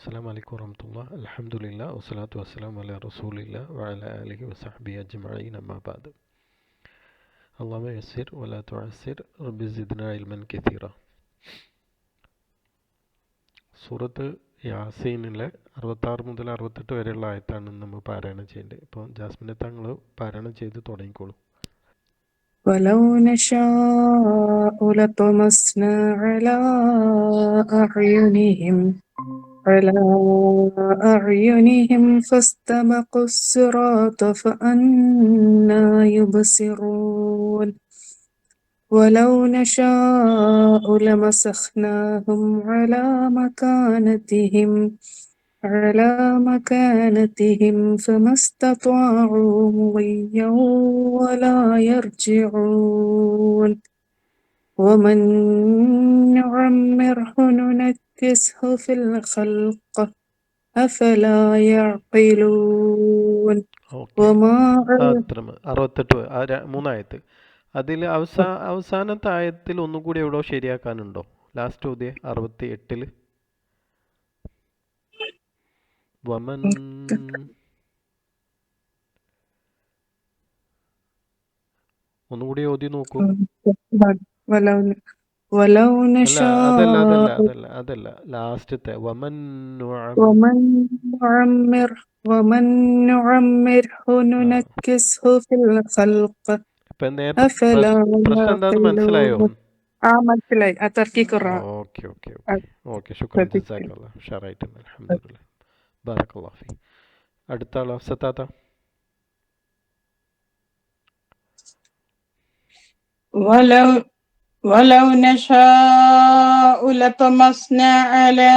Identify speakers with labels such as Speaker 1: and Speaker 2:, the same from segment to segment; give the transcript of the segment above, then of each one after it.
Speaker 1: അസ്സലാമു അലൈക്കും വറഹ്മത്തുള്ളാഹി അൽഹംദുലില്ലാഹി വസ്സലാത്തു വസ്സലാമു അലാ റസൂലില്ലാഹി വഅലാ ആലിഹി വസഹ്ബിഹി അജ്മഈൻ അമ്മാ ബഅദ്. അല്ലാഹുമ്മ യസ്സിർ വലാ തുഅസ്സിർ റബ്ബി സിദ്നാ ഇൽമൻ കസീറ. സൂറത്ത് യാസീനിലെ 66 മുതൽ 68 വരെയുള്ള ആയത്താണ് നമ്മൾ പാരായണം ചെയ്യേണ്ടത്. ഇപ്പോൾ ജാസ്മിനെ തങ്ങൾ പാരായണം ചെയ്ത് തുടങ്ങിക്കോളൂ.
Speaker 2: ولو نشاء لطمسنا على أعينهم فاستبقوا الصراط فأنى يبصرون ولو نشاء لمسخناهم على مكانتهم فما استطاعوا مضيا ولا يرجعون ومن نعمره ننكسه في الخلق أفلا يعقلون
Speaker 1: ഓക്കെ,
Speaker 2: وما
Speaker 1: അത്ര 68 മൂന്നായത്ത്. അതിൽ അവസാനത്തെ ആയത്തിൽ ഒന്നുകൂടി എവിടെയോ ശരിയാക്കാനുണ്ടോ? ലാസ്റ്റ് ഓതിയ 68 വമൻ ഒന്നുകൂടി ഓതി നോക്കൂ.
Speaker 2: ولو
Speaker 1: അല്ല,
Speaker 2: نشاء
Speaker 1: അതല്ല ലാസ്റ്റത്തെ
Speaker 2: ومن نعمره ننكسه في الخلق
Speaker 1: ഇപ്പം നേരത്തെ
Speaker 2: أفلا
Speaker 1: പ്രശ്നം എന്താണെന്ന് മനസ്സിലായോ?
Speaker 2: يعقلون മനസ്സിലായി. തർക്കിക്കുറ
Speaker 1: ഓക്കെ ഓക്കെ ഓക്കെ ഓക്കെ ശുക്രൻ, ജസാക്കല്ലാഹ്. ഉഷാറായിട്ടുണ്ട്, അൽഹംദുലില്ലാഹ്, ബാറക്കല്ലാഹു ഫീ. അടുത്ത ആൾ ഹഫ്സത്താത്ത.
Speaker 3: ولو نشاء لطمسنا على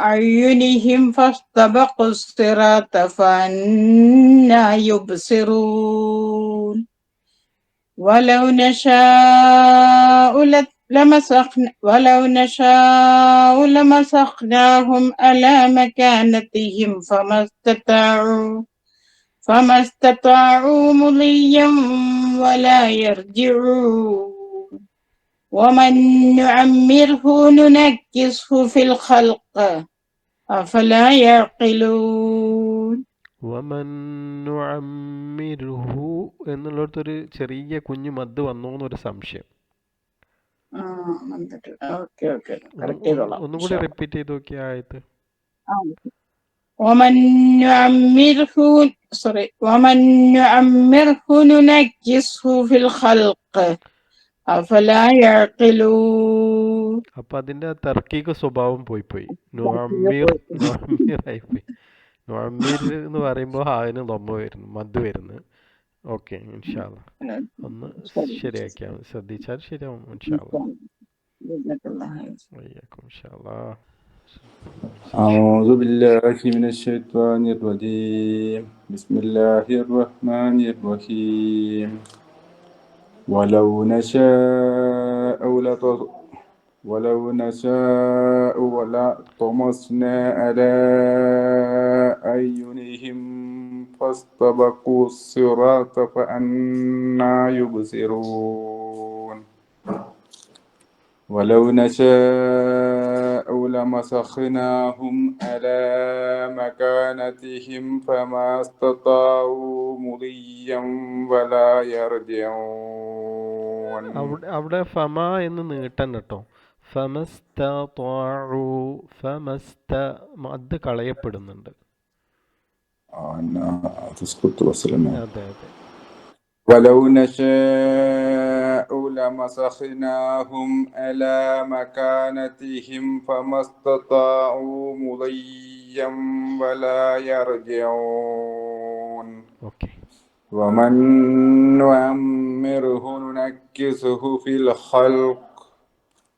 Speaker 3: أعينهم فاستبقوا الصراط فأنى يبصرون ولو نشاء لمسخناهم على مكانتهم فما استطاعوا مضيا ولا يرجعون ومن نعمره ننكسه في الخلق أفلا يعقلون
Speaker 1: വമൻ നുഅമ്മിർഹു എന്നുള്ളൊരു ചെറിയ കുഞ്ഞു മദ് വന്നോ എന്നൊരു സംശയം. ഒന്നുകൂടി റിപ്പീറ്റ് ചെയ്ത് നോക്കിയ ആയത്ത്.
Speaker 3: ومن نعمره ننكسه في الخلق أفلا يعقلون.
Speaker 1: അപ്പൊ അതിന്റെ തർക്കീക സ്വഭാവം പോയി നുഅമ്മിർ ആയിപ്പോയി. നുഅമ്മിർ എന്ന് പറയുമ്പോൾ അതിന് ലൊമ്മ വരുന്നു, മദ് വരുന്നു. ഓക്കെ, ഇൻഷാ അല്ലാഹ് ഒന്ന് ശരിയാക്കിയാൽ ശ്രദ്ധിച്ചാൽ ശരിയാവും ഇൻഷാ അല്ലാഹ്. വയ്യാക്കും ഇൻഷാ അല്ലാഹ്.
Speaker 4: أعوذ بالله من الشيطان الرجيم. بسم الله الرحمن الرحيم. ولو نشاء لطمسنا على أعينهم فاستبقوا الصراط فأنى يبصرون ولو نشاء لمسخناهم على مكانتهم فما استطاعوا مضيا ولا يرجعون.
Speaker 1: അവിടെ ഫമ എന്ന് നീട്ടൻ കേട്ടോ. അത് കളയപ്പെടുന്നുണ്ട്. അതെ.
Speaker 4: ولو نشاء لمسخناهم على مكانتهم فما استطاعوا مضيا ولا يرجعون. ومن نعمره ننكسه في الخلق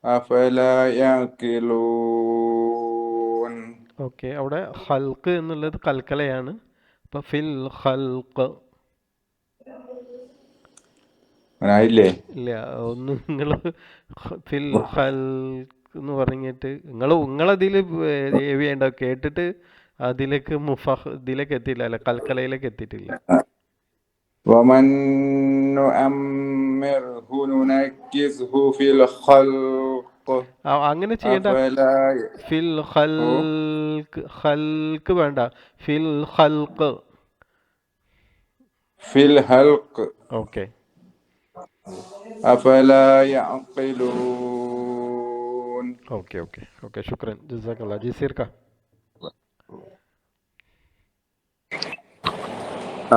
Speaker 4: أفلا يعقلون.
Speaker 1: ഓക്കെ, അവിടെ ഖൽഖ് എന്നുള്ളത് കൽക്കലയാണ്. അപ്പൊ ഫിൽ ഖൽഖ്
Speaker 4: ഇല്ല,
Speaker 1: ഒന്ന് നിങ്ങൾ ഫിൽ ഖൽഖ് എന്ന് പറഞ്ഞിട്ട് നിങ്ങളതിൽ ഏവിയേണ്ട കേട്ടിട്ട് അതിലേക്ക് ഇതിലേക്ക് എത്തിയില്ല, അല്ല കൽക്കലയിലേക്ക് എത്തിയിട്ടില്ല.
Speaker 4: ومن نعمره ننكسه في الخلق
Speaker 1: അങ്ങനെ ചെയ്യേണ്ട. ഫിൽ ഖൽഖ് ഖൽക്ക് വേണ്ട, ഫിൽ ഖൽക്ക്.
Speaker 4: في الخلق
Speaker 1: ഓക്കെ.
Speaker 4: أفلا يعقلون.
Speaker 1: ഓക്കെ ഓക്കെ ഓക്കെ ശുക്രൻ ജസാക്കല്ലാ. ജിസീർക്ക.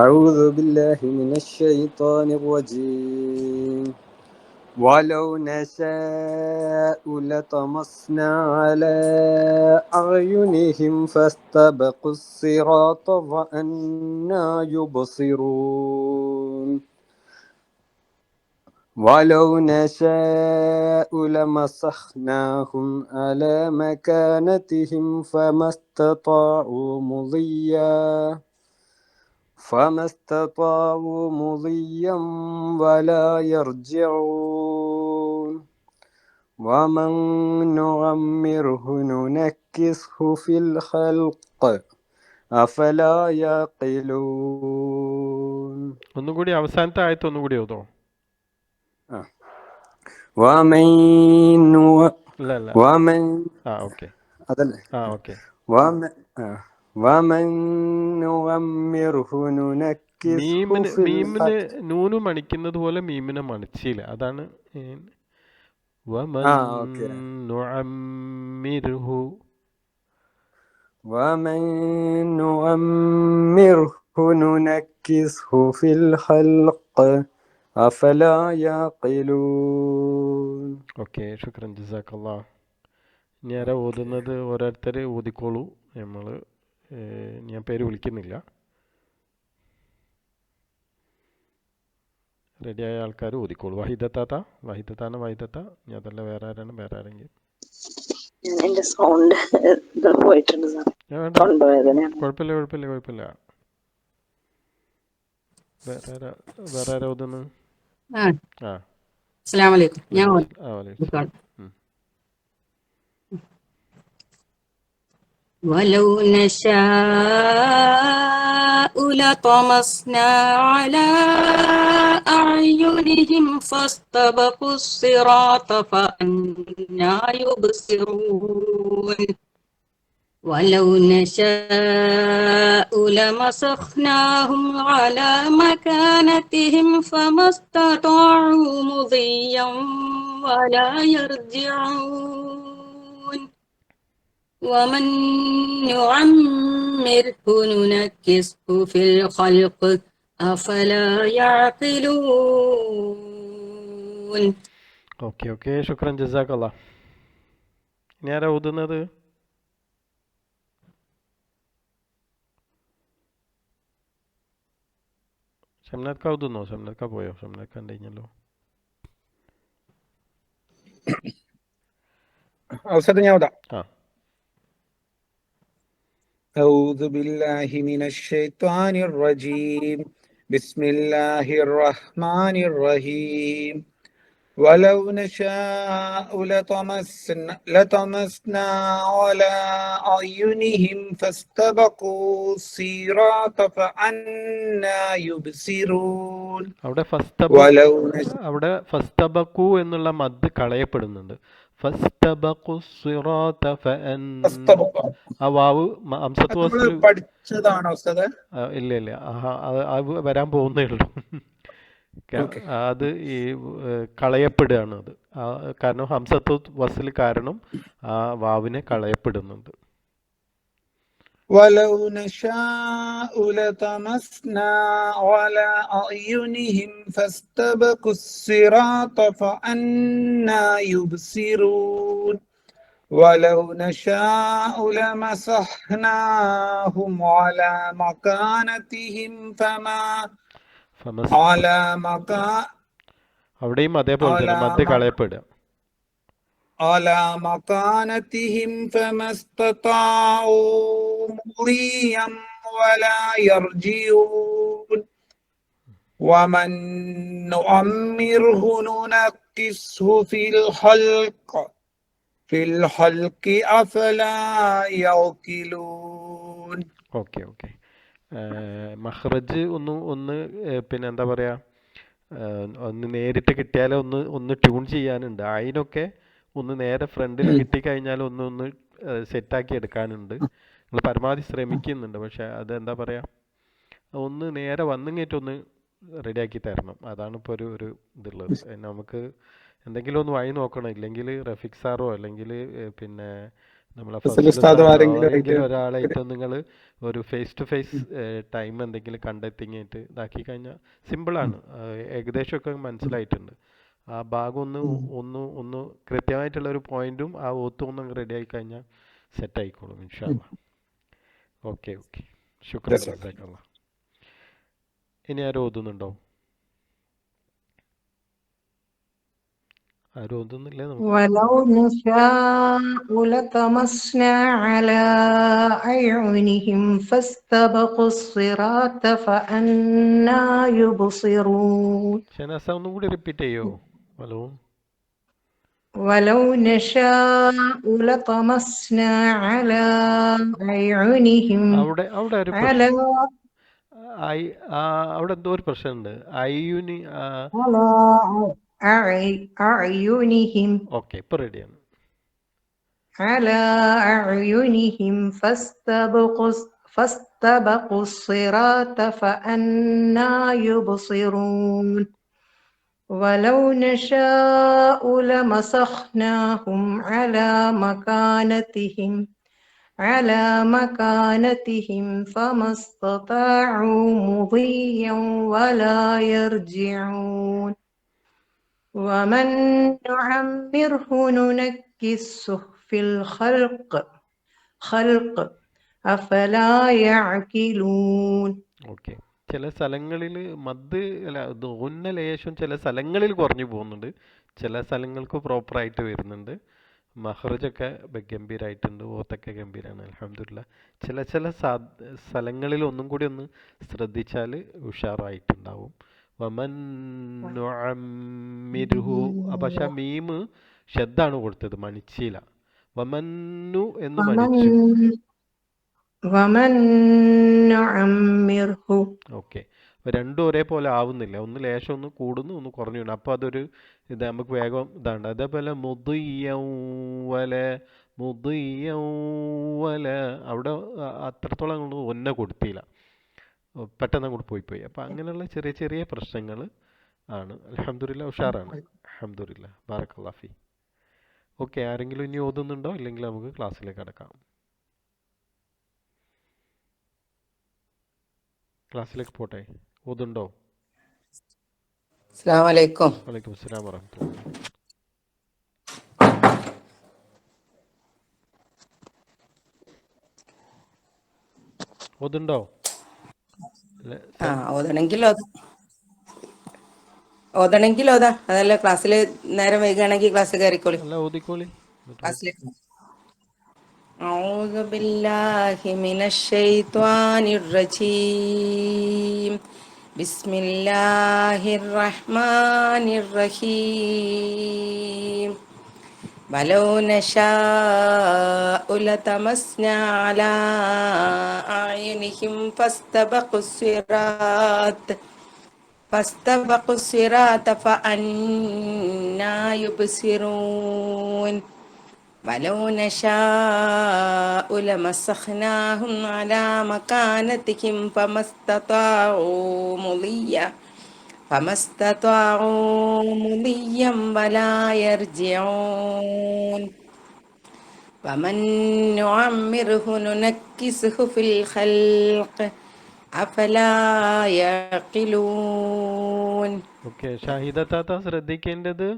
Speaker 5: أعوذ بالله من الشيطان الرجيم ولو نشاء لطمسنا على أعينهم فاستبقوا الصراط فأنى يبصرون ولو نشاء لمسخناهم على مكانتهم فما استطاعوا مضيا ولا يرجعون ومن نعمره ننكسه في الخلق أفلا يعقلون.
Speaker 1: ഒന്നുകൂടി അവസാനത്തെ ആയത്ത് ഒന്നുകൂടി ഓതോ.
Speaker 5: ومن
Speaker 1: ഓക്കെ. ഓക്കെ.
Speaker 5: ومن نعمره ننكسه في
Speaker 1: മീമിന്
Speaker 5: الخلق.
Speaker 1: നൂന് മണിക്കുന്നത് പോലെ മീമിനെ മണിച്ചില്ല, അതാണ്. വമൻ നുഅമ്മിർഹു.
Speaker 5: ومن نعمره ننكسه في الخلق أفلا يعقلون.
Speaker 1: ഓക്കെ ശുക്രൻ ജസാക്കല്ലാ. ഇനി ആരാ ഓതുന്നത്? ഓരോരുത്തർ ഓതിക്കോളൂ. ഞാൻ പേര് വിളിക്കുന്നില്ല. റെഡിയായ ആൾക്കാർ ഓതിക്കോളൂ. വഹിദത്താത്ത. ഇനി അതല്ല വേറെ ആരാണ്? വേറെ ആരെങ്കിലും?
Speaker 6: എന്റെ സൗണ്ട് പോയിട്ടുണ്ട് സാർ.
Speaker 1: കുഴപ്പമില്ല. വേറെ ആരാ ഓതുന്നു?
Speaker 6: അസ്സലാമു അലൈക്കും. ഞാൻ ولو نشاء لطمسنا على أعينهم فاستبقوا الصراط فأنى يبصرون ولو نشاء لمسخناهم على مكانتهم فما استطاعوا مضيا ولا يرجعون ومن نعمره ننكسه في الخلق أفلا يعقلون.
Speaker 1: ഓക്കെ ശുക്രൻ ജസാക്കല്ലാ. ഇനി ആരാ ഓതുന്നത്? ഷംനാദ് ക ഓതുന്നോ? ഷംനാദ് ക പോയോ? ഷംനാദ് ക കഴിഞ്ഞല്ലോ.
Speaker 7: അവസരം ഞാൻ ഓതാം.
Speaker 1: ആ.
Speaker 7: أعوذ بالله من الشيطان الرجيم بسم الله الرحمن الرحيم ولو نشاء لطمسنا على أعينهم فاستبقوا الصراط فأنى يبصرون.
Speaker 1: അവിടെ ഫസ്തബഖു എന്നുള്ള മദ് കളയപ്പെടുന്നുണ്ട്. ഫസ്തബഖു സിറാത ഫഅൻ. ആ വാവ് അംസത്ത് വസ്ൽ
Speaker 7: പഠിച്ചതാണോ ഉസ്താദേ?
Speaker 1: ഇല്ല അത് വരാൻ പോകുന്നേ ഉള്ളൂ. അത് ഈ കളയപ്പെടുകയാണ് അത്. കാരണം ഹംസത്ത് വസ്ൽ കാരണം ആ വാവിനെ കളയപ്പെടുന്നുണ്ട്.
Speaker 7: ولو نشاء لطمسنا على أعينهم فاستبقوا الصراط فأنى يبصرون ولو نشاء لمسحناهم على مكانتهم
Speaker 1: അവിടെയും അതേപോലെ തന്നെ മദ് കളയപ്പെടുക.
Speaker 7: على مكانتهم فما استطاعوا مضيا ولا يرجعون ومن نعمره ننكسه في الخلق أفلا يعقلون.
Speaker 1: ഓക്കെ മഖ്റജ് ഒന്ന് പിന്നെ എന്താ പറയുക, ഒന്ന് നേരിട്ട് കിട്ടിയാൽ ഒന്ന് ട്യൂൺ ചെയ്യാനുണ്ട്. അതിനൊക്കെ ഒന്ന് നേരെ ഫ്രണ്ടിൽ കിട്ടിക്കഴിഞ്ഞാൽ ഒന്ന് സെറ്റാക്കി എടുക്കാനുണ്ട്. നിങ്ങൾ പരമാവധി ശ്രമിക്കുന്നുണ്ട്, പക്ഷേ അതെന്താ പറയുക, ഒന്ന് നേരെ വന്നിങ്ങേറ്റൊന്ന് റെഡിയാക്കി തരണം. അതാണ് ഇപ്പോൾ ഒരു ഇതുള്ളത്. നമുക്ക് എന്തെങ്കിലും ഒന്ന് വഴി നോക്കണം. ഇല്ലെങ്കിൽ റഫീഖ് സാറോ അല്ലെങ്കിൽ പിന്നെ നമ്മളെ ഫസൽ സാറോ ആരെങ്കിലും ഒരാളായിട്ട് നിങ്ങൾ ഒരു ഫേസ് ടു ഫേസ് ടൈം എന്തെങ്കിലും കണ്ടെത്തിങ്ങിയിട്ട് ഇതാക്കി കഴിഞ്ഞാൽ സിമ്പിളാണ്. ഏകദേശമൊക്കെ മനസ്സിലായിട്ടുണ്ട്. ആ ഭാഗം ഒന്ന് കൃത്യമായിട്ടുള്ള ഒരു പോയിന്റും ആ ഓത്തും ഒന്ന് റെഡി ആയി കഴിഞ്ഞാൽ സെറ്റ് ആയിക്കോളും ഇൻഷാ അല്ലാ. ഓക്കെ ശുക്രൻ ജസാക്കല്ലാഹ്. ഇനി ആരും ഓതുന്നുണ്ടോ? ആരും ഓതുന്നില്ലേ?
Speaker 3: ولو نشاء لطمسنا على أعينهم فاستبقوا الصراط فأنى يبصرون.
Speaker 1: ഷനാസ ഒന്നും കൂടി റിപ്പീറ്റ് ചെയ്യോ? ഹലോ.
Speaker 3: ولو نشاء لطمسنا على أعينهم
Speaker 1: അവിടെ ഒരു
Speaker 3: على
Speaker 1: അവിടെ എന്തോ ഒരു പ്രശ്നമുണ്ട്. അയ്യുനി
Speaker 3: أعينهم
Speaker 1: ഓക്കെ, ഇപ്പൊ റെഡിയാണ്.
Speaker 3: على أعينهم فاستبقوا الصراط فأنى يبصرون. ولو نشاء لمسخناهم على مكانتهم فما استطاعوا مضيا ولا يرجعون. ومن نعمره ننكسه في الخلق أفلا يعقلون.
Speaker 1: ഓക്കെ, ചില സ്ഥലങ്ങളിൽ ഉന്ന ലേശം ചില സ്ഥലങ്ങളിൽ കുറഞ്ഞു പോകുന്നുണ്ട്, ചില സ്ഥലങ്ങൾക്ക് പ്രോപ്പറായിട്ട് വരുന്നുണ്ട്. മഹ്റജൊക്കെ ഗംഭീരമായിട്ടുണ്ട്, ഓത്തൊക്കെ ഗംഭീരമാണ് അൽഹംദുലില്ലാ. ചില സ്ഥലങ്ങളിൽ ഒന്നും കൂടി ഒന്ന് ശ്രദ്ധിച്ചാൽ ഉഷാറായിട്ടുണ്ടാവും. വമൻ നുഅമ്മിർഹു, പക്ഷെ മീമ് ഷദ്ദാണ് കൊടുത്തത്, മണിച്ചില്ല. വമന്നു എന്ന് മണിച്ചു. ഓക്കെ, രണ്ടും ഒരേപോലെ ആവുന്നില്ല. ഒന്ന് ലേശം ഒന്ന് കൂടുന്നു, ഒന്ന് കുറഞ്ഞു. അപ്പോൾ അതൊരു ഇത് നമുക്ക് വേഗം ഇതാണ്. അതേപോലെ മുദിയവല അവിടെ അത്രത്തോളം അങ്ങോട്ട് ഒന്ന കൊടുത്തില്ല, പെട്ടെന്ന് അങ്ങോട്ട് പോയി. അപ്പോൾ അങ്ങനെയുള്ള ചെറിയ ചെറിയ പ്രശ്നങ്ങൾ ആണ്. അൽഹംദുലില്ലാ ഉഷാറാണ്. അൽഹംദുലില്ലാ, ബാറക്കല്ലാഹു ഫീ. ഓക്കെ, ആരെങ്കിലും ഇനി ഓതുന്നുണ്ടോ? ഇല്ലെങ്കിൽ നമുക്ക് ക്ലാസ്സിലേക്ക് കടക്കാം. ക്ലാസ്സിലേക്ക് പോട്ടെ. ഓതുണ്ടോ?
Speaker 8: അസ്സലാമു അലൈക്കും.
Speaker 1: വലൈക്കും അസ്സലാം വറഹ്മത്തുള്ളാഹി. ഓതുണ്ടോ?
Speaker 8: ഓതണമെങ്കിൽ ഓതാ, അതല്ല ക്ലാസ്സിൽ നേരം വൈകുകയാണെങ്കിൽ ക്ലാസ്സിൽ കയറിക്കോളി.
Speaker 1: അല്ല, ഓതിക്കോളി.
Speaker 8: ക്ലാസ്സിലേക്ക്. أعوذ بالله من الشيطان الرجيم. بسم الله الرحمن الرحيم. ولو نشاء لطمسنا على أعينهم فاستبقوا الصراط فأنى يبصرون. ولو نشاء لمسخناهم على مكانتهم فما استطاعوا مضيا ولا يرجعون. ومن نعمره ننكسه في الخلق أفلا يعقلون.
Speaker 1: ഓക്കെ, ഷാഹിദ താത്ത ശ്രദ്ധിക്കേണ്ടത്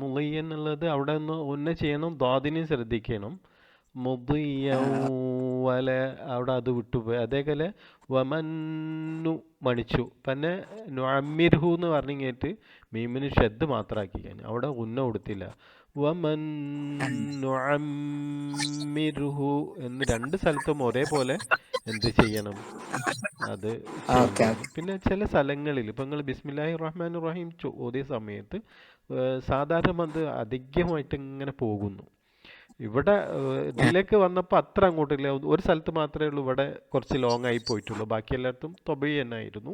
Speaker 1: മുളി എന്നുള്ളത് അവിടെ ഒന്ന് ചെയ്യണം, ദ്വാദിനെ ശ്രദ്ധിക്കണം. മുദിയവല അവിടെ അത് വിട്ടുപോയി. അതേപോലെ വമന്നു മണിച്ചു. പിന്നെ നുഅമ്മിർഹു എന്ന് പറഞ്ഞിട്ട് മീമിന് ഷദ് മാത്രമാക്കി കഴിഞ്ഞു, അവിടെ ഉന്ന കൊടുത്തില്ല. വമൻ നുഅമ്മിർഹു എന്ന് രണ്ട് സ്ഥലത്തും ഒരേപോലെ എന്ത് ചെയ്യണം, അത് ചെയ്യണം. പിന്നെ ചില സ്ഥലങ്ങളിൽ ഇപ്പം നിങ്ങൾ ബിസ്മില്ലാഹിർ റഹ്മാനിർ റഹീം ഓതിയ സമയത്ത് സാധാരണ അത് അധികമായിട്ട് ഇങ്ങനെ പോകുന്നു. ഇവിടെ ഇതിലേക്ക് വന്നപ്പോൾ അത്ര അങ്ങോട്ടില്ല. ഒരു സ്ഥലത്ത് മാത്രമേ ഉള്ളൂ ഇവിടെ കുറച്ച് ലോങ് ആയി പോയിട്ടുള്ളൂ, ബാക്കി എല്ലായിടത്തും തൊബൈ തന്നെ ആയിരുന്നു.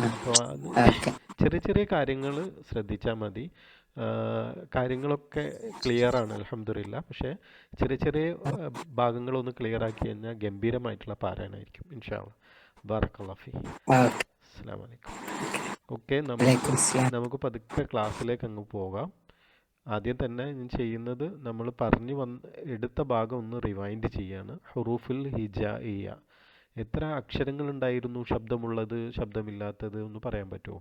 Speaker 1: അപ്പോൾ ചെറിയ ചെറിയ കാര്യങ്ങൾ ശ്രദ്ധിച്ചാൽ മതി. കാര്യങ്ങളൊക്കെ ക്ലിയർ ആണ് അൽഹംദുലില്ലാ. പക്ഷേ ചെറിയ ചെറിയ ഭാഗങ്ങളൊന്ന് ക്ലിയർ ആക്കി കഴിഞ്ഞാൽ ഗംഭീരമായിട്ടുള്ള പാരായണമായിരിക്കും ഇൻഷാ അല്ലാഹ്. ബാറക്കല്ലാഹു ഫീ. അസ്സലാമു അലൈക്കും. ഓക്കെ, നമുക്ക് പതുക്കെ ക്ലാസ്സിലേക്ക് അങ്ങ് പോകാം. ആദ്യം തന്നെ ഞാൻ ചെയ്യുന്നത് നമ്മൾ പറഞ്ഞു എടുത്ത ഭാഗം ഒന്ന് റിവൈൻഡ് ചെയ്യാണ്. ഹുറൂഫുൽ ഹിജാഇയ്യ, എത്ര അക്ഷരങ്ങൾ ഉണ്ടായിരുന്നു? ശബ്ദമുള്ളത്, ശബ്ദമില്ലാത്തത് ഒന്ന് പറയാൻ പറ്റുമോ?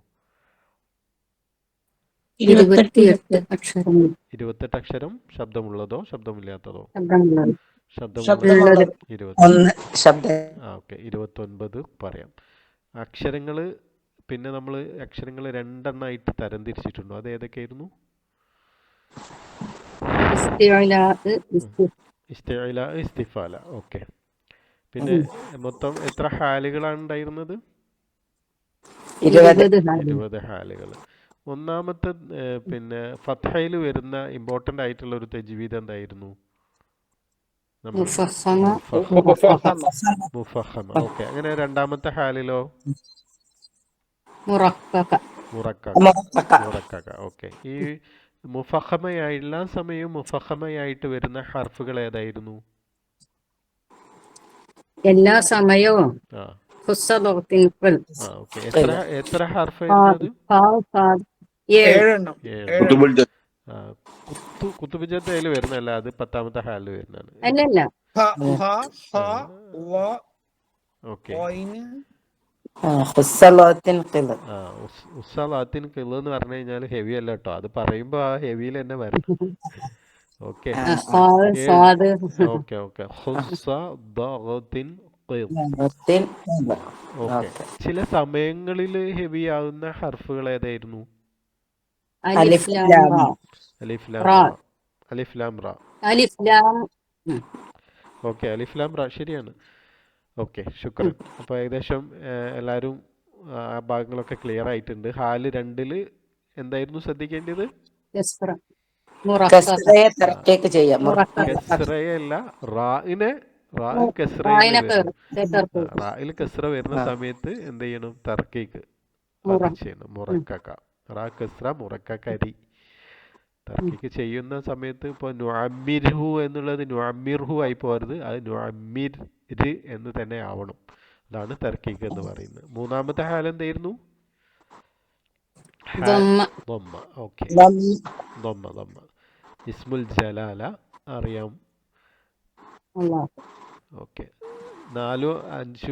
Speaker 6: 28 അക്ഷരങ്ങൾ.
Speaker 1: 28 അക്ഷരം. ശബ്ദമുള്ളതോ ശബ്ദമില്ലാത്തതോ?
Speaker 6: ശബ്ദമുള്ളത്
Speaker 1: 20. ഓക്കെ, 29 പറയാം. അക്ഷരങ്ങൾ പിന്നെ നമ്മൾ അക്ഷരങ്ങൾ രണ്ടെണ്ണമായിട്ട് തരംതിരിച്ചിട്ടുണ്ടോ? അത് ഏതൊക്കെയായിരുന്നു? ഇസ്തിഅല, ഇസ്തിഫാല. ഓക്കെ, പിന്നെ മൊത്തം എത്ര ഹാലുകളാണ് ഉണ്ടായിരുന്നത്? 20 ഹാലുകൾ. ഒന്നാമത്തെ പിന്നെ ഫത്ഹയിൽ വരുന്ന ഇമ്പോർട്ടൻ്റ് ആയിട്ടുള്ള ഒരു തജ്വീദ് എന്തായിരുന്നു? മുഫഖമ. ഓക്കെ, അങ്ങനെ രണ്ടാമത്തെ ഹാലിലോ? മുറക്കക. ഓക്കെ, ഈ മുഫഖമയായി എല്ലാ സമയവും മുഫഖമയായിട്ട് വരുന്ന ഹർഫുകൾ ഏതായിരുന്നു?
Speaker 6: എല്ലാ സമയവും
Speaker 1: ഓക്കെ, എത്ര ഹർഫായിരുന്നു? കുത്തുബിജത്തിൽ വരുന്നല്ല, അത് 10ാമത്തെ ഹാലിൽ വരുന്നതാണ്. ഓക്കെ, ഉസ്സലാത്തിൻ ഖിൽ എന്ന് പറഞ്ഞു കഴിഞ്ഞാൽ ഹെവി അല്ല കേട്ടോ. അത് പറയുമ്പോ ആ ഹെവിയിൽ തന്നെ വരണം. Okay okay okay okay. ചില സമയങ്ങളിൽ ഹെവി ആവുന്ന ഹർഫുകൾ ഏതായിരുന്നു? അലിഫ് ലാം റാ. ഓക്കെ, അലിഫ് ലാം റാ ശരിയാണ്. ഓക്കെ, ശുക്രൻ. അപ്പോൾ ഏകദേശം എല്ലാവരും ആ ഭാഗങ്ങളൊക്കെ ക്ലിയർ ആയിട്ടുണ്ട്. ഹാല് 2 എന്തായിരുന്നു ശ്രദ്ധിക്കേണ്ടത്? കസ്റയല്ല, റാഇനെ റായിൽ കസ്റ വരുന്ന സമയത്ത് എന്ത് ചെയ്യണം? തർക്കീക്ക് ചെയ്യണം. മുറക്കക, റാ കസ്റ മുറക്കരി. തർക്കീക്ക് ചെയ്യുന്ന സമയത്ത് ഇപ്പോൾ നുഅമ്മിർഹു എന്നുള്ളത് നുഅമ്മിർഹു ആയി പോകരുത്, അത് നുഅമ്മിർ എന്ന് തന്നെ ആവണം. അതാണ് തർക്കീക്ക് എന്ന് പറയുന്നത്. മൂന്നാമത്തെ ഹാൽ എന്തായിരുന്നു? ഓക്കെ, ഇസ്മുൽ ജലാല അറിയാം. ഓക്കെ, 4, 5,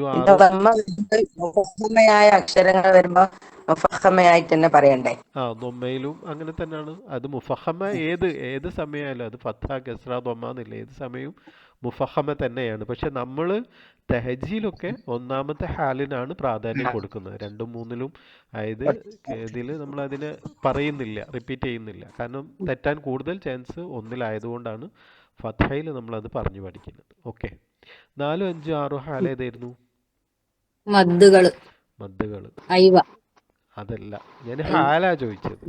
Speaker 1: 6
Speaker 8: അക്ഷരങ്ങൾ വരുമ്പോ മുഫഖമയായിട്ട് തന്നെ പറയണ്ടേ?
Speaker 1: ദൊമ്മയിലും അങ്ങനെ തന്നെയാണ്. അത് മുഫഖമ ഏത് സമയമായാലും, അത് ഫത്ഹ കസ്റ ദൊമ്മ എന്നില്ല, ഏത് സമയവും മുഫഖമ തന്നെയാണ്. പക്ഷെ നമ്മൾ തെഹജീലൊക്കെ ഒന്നാമത്തെ ഹാലിനാണ് പ്രാധാന്യം കൊടുക്കുന്നത്. 2, 3 അതായത് ഇതിൽ നമ്മൾ അതിനെ പറയുന്നില്ല, റിപ്പീറ്റ് ചെയ്യുന്നില്ല. കാരണം തെറ്റാൻ കൂടുതൽ ചാൻസ് ഒന്നിലായതുകൊണ്ടാണ് ഫത്ഹയിൽ നമ്മളത് പറഞ്ഞു പഠിക്കുന്നത്. ഓക്കെ, 4, 5, 6 ഹാൽ ഏതായിരുന്നു?
Speaker 6: മദ്ദുകൾ.
Speaker 1: അതല്ല, ഞാൻ ഹാലാ ചോദിച്ചത്.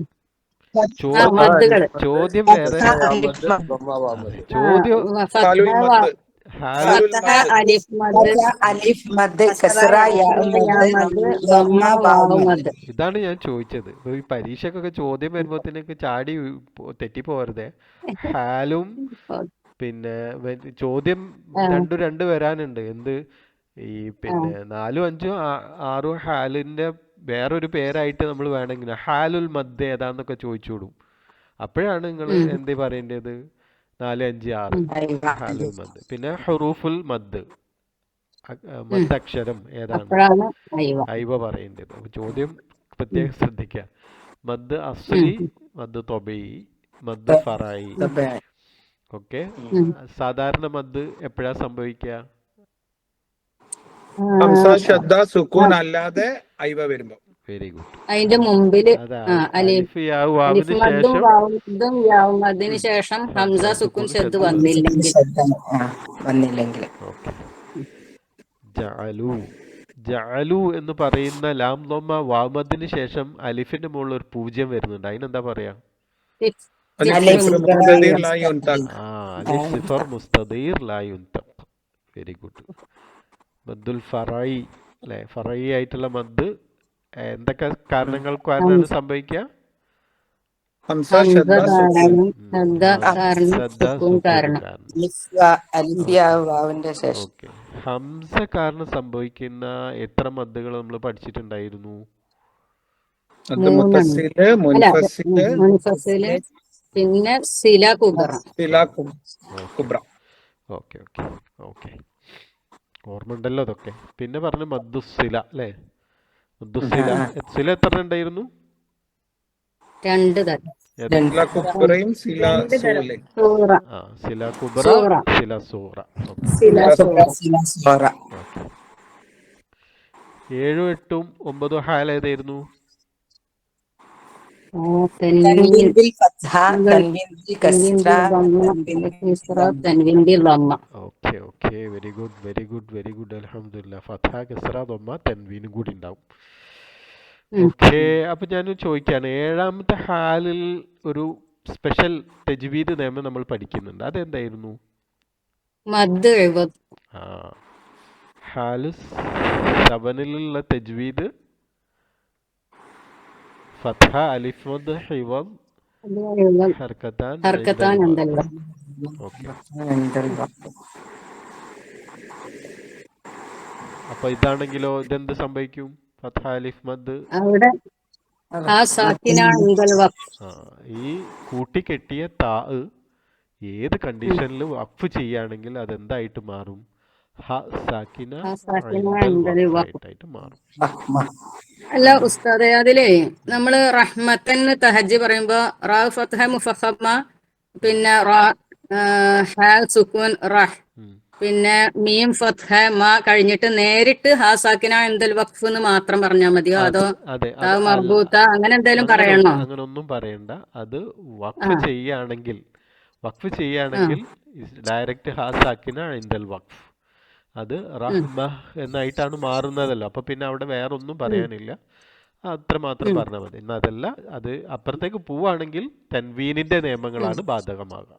Speaker 1: ചോദ്യം വേറെ. ഇതാണ് ഞാൻ ചോദിച്ചത്. ഈ പരീക്ഷക്കൊക്കെ ചോദ്യം വരുമ്പോഴത്തേക്ക് ചാടി തെറ്റിപ്പോരുതേ. ഹാലും പിന്നെ ചോദ്യം 2 വരാനുണ്ട്. എന്ത് ഈ പിന്നെ 4, 5, 6 ഹാലിന്റെ വേറൊരു പേരായിട്ട് നമ്മൾ വേണമെങ്കിൽ ഹാലുൽ മദ് ഏതാന്നൊക്കെ ചോദിച്ചോടും. അപ്പോഴാണ് നിങ്ങൾ എന്ത് പറയേണ്ടത്? 4, 5, 6 ഹാലുൽ മദ്. പിന്നെ ഹുറൂഫുൽ മദ്, മദ്ദക്ഷരം ഏതാണ്? ഐവ പറയേണ്ടത്. ചോദ്യം പ്രത്യേകം ശ്രദ്ധിക്കുക. മദ് അസ്ലി, മദ് തൊബഈ, മദ് ഫറഈ. ഓക്കെ, സാധാരണ മദ് എപ്പോഴാ സംഭവിക്കുക?
Speaker 7: അല്ലാതെ ഐവ വരുമ്പോ.
Speaker 1: Very good.
Speaker 6: അതിന്റെ മുമ്പില്
Speaker 1: അതിന്
Speaker 6: ശേഷം ഹംസ സുക്കൂൻ ഷദ് വന്നില്ലെങ്കിൽ.
Speaker 1: ജഅലു എന്ന് പറയുന്ന ലാം ദമ്മ വാമദിന് ശേഷം അലിഫിന്റെ മുകളിൽ ഒരു 0 വരുന്നുണ്ട്. അതിനെന്താ പറയാ? Very good. മദ്ദുൽ ഫറഈ അല്ലെ, ഫറഈ ആയിട്ടുള്ള മദ് എന്തൊക്കെ കാരണങ്ങൾ കാരണമാണ് സംഭവിക്കുക?
Speaker 7: ഹംസ
Speaker 6: ഹംസ
Speaker 7: ഷദ്ദ സുക്കൂൻ.
Speaker 6: കാരണം ശബ്ദ കാരണം
Speaker 1: ശ്രദ്ധ
Speaker 6: സുക്കൂൻ കാരണം
Speaker 8: വാവിന്റെ ശേഷം
Speaker 1: ഓക്കെ. ഹംസ കാരണം സംഭവിക്കുന്ന എത്ര മദ്ദുകൾ നമ്മൾ പഠിച്ചിട്ടുണ്ടായിരുന്നു?
Speaker 7: അത്
Speaker 6: മൂന്നെണ്ണം.
Speaker 7: മുത്തസ്സില്,
Speaker 6: അല്ല
Speaker 7: മുൻഫസില്,
Speaker 6: മുൻഫസില്, പിന്നെ സില കുബറ.
Speaker 7: സില കുബ്ര.
Speaker 1: ഓക്കെ ഓക്കെ ഓക്കെ, ഓർമ്മ ഉണ്ടല്ലോ അതൊക്കെ. പിന്നെ പറഞ്ഞു മദ്ദുസില അല്ലേ? മദ്ദുസില സില എത്ര ഉണ്ടായിരുന്നു?
Speaker 6: 2 തരം.
Speaker 7: സില കുബ്രയും സില സൂലയും.
Speaker 6: സൂറ,
Speaker 1: ആ, സില കുബ്ര,
Speaker 6: സൂറ,
Speaker 1: സില സൂറ. ഓക്കെ
Speaker 6: സില സൂറ.
Speaker 1: ഓക്കെ. 7, 8, 9 ഹാൽ ഏതായിരുന്നു?
Speaker 6: തൻവീൻ ബിൽ കസ്റ, തൻവീൻ ബിൽ ദമ്മ.
Speaker 1: Okay okay, very good very good very good. അൽഹംദുലില്ലാ. ഫത്ഹ, കസ്റ, ദമ്മ, തൻവീനും കൂടി ഉണ്ടാവും. ഓക്കെ. അപ്പൊ ഞാൻ ചോദിക്കാണ്, 7ാമത്തെ ഹാലിൽ ഒരു സ്പെഷ്യൽ തജ്വീദ് നിയമം നമ്മൾ പഠിക്കുന്നുണ്ട്. അതെന്തായിരുന്നു?
Speaker 6: മദ് ഇവദ്.
Speaker 1: ആ, ഹാല് 7ലുള്ള തജ്വീദ് ഫത്ഹ, അലിഫ്, മദ്, ഹിവദ്, ഹർക്കത്താൻ,
Speaker 6: ഹർക്കത്താൻ ഉണ്ടല്ലോ.
Speaker 1: ഓക്കെ. അപ്പൊ ഇതാണെങ്കിലോ ഇതെന്ത് സംഭവിക്കും? ഫത്ഹ, അലിഫ്, മദ്
Speaker 6: അവിടെ ആ സാക്കിന ഇൻദൽ വഖഫ്.
Speaker 1: ഈ കൂട്ടിക്കെട്ടിയ താ ഏത് കണ്ടീഷനിൽ വഖഫ് ചെയ്യുകയാണെങ്കിൽ അതെന്തായിട്ട് മാറും? ഹ സാക്കിന ഇൻദൽ വഖഫ് ആയിട്ട് മാറും.
Speaker 6: അല്ല ഉസ്താദെ, അതിലേ നമ്മള് റഹ്മത്തൻ തഹജ്ജി പറയുമ്പോ റാ ഫത്ഹ മുഫഖമ, പിന്നെ റാ ഹാ സുക്കൂൻ റഹ്, പിന്നെ മീം ഫത്ഹ മ കഴിഞ്ഞിട്ട് നേരിട്ട് ഹാ സാക്കിന ഇൻദൽ വഖഫ് എന്ന് മാത്രം പറഞ്ഞാൽ മതിയോ? അതോ താ മർബൂത്ത അങ്ങനെ എന്തെങ്കിലും പറയണോ?
Speaker 1: അങ്ങനെ ഒന്നും പറയണ്ട. അത് വഖഫ് ചെയ്യുകയാണെങ്കിൽ ഡയറക്റ്റ് ഹാ സാക്കിന ഇൻദൽ വഖഫ്, അത് റഹ്മ എന്നായിട്ടാണ് മാറുന്നതല്ലോ. അപ്പൊ പിന്നെ അവിടെ വേറെ ഒന്നും പറയാനില്ല, അത്ര മാത്രം പറഞ്ഞാൽ മതി. എന്നാൽ അതല്ല, അത് അപ്പുറത്തേക്ക് പോവുകയാണെങ്കിൽ തൻവീനിന്റെ നിയമങ്ങളാണ് ബാധകമാകുക.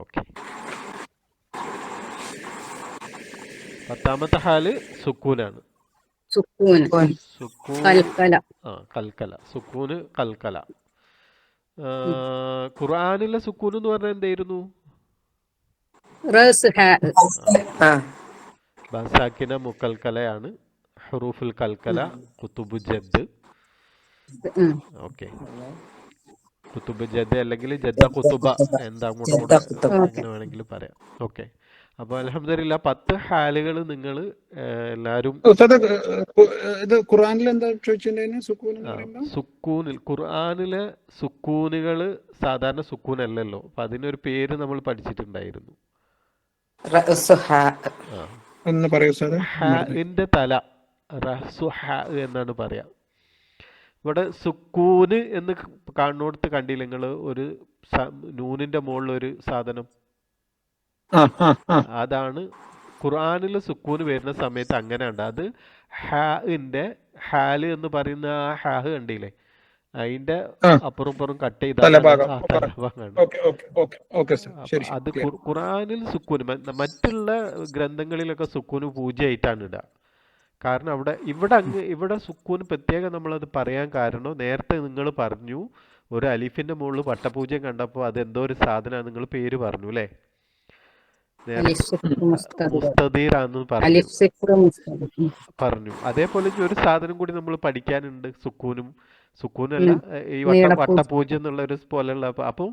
Speaker 1: ഓക്കെ. 10ാമത്തെ ഹാല് സുക്കൂനാണ്. സുക്കൂൻ, കൽക്കല. സുക്കൂന് കൽക്കല. ഖുർആനിലെ സുക്കൂൻ എന്ന് പറഞ്ഞാൽ എന്തായിരുന്നു? ബസാക്കിന മുക്കൽക്കലയാണ്. ഹുറൂഫുൽ കൽക്കല, കുത്തുബു ജദ്. ഓക്കെ, കുത്തുബ് ജദ് അല്ലെങ്കിൽ ജദ്ദ കുത്തുബ, എന്താ അങ്ങോട്ടും അങ്ങനെ വേണമെങ്കിലും പറയാം. ഓക്കെ. അപ്പൊ അൽഹംദുലില്ലാ 10 ഹാലുകൾ നിങ്ങൾ എല്ലാവരും.
Speaker 7: ഇത് ഖുർആനിൽ എന്താ ചോദിച്ചിട്ടുണ്ടായിരുന്നു?
Speaker 1: സുക്കൂനിൽ, ഖുർആനിലെ സുക്കൂനുകൾ സാധാരണ സുക്കൂൻ അല്ലല്ലോ. അപ്പൊ അതിനൊരു പേര് നമ്മൾ പഠിച്ചിട്ടുണ്ടായിരുന്നു. ഹാഇന്റെ തല എന്നാണ് പറയാ. ഇവിടെ സുക്കൂന് എന്ന് കാണുന്നിടത്ത് കണ്ടില്ല നിങ്ങൾ ഒരു നൂനിന്റെ മുകളിൽ ഒരു സാധനം? അതാണ് ഖുർആനിൽ സുക്കൂന് വരുന്ന സമയത്ത് അങ്ങനെ ഉണ്ട്. അത് ഹാഇന്റെ ഹാല് എന്ന് പറയുന്ന ആ ഹാഹ് കണ്ടില്ലേ, അതിന്റെ അപ്പുറം ഇപ്പുറം കട്ട് ചെയ്ത തലഭാഗമാണ്. അത് ഖുർആനിൽ സുക്കൂന്, മറ്റുള്ള ഗ്രന്ഥങ്ങളിലൊക്കെ സുക്കൂന് പൂജ്യമായിട്ടാണ് ഇടുക. കാരണം ഇവിടെ സുക്കൂന് പ്രത്യേകം നമ്മളത് പറയാൻ കാരണം, നേരത്തെ നിങ്ങൾ പറഞ്ഞു ഒരു അലിഫിന്റെ മുകളിൽ വട്ടപൂജ്യം കണ്ടപ്പോൾ അത് എന്തോ ഒരു സാധനം നിങ്ങൾ പേര് പറഞ്ഞു അല്ലേ? മുസ്തദീറാന്ന് പറഞ്ഞു. അതേപോലെ ഒരു സാധനം കൂടി നമ്മൾ പഠിക്കാനുണ്ട്. സുക്കൂനല്ല, ഈ വട്ടപൂജ്യം എന്നുള്ള ഒരു പോലെയുള്ള. അപ്പം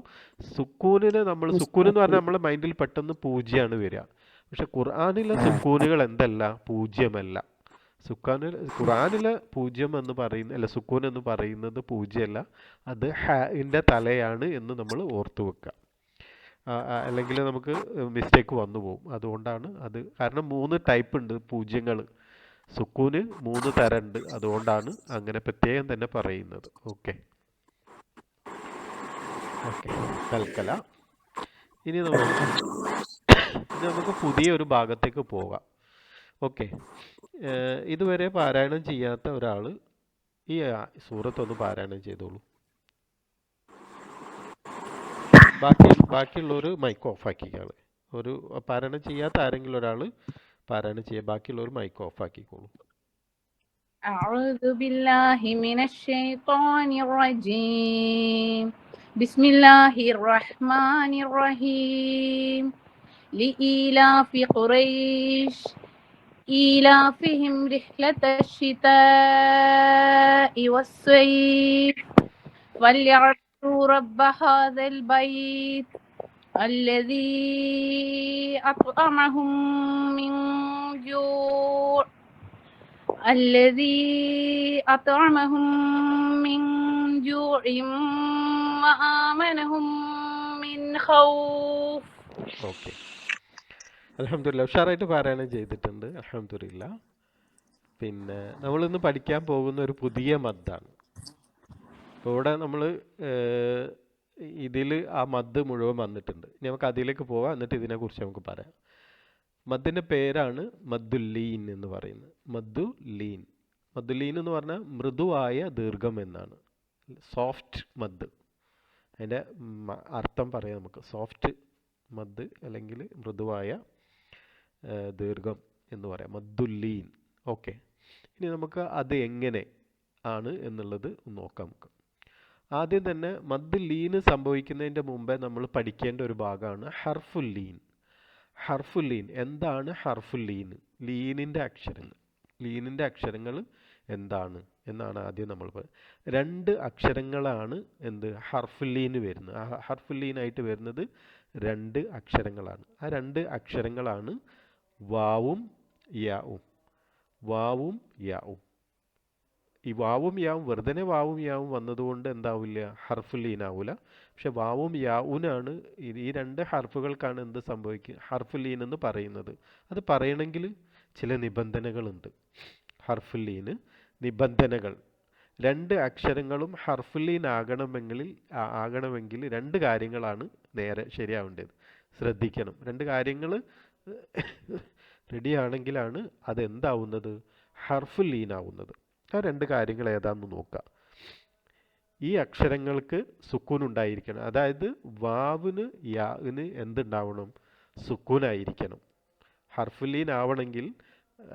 Speaker 1: സുക്കൂനിനെ നമ്മൾ സുക്കൂൻ എന്ന് പറഞ്ഞാൽ നമ്മളെ മൈൻഡിൽ പെട്ടെന്ന് പൂജ്യമാണ് വരിക. പക്ഷെ ഖുർആനിലെ സുക്കൂനുകൾ എന്തല്ല, പൂജ്യമല്ല. ഖുർആനിലെ പൂജ്യം എന്ന് പറയുന്ന അല്ല, സുക്കൂൻ എന്ന് പറയുന്നത് പൂജ്യമല്ല, അത് ഹാഇന്റെ തലയാണ് എന്ന് നമ്മൾ ഓർത്തു വെക്കുക. അല്ലെങ്കിൽ നമുക്ക് മിസ്റ്റേക്ക് വന്നു പോകും. അതുകൊണ്ടാണ് അത്. കാരണം 3 ടൈപ്പ് ഉണ്ട് പൂജ്യങ്ങൾ, സുക്കൂന് 3 തരം ഉണ്ട്. അതുകൊണ്ടാണ് അങ്ങനെ പ്രത്യേകം തന്നെ പറയുന്നത്. ഓക്കെ ഓക്കെ, കൽക്കല. ഇനി നമുക്ക് പുതിയൊരു ഭാഗത്തേക്ക് പോകാം. ഓക്കെ. ഇതുവരെ പാരായണം ചെയ്യാത്ത ഒരാൾ ഈ സൂറത്തൊന്ന് പാരായണം ചെയ്തോളൂ. ബാക്കിയുള്ളവർ മൈക്ക് ഓഫ് ആക്കിക്കാള്. ഒരു പാരായണം ചെയ്യാത്ത ആരെങ്കിലും ഒരാൾ പാരായണം ചെയ്യുക, ബാക്കിയുള്ളവർ മൈക്ക് ഓഫ് ആക്കിക്കോളൂ.
Speaker 9: أعوذ بالله من الشيطان الرجيم بسم الله الرحمن الرحيم لإيلاف قريش إيلافهم رحلة الشتاء والصيف فليعبدوا رب هذا البيت الذي أطعمهم من جوع وآمنهم من خوف.
Speaker 1: ഓക്കെ, അൽഹംദുലില്ലാ ഉഷാറായിട്ട് പാരായണം ചെയ്തിട്ടുണ്ട്. അൽഹംദുലില്ലാ. പിന്നെ നമ്മളിന്ന് പഠിക്കാൻ പോകുന്ന ഒരു പുതിയ മദ്ദാണ്. അപ്പോൾ ഇവിടെ നമ്മൾ ഇതിൽ ആ മദ് മുഴുവൻ വന്നിട്ടുണ്ട്. ഇനി നമുക്ക് അതിലേക്ക് പോവാം, എന്നിട്ട് ഇതിനെക്കുറിച്ച് നമുക്ക് പറയാം. മദ്ദിൻ്റെ പേരാണ് മദ്ദുല്ലീൻ എന്ന് പറയുന്നത്. മദ്ദുല്ലീൻ. മദ്ദുല്ലീൻ എന്ന് പറഞ്ഞാൽ മൃദുവായ ദീർഘം എന്നാണ്. സോഫ്റ്റ് മദ്, അതിൻ്റെ അർത്ഥം പറയാം നമുക്ക്. സോഫ്റ്റ് മദ് അല്ലെങ്കിൽ മൃദുവായ ദീർഘം എന്ന് പറയാം, മദ്ദുല്ലീൻ. ഓക്കെ, ഇനി നമുക്ക് അത് എങ്ങനെ ആണ് എന്നുള്ളത് നോക്കാം. നമുക്ക് ആദ്യം തന്നെ മദ്ദുല്ലീൻ സംഭവിക്കുന്നതിൻ്റെ മുമ്പേ നമ്മൾ പഠിക്കേണ്ട ഒരു ഭാഗമാണ് ഹർഫുല്ലീൻ. ഹർഫുല്ലീൻ എന്താണ്? ഹർഫുല്ലീൻ, ലീനിൻ്റെ അക്ഷരങ്ങൾ. ലീനിൻ്റെ അക്ഷരങ്ങൾ എന്താണ് എന്നാണ് ആദ്യം നമ്മൾ രണ്ട് അക്ഷരങ്ങളാണ് എന്ത് ഹർഫുല്ലീന് വരുന്നത്. ആ ഹർഫുല്ലീനായിട്ട് വരുന്നത് രണ്ട് അക്ഷരങ്ങളാണ്. ആ രണ്ട് അക്ഷരങ്ങളാണ് വാവും യാവും. വാവും യാവും. ഈ വാവും യാവും വെറുതെ വാവും യാവും വന്നതുകൊണ്ട് എന്താവില്ല, ഹർഫുല്ലീനാവില്ല. പക്ഷെ വാവും യാവുനാണ് ഈ രണ്ട് ഹർഫുകൾക്കാണ് എന്ത് സംഭവിക്കുക, ഹർഫുല്ലീൻ എന്ന് പറയുന്നത്. അത് പറയണമെങ്കിൽ ചില നിബന്ധനകളുണ്ട്. ഹർഫുല്ലീന് നിബന്ധനകൾ. രണ്ട് അക്ഷരങ്ങളും ഹർഫുല്ലീൻ ആകണമെങ്കിൽ രണ്ട് കാര്യങ്ങളാണ് നേരെ ശരിയാവേണ്ടത്. ശ്രദ്ധിക്കണം, രണ്ട് കാര്യങ്ങൾ റെഡിയാണെങ്കിലാണ് അതെന്താവുന്നത്, ഹർഫുല്ലീൻ ആവുന്നത്. ആ രണ്ട് കാര്യങ്ങൾ ഏതാണെന്ന് നോക്കാം. ഈ അക്ഷരങ്ങൾക്ക് സുക്കൂൻ ഉണ്ടായിരിക്കണം. അതായത് വാവിന് യാന് എന്തുണ്ടാവണം, സുക്കൂനായിരിക്കണം. ഹർഫുല്ലീൻ ആവണമെങ്കിൽ,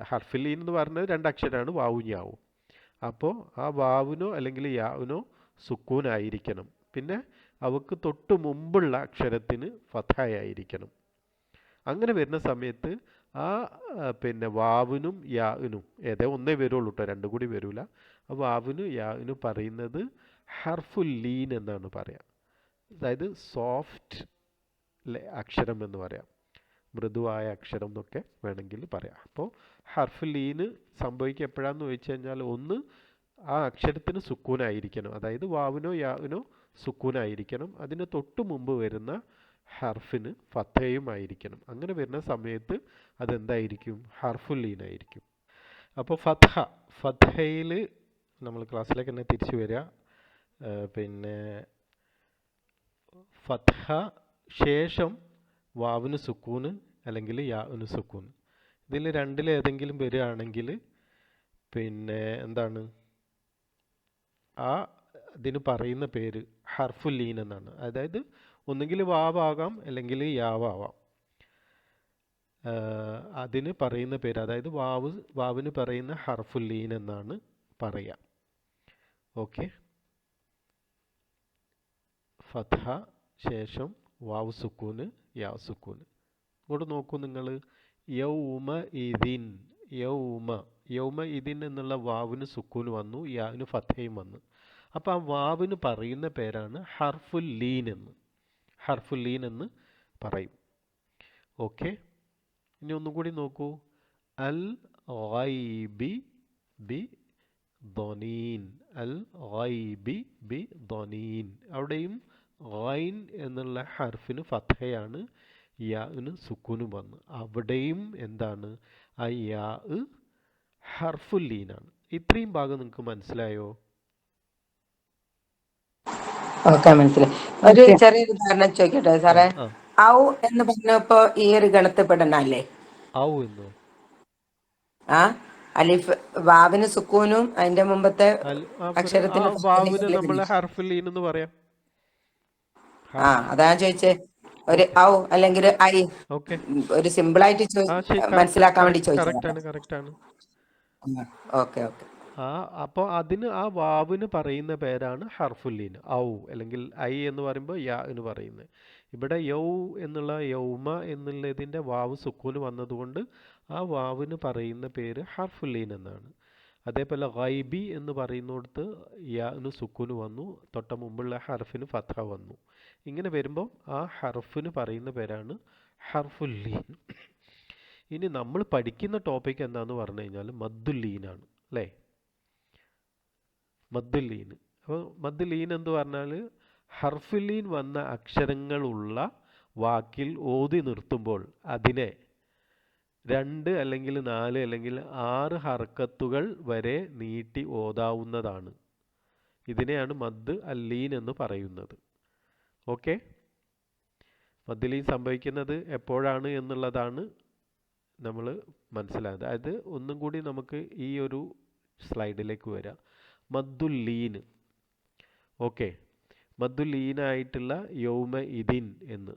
Speaker 1: ഹർഫുല്ലീൻ എന്ന് പറഞ്ഞത് രണ്ടക്ഷരമാണ്, വാവും യാവും. അപ്പോൾ ആ വാവിനോ അല്ലെങ്കിൽ യാവിനോ സുക്കൂനായിരിക്കണം. പിന്നെ അവക്ക് തൊട്ട് മുമ്പുള്ള അക്ഷരത്തിന് ഫത്ഹയായിരിക്കണം. അങ്ങനെ വരുന്ന സമയത്ത് ആ പിന്നെ വാവിനും യാവിനും ഏതോ ഒന്നേ വരുള്ളൂ കേട്ടോ, രണ്ടും കൂടി വരില്ല. ആ വാവിനും യാവിനും പറയുന്നത് ഹർഫുല്ലീൻ എന്നാണ് പറയാം. അതായത് സോഫ്റ്റ് അക്ഷരം എന്ന് പറയാം, മൃദുവായ അക്ഷരം എന്നൊക്കെ വേണമെങ്കിൽ പറയാം. അപ്പോൾ ഹർഫുല്ലീന് സംഭവിക്കുക എപ്പോഴാന്ന് ചോദിച്ചു കഴിഞ്ഞാൽ, ഒന്ന് ആ അക്ഷരത്തിന് സുക്കൂനായിരിക്കണം, അതായത് വാവിനോ യാവിനോ സുക്കൂനായിരിക്കണം. അതിന് തൊട്ട് മുമ്പ് വരുന്ന ഹർഫിന് ഫത്തയും ആയിരിക്കണം. അങ്ങനെ വരുന്ന സമയത്ത് അതെന്തായിരിക്കും, ഹർഫുല്ലീനായിരിക്കും. അപ്പോൾ ഫത്തഹയിൽ നമ്മൾ ക്ലാസ്സിലേക്ക് തന്നെ തിരിച്ചു വരിക. പിന്നെ ഫത്ഹ ശേഷം വാവിന് സുക്കൂന് അല്ലെങ്കിൽ യാവിന് സുക്കൂന്, ഇതിൽ രണ്ടിലേതെങ്കിലും വരികയാണെങ്കിൽ പിന്നെ എന്താണ്, ആ ഇതിന് പറയുന്ന പേര് ഹർഫുല്ലീൻ എന്നാണ്. അതായത് ഒന്നുകിൽ വാവാകാം അല്ലെങ്കിൽ യാവാവാം. അതിന് പറയുന്ന പേര്, അതായത് വാവിന് പറയുന്ന ഹർഫുല്ലീൻ എന്നാണ് പറയാം. ഓക്കെ, ഫത്ഹ ശേഷം വാവ് സുക്കൂന് യാവ് സുക്കൂന്. ഇങ്ങോട്ട് നോക്കൂ നിങ്ങൾ, യൗമ ഇതിൻ. യൗമ ഇതിൻ എന്നുള്ള വാവിന് സുക്കൂന് വന്നു, യാവിന് ഫത്തയും വന്നു. അപ്പോൾ ആ വാവിന് പറയുന്ന പേരാണ് ഹർഫുല്ലീൻ എന്ന് പറയും. ഓക്കെ, ഇനി ഒന്നും കൂടി നോക്കൂ. അൽ ഗൈബി ബി ضنين. അൽ ഗൈബി ബി ضنين. അവിടെയും ഗൈൻ എന്നുള്ള ഹർഫിന് ഫത്ഹയാണ്, യാന് സുക്കൂനും വന്നു. അവിടെയും എന്താണ്, ആ യാ ഹർഫുല്ലീനാണ്. ഇത്രയും ഭാഗം നിങ്ങൾക്ക് മനസ്സിലായോ?
Speaker 8: ഓക്കെ, മനസ്സിലായി. ഒരു ചെറിയൊരു ഉദാഹരണം ചോദിക്കട്ടെ സാറേ. ഔ എന്ന് പറഞ്ഞപ്പോ ഈ ഒരു ഗണത്തിൽപ്പെടണല്ലേ
Speaker 1: ഔ എന്നോ?
Speaker 8: ആ അലിഫ് വാവിന് സുക്കൂനും അതിന്റെ മുമ്പത്തെ അക്ഷരത്തിന്
Speaker 1: വാവിന് നമ്മൾ ഹർഫുല്ലീൻ എന്ന് പറയാം.
Speaker 8: ആ അതാ ചോദിച്ചേ. ഒരു ഔ അല്ലെങ്കിൽ ഐ, ഒരു സിമ്പിൾ ആയിട്ട് മനസ്സിലാക്കാൻ വേണ്ടി ചോദിച്ചതാണ്.
Speaker 1: കറക്റ്റ് ആണ്.
Speaker 8: Okay okay.
Speaker 1: അപ്പോൾ അതിന് ആ വാവിന് പറയുന്ന പേരാണ് ഹർഫുല്ലീൻ. ഔ അല്ലെങ്കിൽ ഐ എന്ന് പറയുമ്പോൾ യാ എന്ന് പറയുന്നത്. ഇവിടെ യൗ എന്നുള്ള യൗമ എന്നുള്ളതിൻ്റെ വാവ് സുക്കൂന് വന്നതുകൊണ്ട് ആ വാവിന് പറയുന്ന പേര് ഹർഫുല്ലീൻ എന്നാണ്. അതേപോലെ ഗൈബി എന്ന് പറയുന്നിടത്ത് യാന് സുക്കൂന് വന്നു, തൊട്ട മുമ്പുള്ള ഹർഫിന് ഫത്ഹ വന്നു. ഇങ്ങനെ വരുമ്പോൾ ആ ഹർഫിന് പറയുന്ന പേരാണ് ഹർഫുല്ലീൻ. ഇനി നമ്മൾ പഠിക്കുന്ന ടോപ്പിക് എന്താണെന്ന് പറഞ്ഞു കഴിഞ്ഞാൽ മദ്ദുല്ലീനാണ് അല്ലേ? മദ്ദുല്ലീൻ. അപ്പോൾ മദ്ദുല്ലീൻ എന്ന് പറഞ്ഞാൽ ഹർഫുല്ലീൻ വന്ന അക്ഷരങ്ങളുള്ള വാക്കിൽ ഓതി നിർത്തുമ്പോൾ അതിനെ 2 അല്ലെങ്കിൽ 4 അല്ലെങ്കിൽ 6 ഹർക്കത്തുകൾ വരെ നീട്ടി ഓതാവുന്നതാണ്. ഇതിനെയാണ് മദ് അല്ലീൻ എന്ന് പറയുന്നത്. ഓക്കെ, മദ്ദുല്ലീൻ സംഭവിക്കുന്നത് എപ്പോഴാണ് എന്നുള്ളതാണ് നമ്മൾ മനസ്സിലായത്. അതായത് ഒന്നും കൂടി നമുക്ക് ഈ ഒരു സ്ലൈഡിലേക്ക് വരാം. മദ്ദുല്ലീൻ. ഓക്കെ, മദ്ദുല്ലീനായിട്ടുള്ള യൗമ ഇതിൻ എന്ന്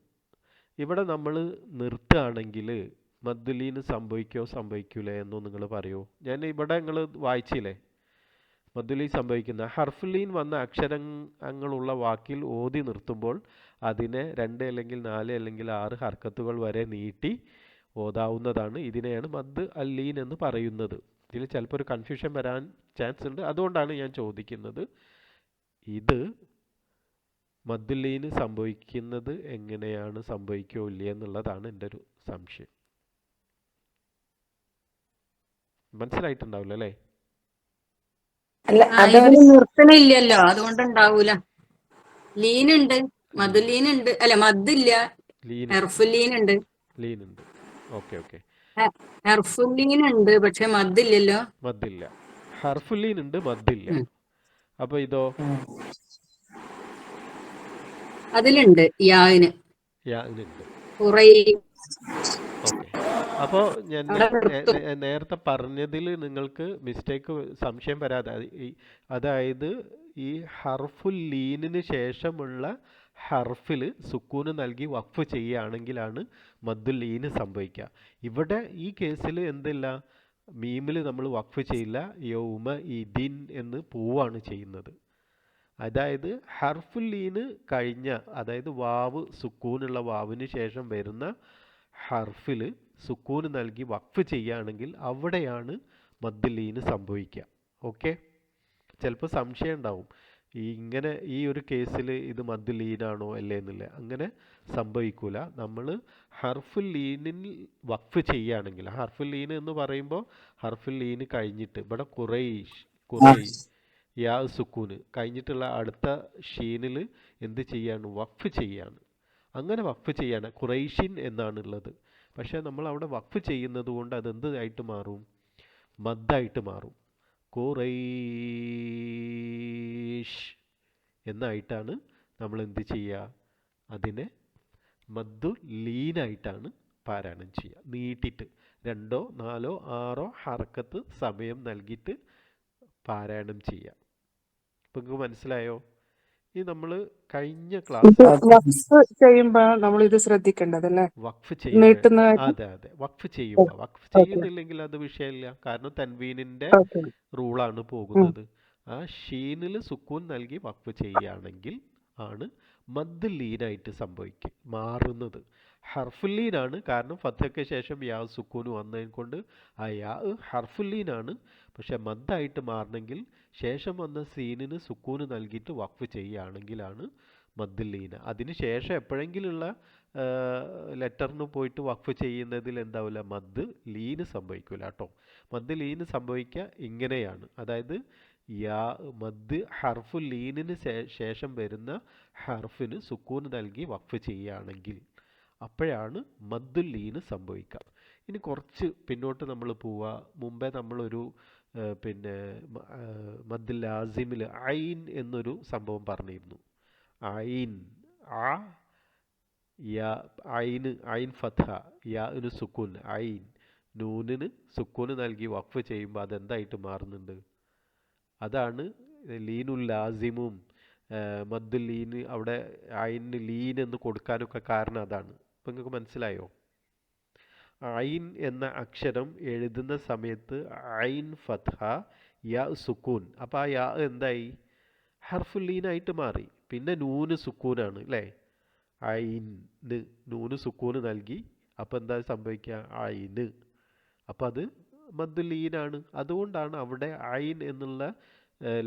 Speaker 1: ഇവിടെ നമ്മൾ നിർത്തുകയാണെങ്കിൽ മദ്ദുല്ലീൻ സംഭവിക്കോ സംഭവിക്കൂലേ എന്നോ നിങ്ങൾ പറയൂ. ഞാൻ ഇവിടെ നിങ്ങൾ വായിച്ചില്ലേ മദ്ദുല്ലീൻ സംഭവിക്കുന്ന ഹർഫുല്ലീൻ വന്ന അക്ഷരങ്ങളുള്ള വാക്കിൽ ഓതി നിർത്തുമ്പോൾ അതിനെ 2 അല്ലെങ്കിൽ 4 അല്ലെങ്കിൽ 6 ഹർക്കത്തുകൾ വരെ നീട്ടി ഓതാവുന്നതാണ്. ഇതിനെയാണ് മദ് അല്ലീൻ എന്ന് പറയുന്നത്. ഇതിൽ ചിലപ്പോൾ ഒരു കൺഫ്യൂഷൻ വരാൻ ചാൻസ് ഉണ്ട്, അതുകൊണ്ടാണ് ഞാൻ ചോദിക്കുന്നത്. ഇത് മദ്ദുല്ലീൻ സംഭവിക്കുന്നത് എങ്ങനെയാണ്, സംഭവിക്കോ ഇല്ല എന്നുള്ളതാണ് എൻ്റെ ഒരു സംശയം. മനസ്സിലായിട്ടുണ്ടാവില്ല അല്ലേ?
Speaker 6: നിർത്തണില്ലല്ലോ, അതുകൊണ്ടുണ്ടാവൂല. ലീനുണ്ട്, മദ്ദുല്ലീനുണ്ട്, അല്ല മദ്ദില്ല, ഹർഫുല്ലീനുണ്ട്.
Speaker 1: ലീനുണ്ട്. ഓക്കെ ഓക്കെ,
Speaker 6: ഹർഫുല്ലീനുണ്ട് പക്ഷെ മദ്ദില്ലല്ലോ.
Speaker 1: മദ്ദില്ല. ഹർഫുല്ലീൻ ഉണ്ട്, മദ്ദില്ല. അപ്പൊ ഇതോ
Speaker 6: അതിലുണ്ട്, യാന്
Speaker 1: യാനുണ്ട്.
Speaker 6: ഓക്കെ,
Speaker 1: അപ്പോൾ ഞാൻ നേരത്തെ പറഞ്ഞതിൽ നിങ്ങൾക്ക് മിസ്റ്റേക്ക് സംശയം വരാതെ, അതായത് ഈ ഹർഫുൽ ലീനിന് ശേഷമുള്ള ഹർഫിൽ സുക്കൂന് നൽകി വഖഫ് ചെയ്യുകയാണെങ്കിലാണ് മദ്ദുൽ ലീന് സംഭവിക്കുക. ഇവിടെ ഈ കേസിൽ എന്തില്ല, മീമിൽ നമ്മൾ വഖഫ് ചെയ്യില്ല, യൗമ ഇദിൻ എന്ന് പോവാണ് ചെയ്യുന്നത്. അതായത് ഹർഫുൽ ലീന് കഴിഞ്ഞ, അതായത് വാവ് സുക്കൂനുള്ള വാവിന് ശേഷം വരുന്ന ഹർഫിൽ സുക്കൂന് നൽകി വഖഫ് ചെയ്യുകയാണെങ്കിൽ അവിടെയാണ് മദ്ദുൽ ലീന് സംഭവിക്കുക. ഓക്കെ, ചിലപ്പോൾ സംശയം ഉണ്ടാവും ഇങ്ങനെ ഈ ഒരു കേസിൽ ഇത് മദ്ദുൽ ലീനാണോ അല്ലേ എന്നില്ല. അങ്ങനെ സംഭവിക്കൂല. നമ്മൾ ഹർഫുൽ ലീനിൽ വഖഫ് ചെയ്യുകയാണെങ്കിൽ, ഹർഫുൽ ലീൻ എന്ന് പറയുമ്പോൾ ഹർഫുൽ ലീന് കഴിഞ്ഞിട്ട് ഇവിടെ ഖുറൈശ് യാ സുക്കൂന് കഴിഞ്ഞിട്ടുള്ള അടുത്ത ഷീനിൽ എന്ത് ചെയ്യാണ്, വഖഫ് ചെയ്യാണ്. അങ്ങനെ വഖഫ് ചെയ്യാണ്, ഖുറൈഷിൻ എന്നാണുള്ളത്. പക്ഷേ നമ്മൾ അവിടെ വഖഫ് ചെയ്യുന്നത് കൊണ്ട് അതെന്തായിട്ട് മാറും, മദ്ദായിട്ട് മാറും. ഖുറൈഷ് എന്നായിട്ടാണ് നമ്മൾ എന്ത് ചെയ്യുക, അതിനെ മദ്ദു ലീനായിട്ടാണ് പാരായണം ചെയ്യുക. നീട്ടിയിട്ട് 2, 4, 6 ഹർക്കത്ത് സമയം നൽകിയിട്ട് പാരായണം ചെയ്യുക. ഇപ്പം നിങ്ങൾക്ക് മനസ്സിലായോ? ഈ നമ്മൾ കഴിഞ്ഞ
Speaker 2: വഖഫ് ചെയ്യുമ്പോ നമ്മൾ ഇത് ശ്രദ്ധിക്കേണ്ടതല്ലേ,
Speaker 1: വഖഫ് ചെയ്യുന്ന, അതെ അതെ, വഖഫ് ചെയ്യുമ്പോൾ, വഖഫ് ചെയ്യുന്നില്ലെങ്കിൽ അത് വിഷയമില്ല. കാരണം തൻവീനിന്റെ റൂളാണ് പോകുന്നത്. ആ ഷീനിൽ സുക്കൂൻ നൽകി വഖഫ് ചെയ്യുകയാണെങ്കിൽ ആണ് മദ് ലീനായിട്ട് മാറുന്നത്. ഹർഫുല്ലീനാണ്, കാരണം ഫത്തഹയ്ക്ക് ശേഷം യാ സുക്കൂന് വന്നതിനെ കൊണ്ട് ആ യാ ഹർഫുല്ലീനാണ്. പക്ഷെ മദ്ദായിട്ട് മാറണമെങ്കിൽ ശേഷം വന്ന സീനിന് സുക്കൂന് നൽകിയിട്ട് വഖഫ് ചെയ്യുകയാണെങ്കിലാണ് മദ്ദുൽ ലീന. അതിന് ശേഷം എപ്പോഴെങ്കിലുള്ള ലെറ്ററിന് പോയിട്ട് വഖഫ് ചെയ്യുന്നതിൽ എന്താവില്ല, മദ് ലീന് സംഭവിക്കില്ല കേട്ടോ. മദ് ലീന് സംഭവിക്കുക ഇങ്ങനെയാണ്, അതായത് യാ മദ് ഹർഫുൽ ലീനിന് ശേഷം വരുന്ന ഹർഫിന് സുക്കൂന് നൽകി വഖഫ് ചെയ്യുകയാണെങ്കിൽ അപ്പോഴാണ് മദ്ദുൽ ലീന് സംഭവിക്കുക. ഇനി കുറച്ച് പിന്നോട്ട് നമ്മൾ പോവുക. മുമ്പേ നമ്മളൊരു പിന്നെ മദ് ലാസിമിൽ ഐൻ എന്നൊരു സംഭവം പറഞ്ഞിരുന്നു. ഐൻ ആ യാ, ഐൻ ഫത്ഹ, യാന് സുക്കൂൻ, ഐൻ നൂനിന് സുക്കൂന് നൽകി വഖഫ് ചെയ്യുമ്പോൾ അതെന്തായിട്ട് മാറുന്നുണ്ട്, അതാണ് ലീനുൽ ലാസിമും മദ്ദുൽ ലീന് അവിടെ ഐന് ലീൻ എന്ന് കൊടുക്കാനൊക്കെ കാരണം അതാണ്. അപ്പം നിങ്ങൾക്ക് മനസ്സിലായോ? ഐൻ എന്ന അക്ഷരം എഴുതുന്ന സമയത്ത് ഐൻ ഫത്ഹ യാ സുക്കൂൻ. അപ്പോൾ ആ യാ എന്തായി? ഹർഫുല്ലീനായിട്ട് മാറി. പിന്നെ നൂന് സുക്കൂനാണ് അല്ലേ? ഐന്, നൂന് സുക്കൂന് നൽകി. അപ്പോൾ എന്താ സംഭവിക്കുക? ഐന്. അപ്പം അത് മദ്ദുല്ലീനാണ്. അതുകൊണ്ടാണ് അവിടെ ഐൻ എന്നുള്ള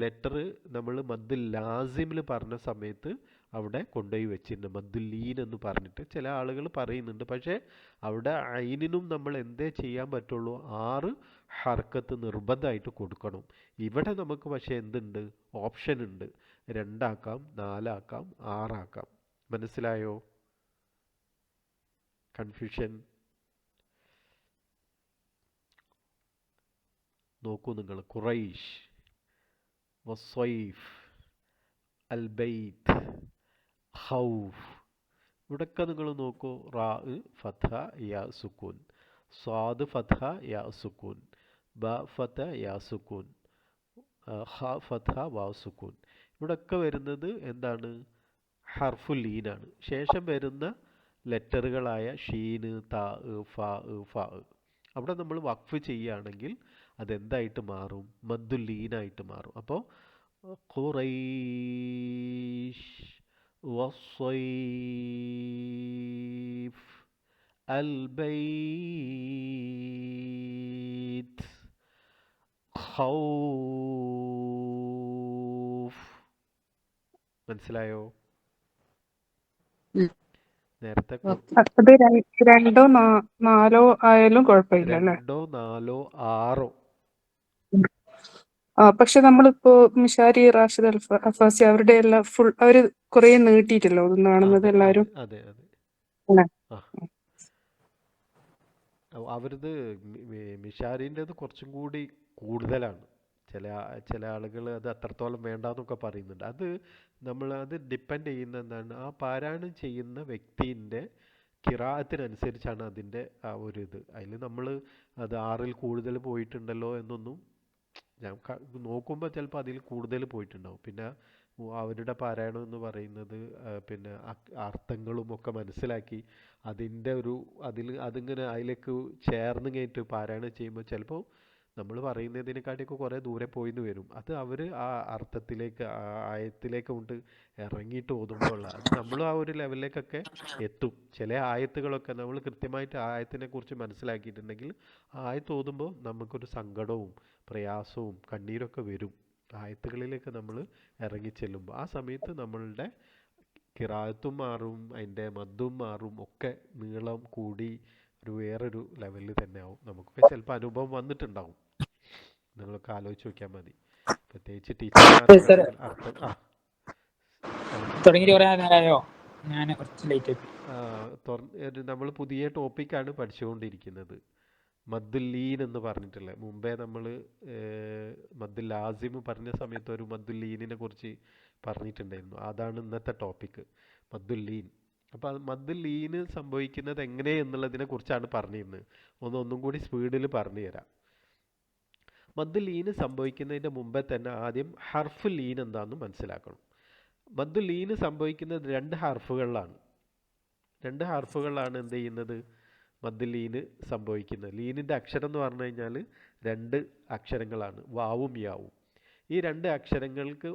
Speaker 1: ലെറ്റർ നമ്മൾ മദ്ദുൽ ലാസിമിൽ പറഞ്ഞ സമയത്ത് അവിടെ കൊണ്ടുപോയി വെച്ചിട്ടുണ്ട്, മദ്ദുല്ലീൻ എന്ന് പറഞ്ഞിട്ട് ചില ആളുകൾ പറയുന്നുണ്ട്. പക്ഷേ അവിടെ ഐനിനും നമ്മൾ എന്തേ ചെയ്യാൻ പറ്റുള്ളൂ? 6 ഹർക്കത്ത് നിർബന്ധമായിട്ട് കൊടുക്കണം. ഇവിടെ നമുക്ക് പക്ഷേ എന്തുണ്ട്? ഓപ്ഷൻ ഉണ്ട്. 2 ആക്കാം, 4 ആക്കാം, 6 ആക്കാം. മനസ്സിലായോ? കൺഫ്യൂഷൻ? നോക്കൂ നിങ്ങൾ. ഖുറൈഷ്, വസ്വൈഫ്, അൽ ബൈത്ത്, ഖൗഫ്, ഇവിടൊക്കെ നിങ്ങൾ നോക്കൂ. റാ ഫത്ഹ യാ സുക്കൂൻ, സ്വാദ് ഫത്ഹ യാ സുക്കൂൻ, ബ ഫത്ഹ യാ സുക്കൂൻ, ഹ ഫത്ഹ വാ സുക്കൂൻ. ഇവിടൊക്കെ വരുന്നത് എന്താണ്? ഹർഫുല്ലീനാണ്. ശേഷം വരുന്ന ലെറ്ററുകളായ ഷീന്, താ, ഫ, ഫ. അവിടെ നമ്മൾ വഖഫ് ചെയ്യുകയാണെങ്കിൽ അതെന്തായിട്ട് മാറും? മദ്ദുല്ലീനായിട്ട് മാറും. അപ്പോൾ ഖുറൈഷ്, വസ്സൈഫ്, അൽ ബൈത്ത്, ഖൗഫ്. മനസ്സിലായോ? നേരത്തെ
Speaker 2: അത് 2 4 ആയാലും കുഴപ്പമില്ല അല്ലേ?
Speaker 1: 2 4 6
Speaker 2: പക്ഷെ നമ്മളിപ്പോ മിഷാരി, റാഷിദ്, അഫാസി അവരുടെ എല്ലാം ഫുൾ അവര് കുറെ നീട്ടിയിട്ടല്ലോ കാണുന്നത് എല്ലാരും.
Speaker 1: അതെ അതെ.
Speaker 2: അല്ലേ?
Speaker 1: ആ, അവരത് മിഷാരിൻ്റെത് കുറച്ചും കൂടി കൂടുതലാണ്. ചില ആളുകൾ അത് അത്രത്തോളം വേണ്ടാന്നൊക്കെ പറയുന്നുണ്ട്. അത് അത് ഡിപ്പെൻഡ് ചെയ്യുന്ന എന്താണ്? ആ പാരായണം ചെയ്യുന്ന വ്യക്തിൻ്റെ ഖിറാഅത്തിനനുസരിച്ചാണ് അതിൻ്റെ ആ ഒരു ഇത്. അതിൽ നമ്മൾ അത് 6ൽ കൂടുതൽ പോയിട്ടുണ്ടല്ലോ എന്നൊന്നും ഞാൻ നോക്കുമ്പോൾ ചിലപ്പോൾ അതിൽ കൂടുതൽ പോയിട്ടുണ്ടാവും. പിന്നെ അവരുടെ പാരായണം എന്ന് പറയുന്നത് പിന്നെ അർത്ഥങ്ങളും ഒക്കെ മനസ്സിലാക്കി അതിൻ്റെ ഒരു അതിങ്ങനെ അതിലേക്ക് ചേർന്ന് കഴിഞ്ഞിട്ട് പാരായണം ചെയ്യുമ്പോൾ ചിലപ്പോൾ നമ്മൾ പറയുന്നതിനെക്കാട്ടിയൊക്കെ കുറേ ദൂരെ പോയിന്ന് വരും. അത് അവർ ആ അർത്ഥത്തിലേക്ക് ആ ആയത്തിലേക്ക് കൊണ്ട് ഇറങ്ങിയിട്ട് ഓതുമ്പോൾ അത് നമ്മൾ ആ ഒരു ലെവലിലേക്കൊക്കെ എത്തും. ചില ആയത്തുകളൊക്കെ നമ്മൾ കൃത്യമായിട്ട് ആ ആയത്തിനെ കുറിച്ച് മനസ്സിലാക്കിയിട്ടുണ്ടെങ്കിൽ ആയത്ത് ഓതുമ്പോൾ നമുക്കൊരു സങ്കടവും പ്രയാസവും കണ്ണീരൊക്കെ വരും ആയത്തുകളിലേക്ക് നമ്മൾ ഇറങ്ങിച്ചെല്ലുമ്പോൾ. ആ സമയത്ത് നമ്മളുടെ ഖിറാഅത്തും മാറും, അതിൻ്റെ മദ്ദും മാറും, ഒക്കെ നീളം കൂടി വേറൊരു ലെവലിൽ തന്നെ ആവും. നമുക്കൊക്കെ ചിലപ്പോൾ അനുഭവം വന്നിട്ടുണ്ടാവും. നിങ്ങളൊക്കെ ആലോചിച്ച് നോക്കിയാൽ മതി. പ്രത്യേകിച്ച് ടീച്ചർമാർ നമ്മൾ പുതിയ ടോപ്പിക്കാണ് പഠിച്ചുകൊണ്ടിരിക്കുന്നത്. മദ്ദുല്ലീൻ എന്ന് പറഞ്ഞിട്ടുള്ളത്. മുമ്പേ നമ്മൾ മദ്ദുൽ ലാസിം പറഞ്ഞ സമയത്ത് ഒരു മദ്ദുല്ലീനിനെ കുറിച്ച് പറഞ്ഞിട്ടുണ്ടായിരുന്നു. അതാണ് ഇന്നത്തെ ടോപ്പിക്ക്, മദ്ദുല്ലീൻ. അപ്പോൾ അത് മദ്ദുല്ലീന് സംഭവിക്കുന്നത് എങ്ങനെ എന്നുള്ളതിനെ കുറിച്ചാണ് പറഞ്ഞിരുന്നത്. ഒന്നും കൂടി സ്പീഡിൽ പറഞ്ഞു തരാം. മദ്ദുല്ലീന് സംഭവിക്കുന്നതിൻ്റെ മുമ്പേ തന്നെ ആദ്യം ഹർഫ് ലീൻ എന്താണെന്ന് മനസ്സിലാക്കണം. മദ്ദുല്ലീന് സംഭവിക്കുന്നത് 2 ഹർഫുകളിലാണ്. 2 ഹർഫുകളിലാണ് എന്ത് ചെയ്യുന്നത്? മദ്ദുല്ലീന് സംഭവിക്കുന്നത്. ലീനിൻ്റെ അക്ഷരം എന്ന് പറഞ്ഞു കഴിഞ്ഞാൽ 2 അക്ഷരങ്ങളാണ്, വാവും യാവും. ഈ 2 അക്ഷരങ്ങൾക്ക്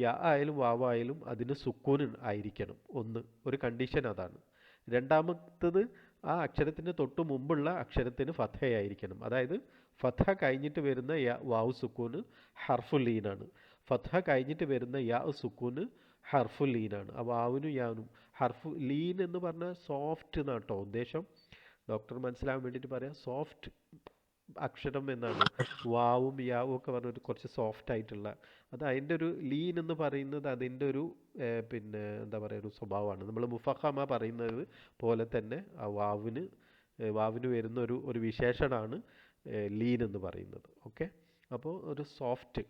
Speaker 1: യാ ആയാലും വാവായാലും അതിന് സുക്കൂൻ ആയിരിക്കണം. ഒരു കണ്ടീഷൻ അതാണ്. രണ്ടാമത്തത് ആ അക്ഷരത്തിന് തൊട്ട് മുമ്പുള്ള അക്ഷരത്തിന് ഫത്ഹയായിരിക്കണം. അതായത് ഫത്ഹ കഴിഞ്ഞിട്ട് വരുന്ന വാവ് സുക്കൂന് ഹർഫുൽ ലീനാണ്. ഫത്ഹ കഴിഞ്ഞിട്ട് വരുന്ന യാ സുക്കൂന് ഹർഫുൽ ലീനാണ്. ആ വാവിനും യാനും ഹർഫു ലീൻ എന്ന് പറഞ്ഞാൽ സോഫ്റ്റ് എന്നാട്ടോ ഉദ്ദേശം. ഡോക്ടർ മനസ്സിലാകാൻ വേണ്ടിയിട്ട് പറയാം, സോഫ്റ്റ് അക്ഷരം എന്നാണ്. വാവും യാവും ഒക്കെ പറഞ്ഞൊരു കുറച്ച് സോഫ്റ്റ് ആയിട്ടുള്ള അത് അതിൻ്റെ ഒരു ലീൻ എന്ന് പറയുന്നത് അതിൻ്റെ ഒരു പിന്നെ എന്താ പറയുക ഒരു സ്വഭാവമാണ്. നമ്മൾ മുഫഖമ പറയുന്നത് പോലെ തന്നെ ആ വാവിന് വരുന്ന ഒരു വിശേഷണമാണ് ലീൻ എന്ന് പറയുന്നത്. ഓക്കെ, അപ്പോൾ ഒരു സോഫ്റ്റ്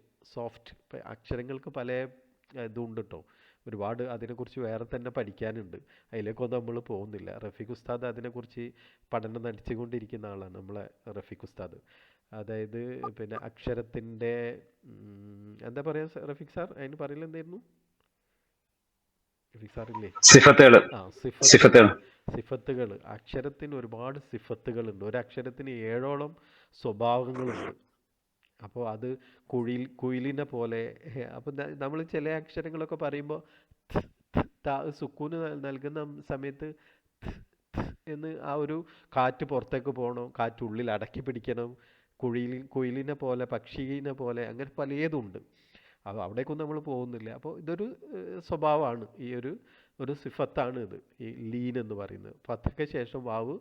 Speaker 1: ഇപ്പം അക്ഷരങ്ങൾക്ക് പല ഇതുണ്ട് കേട്ടോ. ഒരുപാട് അതിനെക്കുറിച്ച് വേറെ തന്നെ പഠിക്കാനുണ്ട്. അതിലേക്കൊന്നും നമ്മൾ പോകുന്നില്ല. റഫീഖ് ഉസ്താദ് അതിനെക്കുറിച്ച് പഠനം നടത്തിക്കൊണ്ടിരിക്കുന്ന ആളാണ് നമ്മളെ റഫീഖ് ഉസ്താദ്. അതായത് പിന്നെ അക്ഷരത്തിൻ്റെ എന്താ പറയുക റഫീഖ് സാർ, അതിന് പറയൽ എന്തായിരുന്നു റഫീഖ് സാറില്ലേ? സിഫത്തുകൾ. അക്ഷരത്തിന് ഒരുപാട് സിഫത്തുകളുണ്ട്. ഒരു അക്ഷരത്തിന് 7ഓളം സ്വഭാവങ്ങളുണ്ട്. അപ്പോൾ അത് കുയിലിനെ പോലെ. അപ്പോൾ നമ്മൾ ചില അക്ഷരങ്ങളൊക്കെ പറയുമ്പോൾ സുക്കൂന് നൽകുന്ന സമയത്ത് എന്ന് ആ ഒരു കാറ്റ് പുറത്തേക്ക് പോകണം, കാറ്റ് ഉള്ളിൽ അടക്കി പിടിക്കണം, കുയിലിനെ പോലെ പക്ഷീനെ പോലെ, അങ്ങനെ പലതുണ്ട്. അപ്പോൾ അവിടേക്കൊന്നും നമ്മൾ പോകുന്നില്ല. അപ്പോൾ ഇതൊരു സ്വഭാവമാണ്, ഈ ഒരു സിഫത്താണ് ഇത്, ഈ ലീൻ എന്ന് പറയുന്നത്. ഫത്തക്ക് ശേഷം വാവ്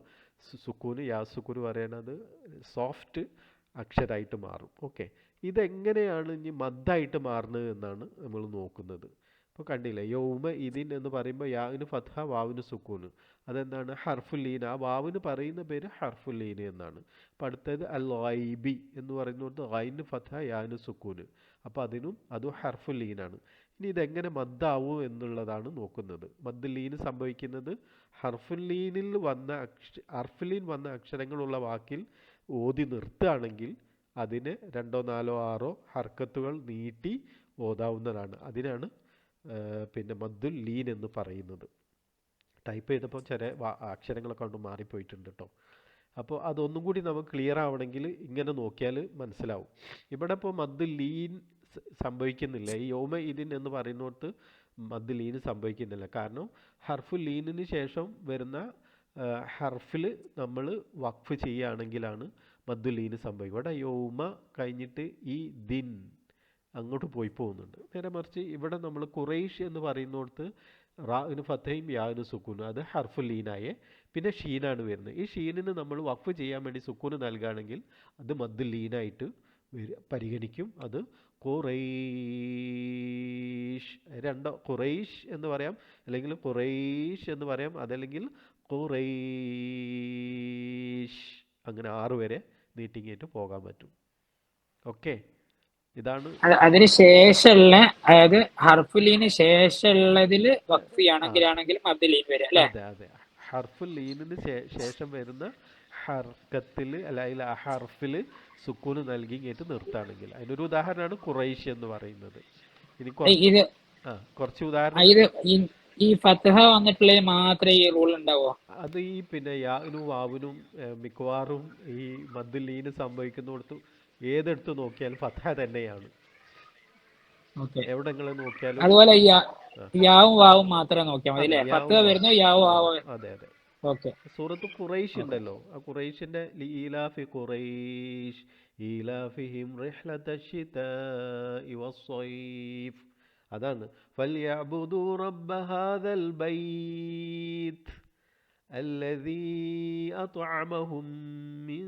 Speaker 1: സുക്കൂന് സുക്കൂന് പറയണത് സോഫ്റ്റ് അക്ഷരമായിട്ട് മാറും. ഓക്കെ, ഇതെങ്ങനെയാണ് ഇനി മദ്ദായിട്ട് മാറുന്നത് എന്നാണ് നമ്മൾ നോക്കുന്നത്. ഇപ്പോൾ കണ്ടില്ലേ, യൗമ ഇതിൻ എന്ന് പറയുമ്പോൾ യാവിന് ഫത്ഹ വാവിന് സുക്കൂന്. അതെന്താണ്? ഹർഫുല്ലീൻ. ആ വാവിന് പറയുന്ന പേര് ഹർഫുല്ലീൻ എന്നാണ്. അപ്പം അടുത്തത് അൽ ഗൈബി എന്ന് പറയുന്നത് ഗൈന് ഫത്ഹ യാവിന് സുക്കൂന്. അപ്പോൾ അതും ഹർഫുല്ലീനാണ്. ഇനി ഇതെങ്ങനെ മദ്ദാവും എന്നുള്ളതാണ് നോക്കുന്നത്. മദ് ലീന് സംഭവിക്കുന്നത് ഹർഫുല്ലീനിൽ വന്ന അക്ഷരങ്ങളുള്ള വാക്കിൽ ഓതി നിർത്തുകയാണെങ്കിൽ അതിന് 2, 4, 6 ഹർക്കത്തുകൾ നീട്ടി ഓതാവുന്നതാണ്. അതിനാണ് പിന്നെ മദ്ദുൽ ലീൻ എന്ന് പറയുന്നത്. ടൈപ്പ് ചെയ്തപ്പോൾ ചില അക്ഷരങ്ങളൊക്കെ കൊണ്ട് മാറിപ്പോയിട്ടുണ്ട് കേട്ടോ. അപ്പോൾ അതൊന്നും കൂടി നമുക്ക് ക്ലിയർ ആവണമെങ്കിൽ ഇങ്ങനെ നോക്കിയാൽ മനസ്സിലാവും. ഇവിടെ ഇപ്പോൾ മദ്ദുൽ ലീൻ സംഭവിക്കുന്നില്ല. ഈ യൗമ ഇതിൻ എന്ന് പറയുന്നിടത്ത് മദ് ലീന് സംഭവിക്കുന്നില്ല. കാരണം ഹർഫുൽ ലീനിന് ശേഷം വരുന്ന ഹർഫിൽ നമ്മൾ വഖഫ് ചെയ്യുകയാണെങ്കിലാണ് മദ്ദുൽ ലീന് സംഭവിക്കും. ഇവിടെ യൗമ കഴിഞ്ഞിട്ട് ഈ ദിൻ അങ്ങോട്ട് പോകുന്നുണ്ട്. നേരെ മറിച്ച് ഇവിടെ നമ്മൾ ഖുറൈഷ് എന്ന് പറയുന്നിടത്ത് റാവിന് ഫത്തയും യാവിന് സുക്കൂനും, അത് ഹർഫുൽ ലീനായേ. പിന്നെ ഷീനാണ് വരുന്നത്. ഈ ഷീനിന് നമ്മൾ വഖഫ് ചെയ്യാൻ വേണ്ടി സുക്കൂന് നൽകുകയാണെങ്കിൽ അത് മദ്ദുൽ ലീനായിട്ട് പരിഗണിക്കും. അത് ഖുറൈഷ് ഖുറൈഷ് എന്ന് പറയാം, അല്ലെങ്കിൽ ഖുറൈഷ് എന്ന് പറയാം, അതല്ലെങ്കിൽ ഖുറൈഷ്, അങ്ങനെ 6 വരെ നീട്ടിങ്ങിയിട്ട് പോകാൻ പറ്റും. ഓക്കെ, ഇതാണ്
Speaker 10: അതിന് ശേഷമുള്ള, അതായത് ഹർഫുലീന് ശേഷമുള്ളതിൽ വഖഫ് ചെയ്യണമെങ്കിലാണെങ്കിൽ മദ്ദുലീൻ വരും അല്ലേ?
Speaker 1: അതെ അതെ, ഹർഫുൽ ലീനിന് ശേഷം വരുന്ന ഹർക്കത്തിൽ അല്ലെങ്കിൽ ആ ഹർഫിൽ സുക്കൂന് നൽകിയിട്ട് നിർത്തുകയാണെങ്കിൽ അതിനൊരു ഉദാഹരണമാണ് ഖുറൈഷ് എന്ന് പറയുന്നത്. ഇനി കുറച്ച് ഉദാഹരണം.
Speaker 10: ഈ ഫത്ഹ വന്നിട്ടുള്ളത് മാത്രമേ ഈ റൂൾ ഉണ്ടാവോ?
Speaker 1: അത് ഈ പിന്നെ യാവിനും വാവിനും മിക്കവാറും ഈ മദ്ദുൽ ലീന് സംഭവിക്കുന്നിടത്തും ഏതെടുത്ത് നോക്കിയാലും ഫത്ഹ തന്നെയാണ്. എവിടെ നിങ്ങൾ നോക്കിയാലും. അതുപോലെ
Speaker 10: യാവും വാവും മാത്രമേ നോക്കിയാൽ മതി അല്ലേ? ഫത്ഹ വരുന്നു, യാവും വാവും.
Speaker 1: അതെ അതെ.
Speaker 10: ഓക്കെ,
Speaker 1: സൂറത്ത് ഖുറൈശ് ഉണ്ടല്ലോ, ആ ഖുറൈശിന്റെ ലീലാഫി ഖുറൈശ് ഈലാഫിഹിം റിഹ്ലതശ് ശിതാഇ വസ്സൈഫ്, അതാണ് ഫൽയഅ്ബുദു റബ്ബ ഹാദൽ ബൈത്ത് അല്ലദീ അത്അമഹും മിൻ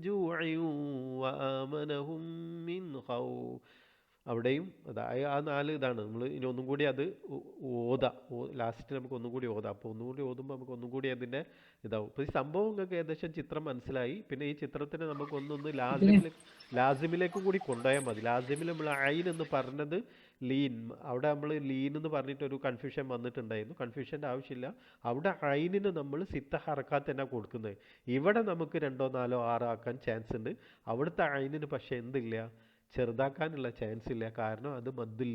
Speaker 1: ജൂഇൻ വആമനഹും മിൻ ഖൗഫ്. അവിടെയും ആ 4 ഇതാണ്. നമ്മൾ ഇനി ഒന്നും കൂടി അത് ലാസ്റ്റ് നമുക്ക് ഒന്നും കൂടി ഓതാം. അപ്പോൾ ഒന്നും കൂടി ഓതുമ്പോൾ നമുക്ക് ഒന്നും കൂടി അതിൻ്റെ ഇതാവും. ഇപ്പോൾ ഈ സംഭവം നിങ്ങൾക്ക് ഏകദേശം ചിത്രം മനസ്സിലായി. പിന്നെ ഈ ചിത്രത്തിന് നമുക്കൊന്നൊന്ന് ലാസിമിലേക്കും കൂടി കൊണ്ടുപോയാൽ മതി. ലാസിമിൽ നമ്മൾ ഐൻ എന്ന് പറഞ്ഞത് ലീൻ, അവിടെ നമ്മൾ ലീൻ എന്ന് പറഞ്ഞിട്ടൊരു കൺഫ്യൂഷൻ വന്നിട്ടുണ്ടായിരുന്നു. കൺഫ്യൂഷൻ്റെ ആവശ്യമില്ല. അവിടെ ഐനിന് നമ്മൾ സിത്ത ഹറക്കാത്ത് തന്നെ കൊടുക്കുന്നത്. ഇവിടെ നമുക്ക് 2, 4, 6 ആക്കാൻ ചാൻസ് ഉണ്ട്. അവിടുത്തെ ഐനിന് പക്ഷേ എന്തില്ല, ചെറുതാക്കാനുള്ള ചാൻസ് ഇല്ല. കാരണം അത് മദ്ദുൽ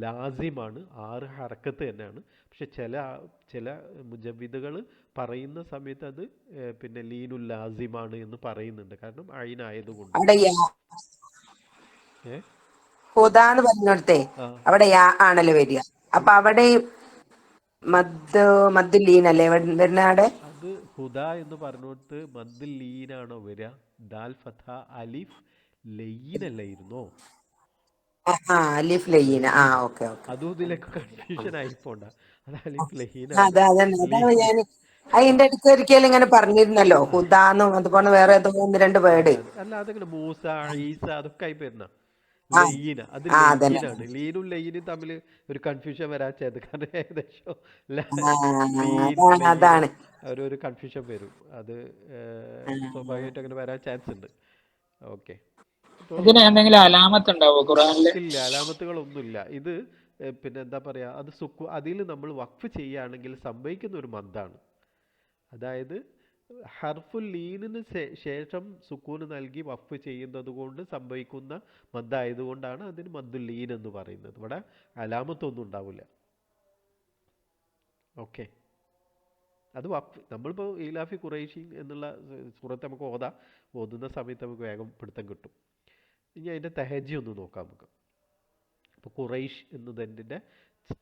Speaker 1: ലാസിമാണ്, 6 ഹറക്കത്ത് തന്നെയാണ്. പക്ഷെ ചില മുജവ്വിദുകൾ പറയുന്ന സമയത്ത് അത് പിന്നെ ലീനുൽ ലാസിമാണ് എന്ന് പറയുന്നുണ്ട്. കാരണം ഐനായതുകൊണ്ട്.
Speaker 8: അവിടെ യാ ആണല്ലോ വരിക. അപ്പൊ അവിടെ മദ്ദുൽ ലീനല്ലേ വരുന്ന?
Speaker 1: അത് ഹുദ എന്ന് പറഞ്ഞിട്ട് മദ്ദുൽ ലീനാണോ വരിക? ദാൽ ഫത്ഹ അലിഫ് ലയ്യിനല്ലായിരുന്നോ?
Speaker 8: അലിഫ് ലയ്യിന.
Speaker 1: അതും ഇതിലേക്ക് കൺഫ്യൂഷൻ ആയിപ്പോണ്ട. അത് അലിഫ് ലയ്യിന.
Speaker 8: ഞാൻ അതിന്റെ അടുത്ത് ഒരിക്കലും ഇങ്ങനെ പറഞ്ഞിരുന്നല്ലോ, ഹുദാന്നും അതുപോലെ വേറെ ഏതോ 1-2 വേർഡ്.
Speaker 1: അല്ല, അതെങ്ങനെ മൂസ ഈസ അതൊക്കെ ആയി വരുന്ന ലയ്യിന. അത് ലയ്യിനാണ്. ലീനും ലയ്യിനും തമ്മിൽ ഒരു കൺഫ്യൂഷൻ വരാച്ചത്. കാരണം ഏകദേശം ഒരു കൺഫ്യൂഷൻ വരും. അത് സ്വാഭാവികമായിട്ട് അങ്ങനെ വരാൻ ചാൻസ് ഉണ്ട്. ഓക്കെ,
Speaker 10: എന്തെങ്കിലും അലാമത്ത് ഉണ്ടാവോ ഖുർആനിൽ?
Speaker 1: ഇല്ല, അലാമത്തുകളൊന്നുമില്ല. ഇത് പിന്നെ എന്താ പറയാ, അത് അതിൽ നമ്മൾ വഖഫ് ചെയ്യുകയാണെങ്കിൽ സംഭവിക്കുന്ന ഒരു മദ്ദാണ്. അതായത് ഹർഫുൽ ലീനിന് ശേഷം സുക്കൂന് നൽകി വഖഫ് ചെയ്യുന്നത് കൊണ്ട് സംഭവിക്കുന്ന മദ്ദായതുകൊണ്ടാണ് അതിന് മദ്ദുൽ ലീൻ എന്ന് പറയുന്നത്. ഇവിടെ അലാമത്തൊന്നും ഉണ്ടാവില്ല. ഓക്കെ, അത് വഖഫ്. നമ്മളിപ്പോൾ ഈലാഫി ഖുറൈശി എന്നുള്ള സൂറത്ത് നമുക്ക് ഓതുന്ന സമയത്ത് നമുക്ക് വേഗം പിടുത്തം കിട്ടും. ഇനി അതിൻ്റെ തെഹജി ഒന്ന് നോക്കാം നമുക്ക്. അപ്പോൾ ഖുറൈഷ് എന്നതിൻ്റെ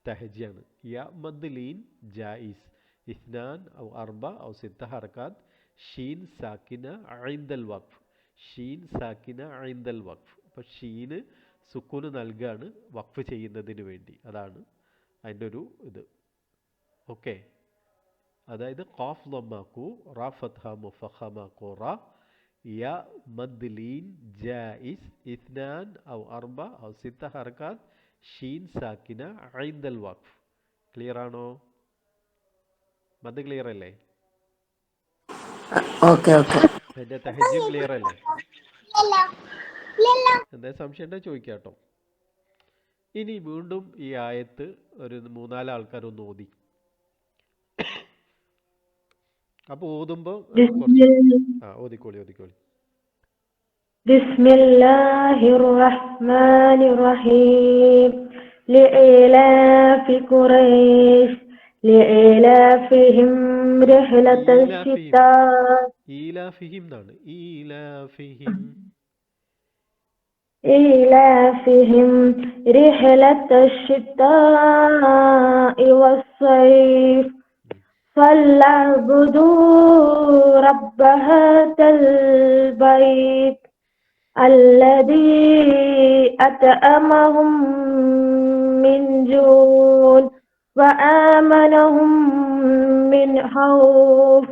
Speaker 1: തെഹജിയാണ്. യ മദ് ലീൻ ജായിസ് ഇസ്നാൻ ഔ അർബ ഔ സിത്ത ഹർക്കാത്ത് ഷീൻ സാക്കിന ഐന്ദൽ വഖഫ്. ഷീൻ സാക്കിന ഐന്ദൽ വഖഫ്. അപ്പോൾ ഷീന് സുക്കൂന് നൽകാണ് വഖഫ് ചെയ്യുന്നതിന് വേണ്ടി. അതാണ് അതിൻ്റെ ഒരു ഇത്. ഓക്കെ, അതായത് ഖാഫ് ലമ്മാക്കു റാ ഫത്ഹ മുഫഖമാക്കു റാ യ മദ് ലീൻ ജായിസ് ഇസ്നാൻ ഔ അർബ ഔ സിത്ത ഹർക്കാത്ത് ഷീൻ സാക്കിന ഐന്ദൽ വഖഫ്. ക്ലിയർ ആണോ? മദ് ക്ലിയർ അല്ലേ? എൻ്റെ തഹജി ക്ലിയർ അല്ലേ? എന്താ സംശയം ഉണ്ടെങ്കിൽ ചോദിക്കാം കേട്ടോ. ഇനി വീണ്ടും ഈ ആയത്ത് ഒരു 3-4 ആൾക്കാരൊന്ന് ഓതി. അപ്പോൾ ഓതുമ്പോൾ ഓതിക്കോളി.
Speaker 11: ബിസ്മില്ലാഹിർ റഹ്മാനിർ റഹീം ലഇലാഫി ഖുറൈശ് ലഇലാഫിഹിം റിഹ്ലത്തശ് ശിതാ
Speaker 1: ഈലാഫിഹിം എന്നാണ്.
Speaker 11: إيلافهم رحلة الشتاء والصيف فليعبدوا رب هذا البيت الذي أطعمهم من جوع وآمنهم من خوف.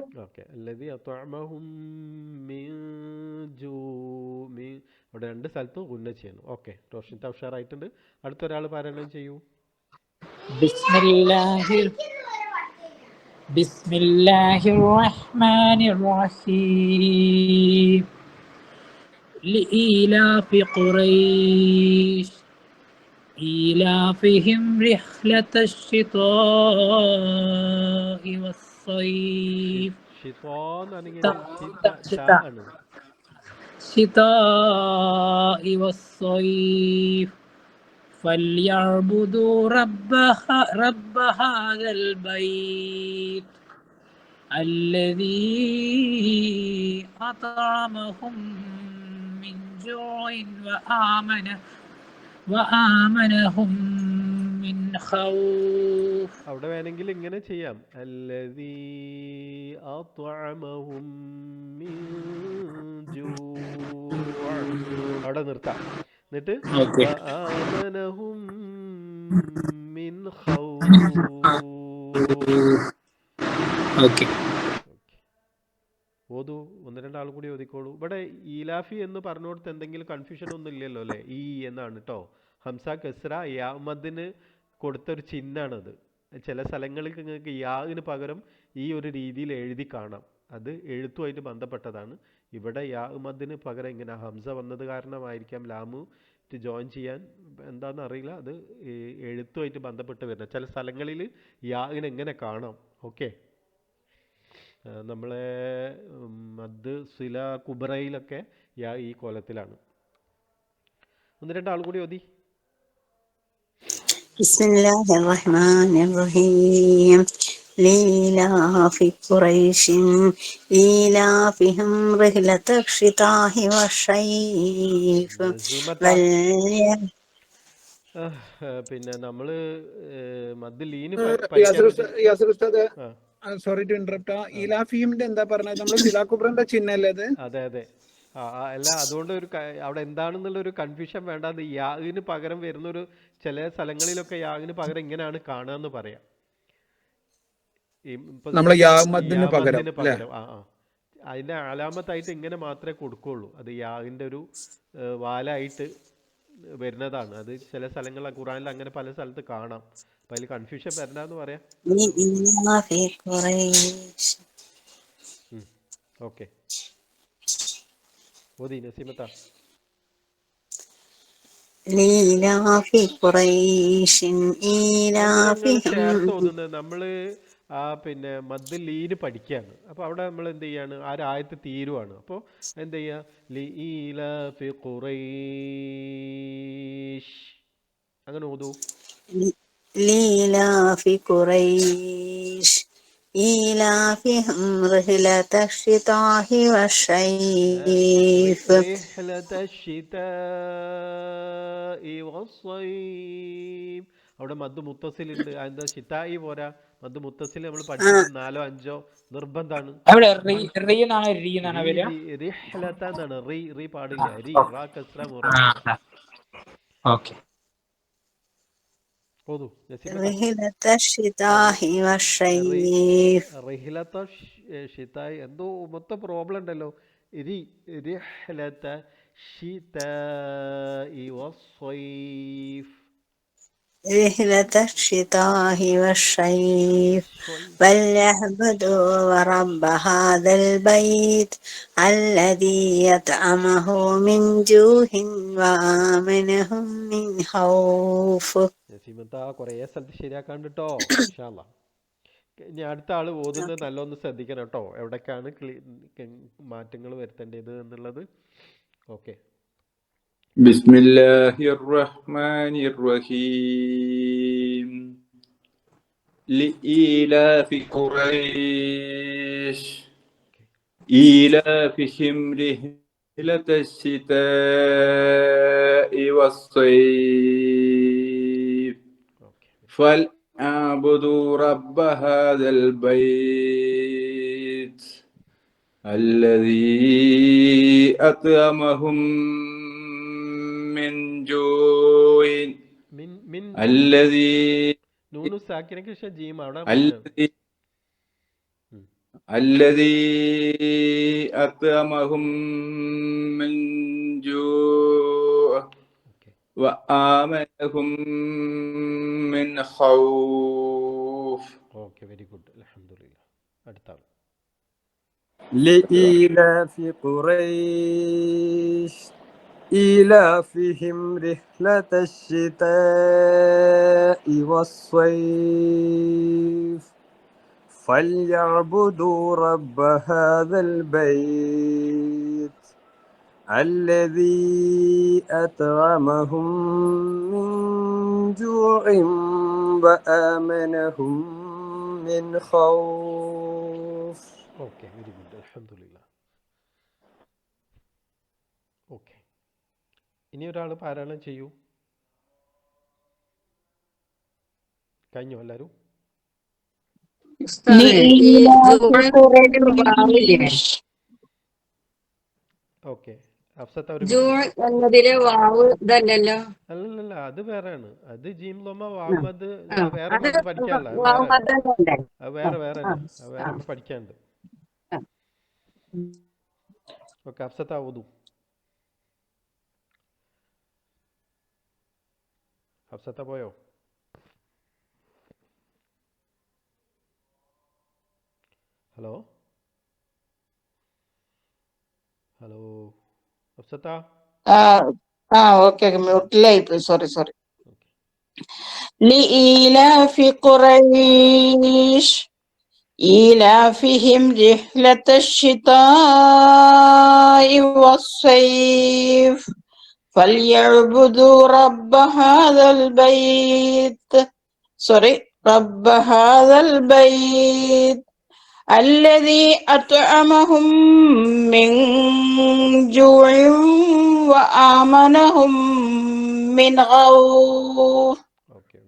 Speaker 1: الذي أطعمهم من جوع. അവിടെ 2 സ്ഥലത്തും ഗുന്ന ചെയ്യണം. ഓക്കെ, റോഷൻ ഉഷാറായിട്ടുണ്ട്. അടുത്തൊരാൾ പാരായണം ചെയ്യൂ.
Speaker 10: ബിസ്മില്ലാഹിർ റഹ്മാനിർ റഹീം ലഇലാഫി ഖുറൈശ് ഈലാഫിഹിം റിഹ്ലത്തശ് ശിതാഇ വസ്സൈഫ്. الشتاء والصيف فليعبدوا رب هذا البيت الذي أطعمهم من جوع وآمنهم من خوف.
Speaker 1: അവിടെ വേണമെങ്കിൽ ഇങ്ങനെ ചെയ്യാം. الذي أطعمهم من جوع. അവിടെ നിർത്താം. എന്നിട്ട് وآمنهم من خوف. ഓതു. 1-2 ആൾ കൂടി ഓതിക്കോളൂ. ഇവിടെ ഈലാഫി എന്ന് പറഞ്ഞുകൊടുത്ത് എന്തെങ്കിലും കൺഫ്യൂഷൻ ഒന്നും ഇല്ലല്ലോ അല്ലേ? ഈ എന്നാണ് കേട്ടോ. ഹംസ കസ്ര യാമദിന് കൊടുത്തൊരു ചിഹ്നമാണത്. ചില സ്ഥലങ്ങളിൽ നിങ്ങൾക്ക് യാന് പകരം ഈ ഒരു രീതിയിൽ എഴുതി കാണാം. അത് എഴുത്തുമായിട്ട് ബന്ധപ്പെട്ടതാണ്. ഇവിടെ യാമദിന് പകരം ഇങ്ങനെ ഹംസ വന്നത് കാരണമായിരിക്കാം ലാമു ജോയിൻ ചെയ്യാൻ എന്താണെന്ന് അറിയില്ല. അത് എഴുത്തുമായിട്ട് ബന്ധപ്പെട്ട് വരുന്നത്. ചില സ്ഥലങ്ങളിൽ യാന് എങ്ങനെ കാണാം. ഓക്കെ, നമ്മളെ മദ് സില കുബറയിലൊക്കെ ഈ കോലത്തിലാണ്. 1-2 ആൾ കൂടി ഓതി.
Speaker 12: ബിസ്മില്ലാഹിർ റഹ്മാനിർ റഹീം ലീലാഫി ഖുറൈശിൻ ഈലാഫിഹിം റിഹ്ലത്തശ് ശിതാഇ വസ്സൈഫ്.
Speaker 1: പിന്നെ നമ്മള് മദ് ലീന്
Speaker 7: സോറി ടു ഇന്ററപ്റ്റ്. ഈലാഫിഹിമിന്റെ എന്താ പറഞ്ഞത്? നമ്മള് സിലാകുബ്രന്റെ ചിഹ്നല്ലേ അത്?
Speaker 1: അതെ. അല്ല, അതുകൊണ്ട് ഒരു അവിടെ എന്താണെന്നുള്ള ഒരു കൺഫ്യൂഷൻ വേണ്ട. അത് യാന് പകരം വരുന്നൊരു ചില സ്ഥലങ്ങളിലൊക്കെ യാന് പകരം ഇങ്ങനെയാണ് കാണാന്ന് പറയാം.
Speaker 7: പകരം
Speaker 1: അതിന്റെ അലാമത്തായിട്ട് ഇങ്ങനെ മാത്രമേ കൊടുക്കുള്ളൂ. അത് യാന്റെ ഒരു വാലായിട്ട് വരുന്നതാണ്. അത് ചില സ്ഥലങ്ങളിൽ ഖുറാനിൽ അങ്ങനെ പല സ്ഥലത്ത് കാണാം. അപ്പൊ അതിൽ കൺഫ്യൂഷൻ വരണ്ടെന്ന് പറയാം. ഓക്കെ, ഓതി നസീമത്ത. ചേർത്ത് ഓതുന്നത് നമ്മള് പിന്നെ മദ് ലീന് പഠിക്കുകയാണ്. അപ്പോൾ അവിടെ നമ്മൾ എന്ത് ചെയ്യാണ്? ആ ആയത്ത് തീരുവാണ്. അപ്പോൾ എന്ത് ചെയ്യുക? ലീലാഫി ഖുറൈശ് അങ്ങനെ ഓതൂ.
Speaker 12: ലീലാഫി ഖുറൈശ് إيلافهم رحلة الشتاء والصيف
Speaker 1: رحلة الشتاء والصيف. അവിടെ മദ് മുത്തസിലുണ്ട്. എന്താ ഷിതായി പോരാ, മദ് മുത്തസിൽ നമ്മൾ പഠിച്ചിട്ട് 4 or 5 നിർബന്ധമാണ്.
Speaker 10: അവിടെ റീ എന്നാണ് വരിക.
Speaker 1: റിഹ്ലത എന്നാണ്. റീ പാടില്ല. റാ കസ്ര മുറ.
Speaker 10: ഓക്കെ.
Speaker 1: ഓതു
Speaker 12: رحلة الشتاء والصيف.
Speaker 1: റിഹ്ലത ഷിതായി എന്തോ മൊത്തം പ്രോബ്ലം ഉണ്ടല്ലോ. റിഹ്ലത ഷിതാഇ വസ്സൈഫ്.
Speaker 12: رحلة الشتاء والصيف فليعبدوا رب هذا البيت الذي يطعمه من جوع وآمنهم من خوف.
Speaker 1: കുറേ സ്ഥലത്ത് ശരിയാക്കാണ്ട് കേട്ടോ. ഇൻഷാ അല്ലാഹ്. ഇനി അടുത്ത ആള് ഓതുന്നത് നല്ലൊന്ന് ശ്രദ്ധിക്കണം കേട്ടോ, എവിടേക്കാണ് മാറ്റങ്ങൾ വരുത്തേണ്ടത് എന്നുള്ളത്. ഓക്കെ.
Speaker 4: ബിസ്മില്ലാഹിർ റഹ്മാനിർ റഹീം. ലഇലാഫി ഖുറൈശ് ഈലാഫിഹിം റിഹ്ലതശ് ശിതാഇ വസ്സൈഫ് فليعبدوا رب هذا البيت الذي أطعمهم من جوع الذي أطعمهم من جوع وآمنهم من خوف.
Speaker 1: ഓക്കെ, വെരി ഗുഡ്, അൽഹംദുലില്ലാ. അടുത്ത ആൾ.
Speaker 5: لإيلاف قريش إيلافهم رحلة الشتاء والصيف فليعبدوا رب هذا البيت الذي أطعمهم من جوع وآمنهم من خوف.
Speaker 1: ഓക്കെ, വെരി ഗുഡ്, അൽഹംദുലില്ലാ. ഓക്കെ, ഇനി ഒരാൾ പാരായണം ചെയ്യൂ. കഴിഞ്ഞോ എല്ലാവരും? ഓക്കെ,
Speaker 6: എന്നതിലെ വാവ് ഇതല്ലല്ലോ.
Speaker 1: അല്ലല്ല, അത് വേറെയാണ്. അത് ജീം ലൊമ വാമദ് വേറെ പഠിക്കാനുള്ള വേറെ പഠിക്കാനുണ്ട്. ഓക്കെ, അഫ്സത്ത ഓതു. അഫ്സത്ത പോയോ? ഹലോ ഹലോ അഫ്സത്ത.
Speaker 13: ഓക്കെ, മ്യൂട്ടിലായി പോയി, സോറി. لإيلاف قريش إيلافهم رحلة الشتاء والصيف فليعبدوا رب هذا البيت الذي أطعمهم من جوع وآمنهم من خوف.
Speaker 1: ഓക്കെ.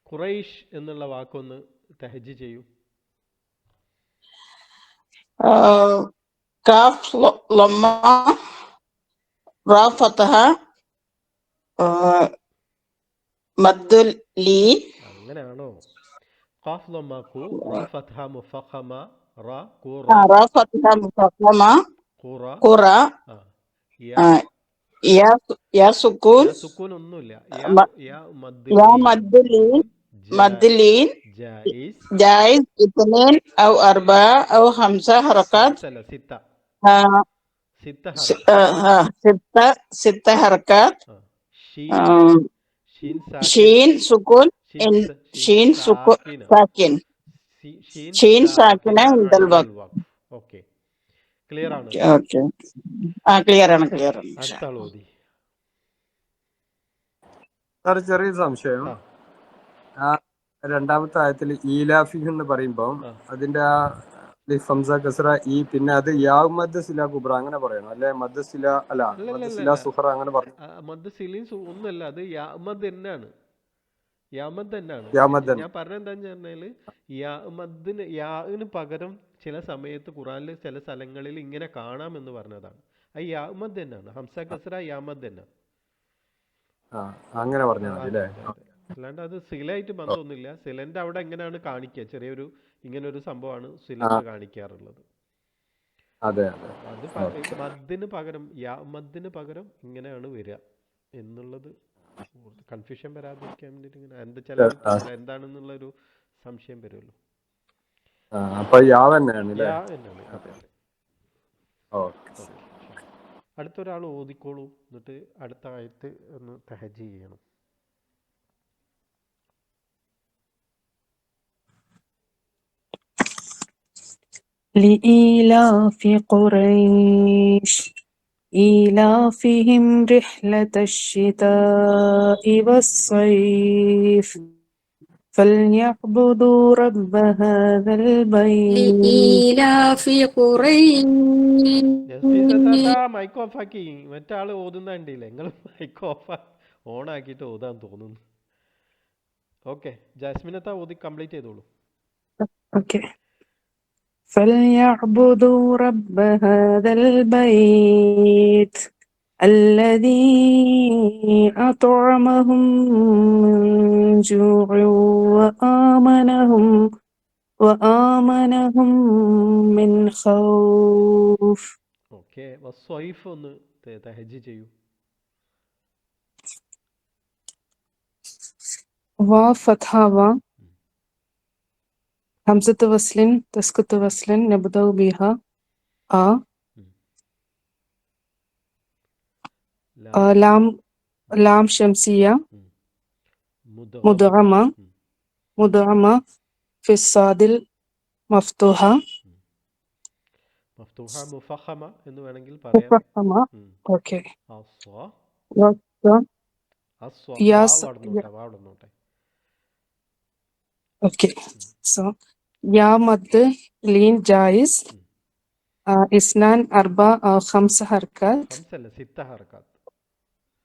Speaker 1: ഖുറൈഷ് എന്നുള്ള വാക്കൊന്ന് തഹജ്ജ് ചെയ്യൂ.
Speaker 13: കാഫ് ലമ്മ റാ ഫതഹ മദ്ദുൽ ലീൻ.
Speaker 1: അങ്ങനെയാണോ? ഖാഫ് ലമ്മ ഖു റാ ഫതഹ മുഫഖമ റാ ഖുറ
Speaker 13: റാ ഫതഹ മുഫഖമ ഖുറ യാ സുകൂൻ
Speaker 1: ഒന്നുമില്ല.
Speaker 13: യാ മദ്ദുലീൻ ജായിസ് ഇത്നൈൻ ഔ അർബഅ ഔ ഖംസ ഹറകാത്ത് ست حركات. شين سكون شين سكون ساكن شين ساكنة عند الوقت.
Speaker 1: ഓക്കെ, ക്ലിയർ ആണ്?
Speaker 13: ഓക്കെ, ക്ലിയർ ആണ്.
Speaker 1: അടുത്ത ആൾ ഓതി.
Speaker 5: ചെറിയ സംശയം. രണ്ടാമത്തെ ആയത്തിൽ ഈലാഫിഹ് എന്ന് പറയുമ്പോൾ അതിന്റെ ആ ഹംസ കസ്ര ഈ പിന്നെ അത് യാ മദ് സില കുബ്ര അങ്ങനെ പറയണം അല്ലെ? മദ് സില അല്ല മദ് സില സുഹറ അങ്ങനെ പറഞ്ഞു.
Speaker 1: മദ് സിലീൻ ഒന്നല്ല, അത് യാമദ് തന്നെയാണ്. യാമദ് തന്നെയാണ്.
Speaker 5: യാമദ്
Speaker 1: ഞാൻ പറഞ്ഞെന്താന്ന് പറഞ്ഞാല് യാന് പകരം ചില സമയത്ത് ഖുറാനിൽ ചില സ്ഥലങ്ങളിൽ ഇങ്ങനെ കാണാം എന്ന് പറഞ്ഞതാണ്. അത് യാമദ് തന്നെയാണ്. ഹംസ കസ്ര യാമദ് തന്നെ.
Speaker 5: അങ്ങനെ പറഞ്ഞാൽ മതി അല്ലേ?
Speaker 1: അല്ലാണ്ട് അത് സിലായിട്ട് ബന്ധമൊന്നുമില്ല. സിലന്റെ അവിടെ എങ്ങനെയാണ് കാണിക്കുക, ചെറിയൊരു ഇങ്ങനൊരു സംഭവമാണ് സിലത്ത് കാണിക്കാറുള്ളത്.
Speaker 5: അത്
Speaker 1: മദ്ദിന് പകരം മദ്ദിന് പകരം ഇങ്ങനെയാണ് വരിക എന്നുള്ളത് കൺഫ്യൂഷൻ വരാതിരിക്കാൻ വേണ്ടിട്ട് ഇങ്ങനെ എന്താണെന്നുള്ളൊരു സംശയം വരുമല്ലോ. അടുത്തൊരാൾ ഓതിക്കോളൂ, എന്നിട്ട് അടുത്ത ആയത്ത് ഒന്ന് തഹജ്ജ് ചെയ്യണം.
Speaker 2: لإيلاف قريش إيلافهم رحلة الشتاء والصيف فليعبدوا رب هذا البيت
Speaker 6: لإيلاف قريش.
Speaker 1: മൈക്ക് ഓഫ് ആക്കി, മറ്റാള് ഓതുന്ന കണ്ടില്ലേ? നിങ്ങൾ മൈക്ക് ഓൺ ആക്കിയിട്ട് ഓതാൻ തോന്നുന്നു. ഓക്കെ, ജാസ്മിനത്താ ഓതി കംപ്ലീറ്റ് ചെയ്തോളൂ.
Speaker 2: ഓക്കെ. فليعبدوا رب هذا البيت الذي أطعمهم من جوع وآمنهم من خوف.
Speaker 1: ഓക്കെ, വസ്വൈഫ് ഒന്ന് തഹജ്ജ് ചെയ്യൂ.
Speaker 2: വാ ഫത്ഹ വാ ഹംസത്ത് വസ്ലിൻ തസ്കുത്ത് വസ്ലിൻ നബ്ദഉ ബിഹ ആ ലാം ഷംസിയ മുദ്ഗമ ഫിസ്സാദിൽ മഫ്തൂഹ
Speaker 1: മുഫഖമ എന്ന് വേണമെങ്കിൽ പറയാം.
Speaker 2: ഓക്കെ. ഓക്കെ. സോ യാ മദ് ലീൻ ജായിസ് ഇസ്നാൻ അർബ ഖംസ ഹർക്കത്ത്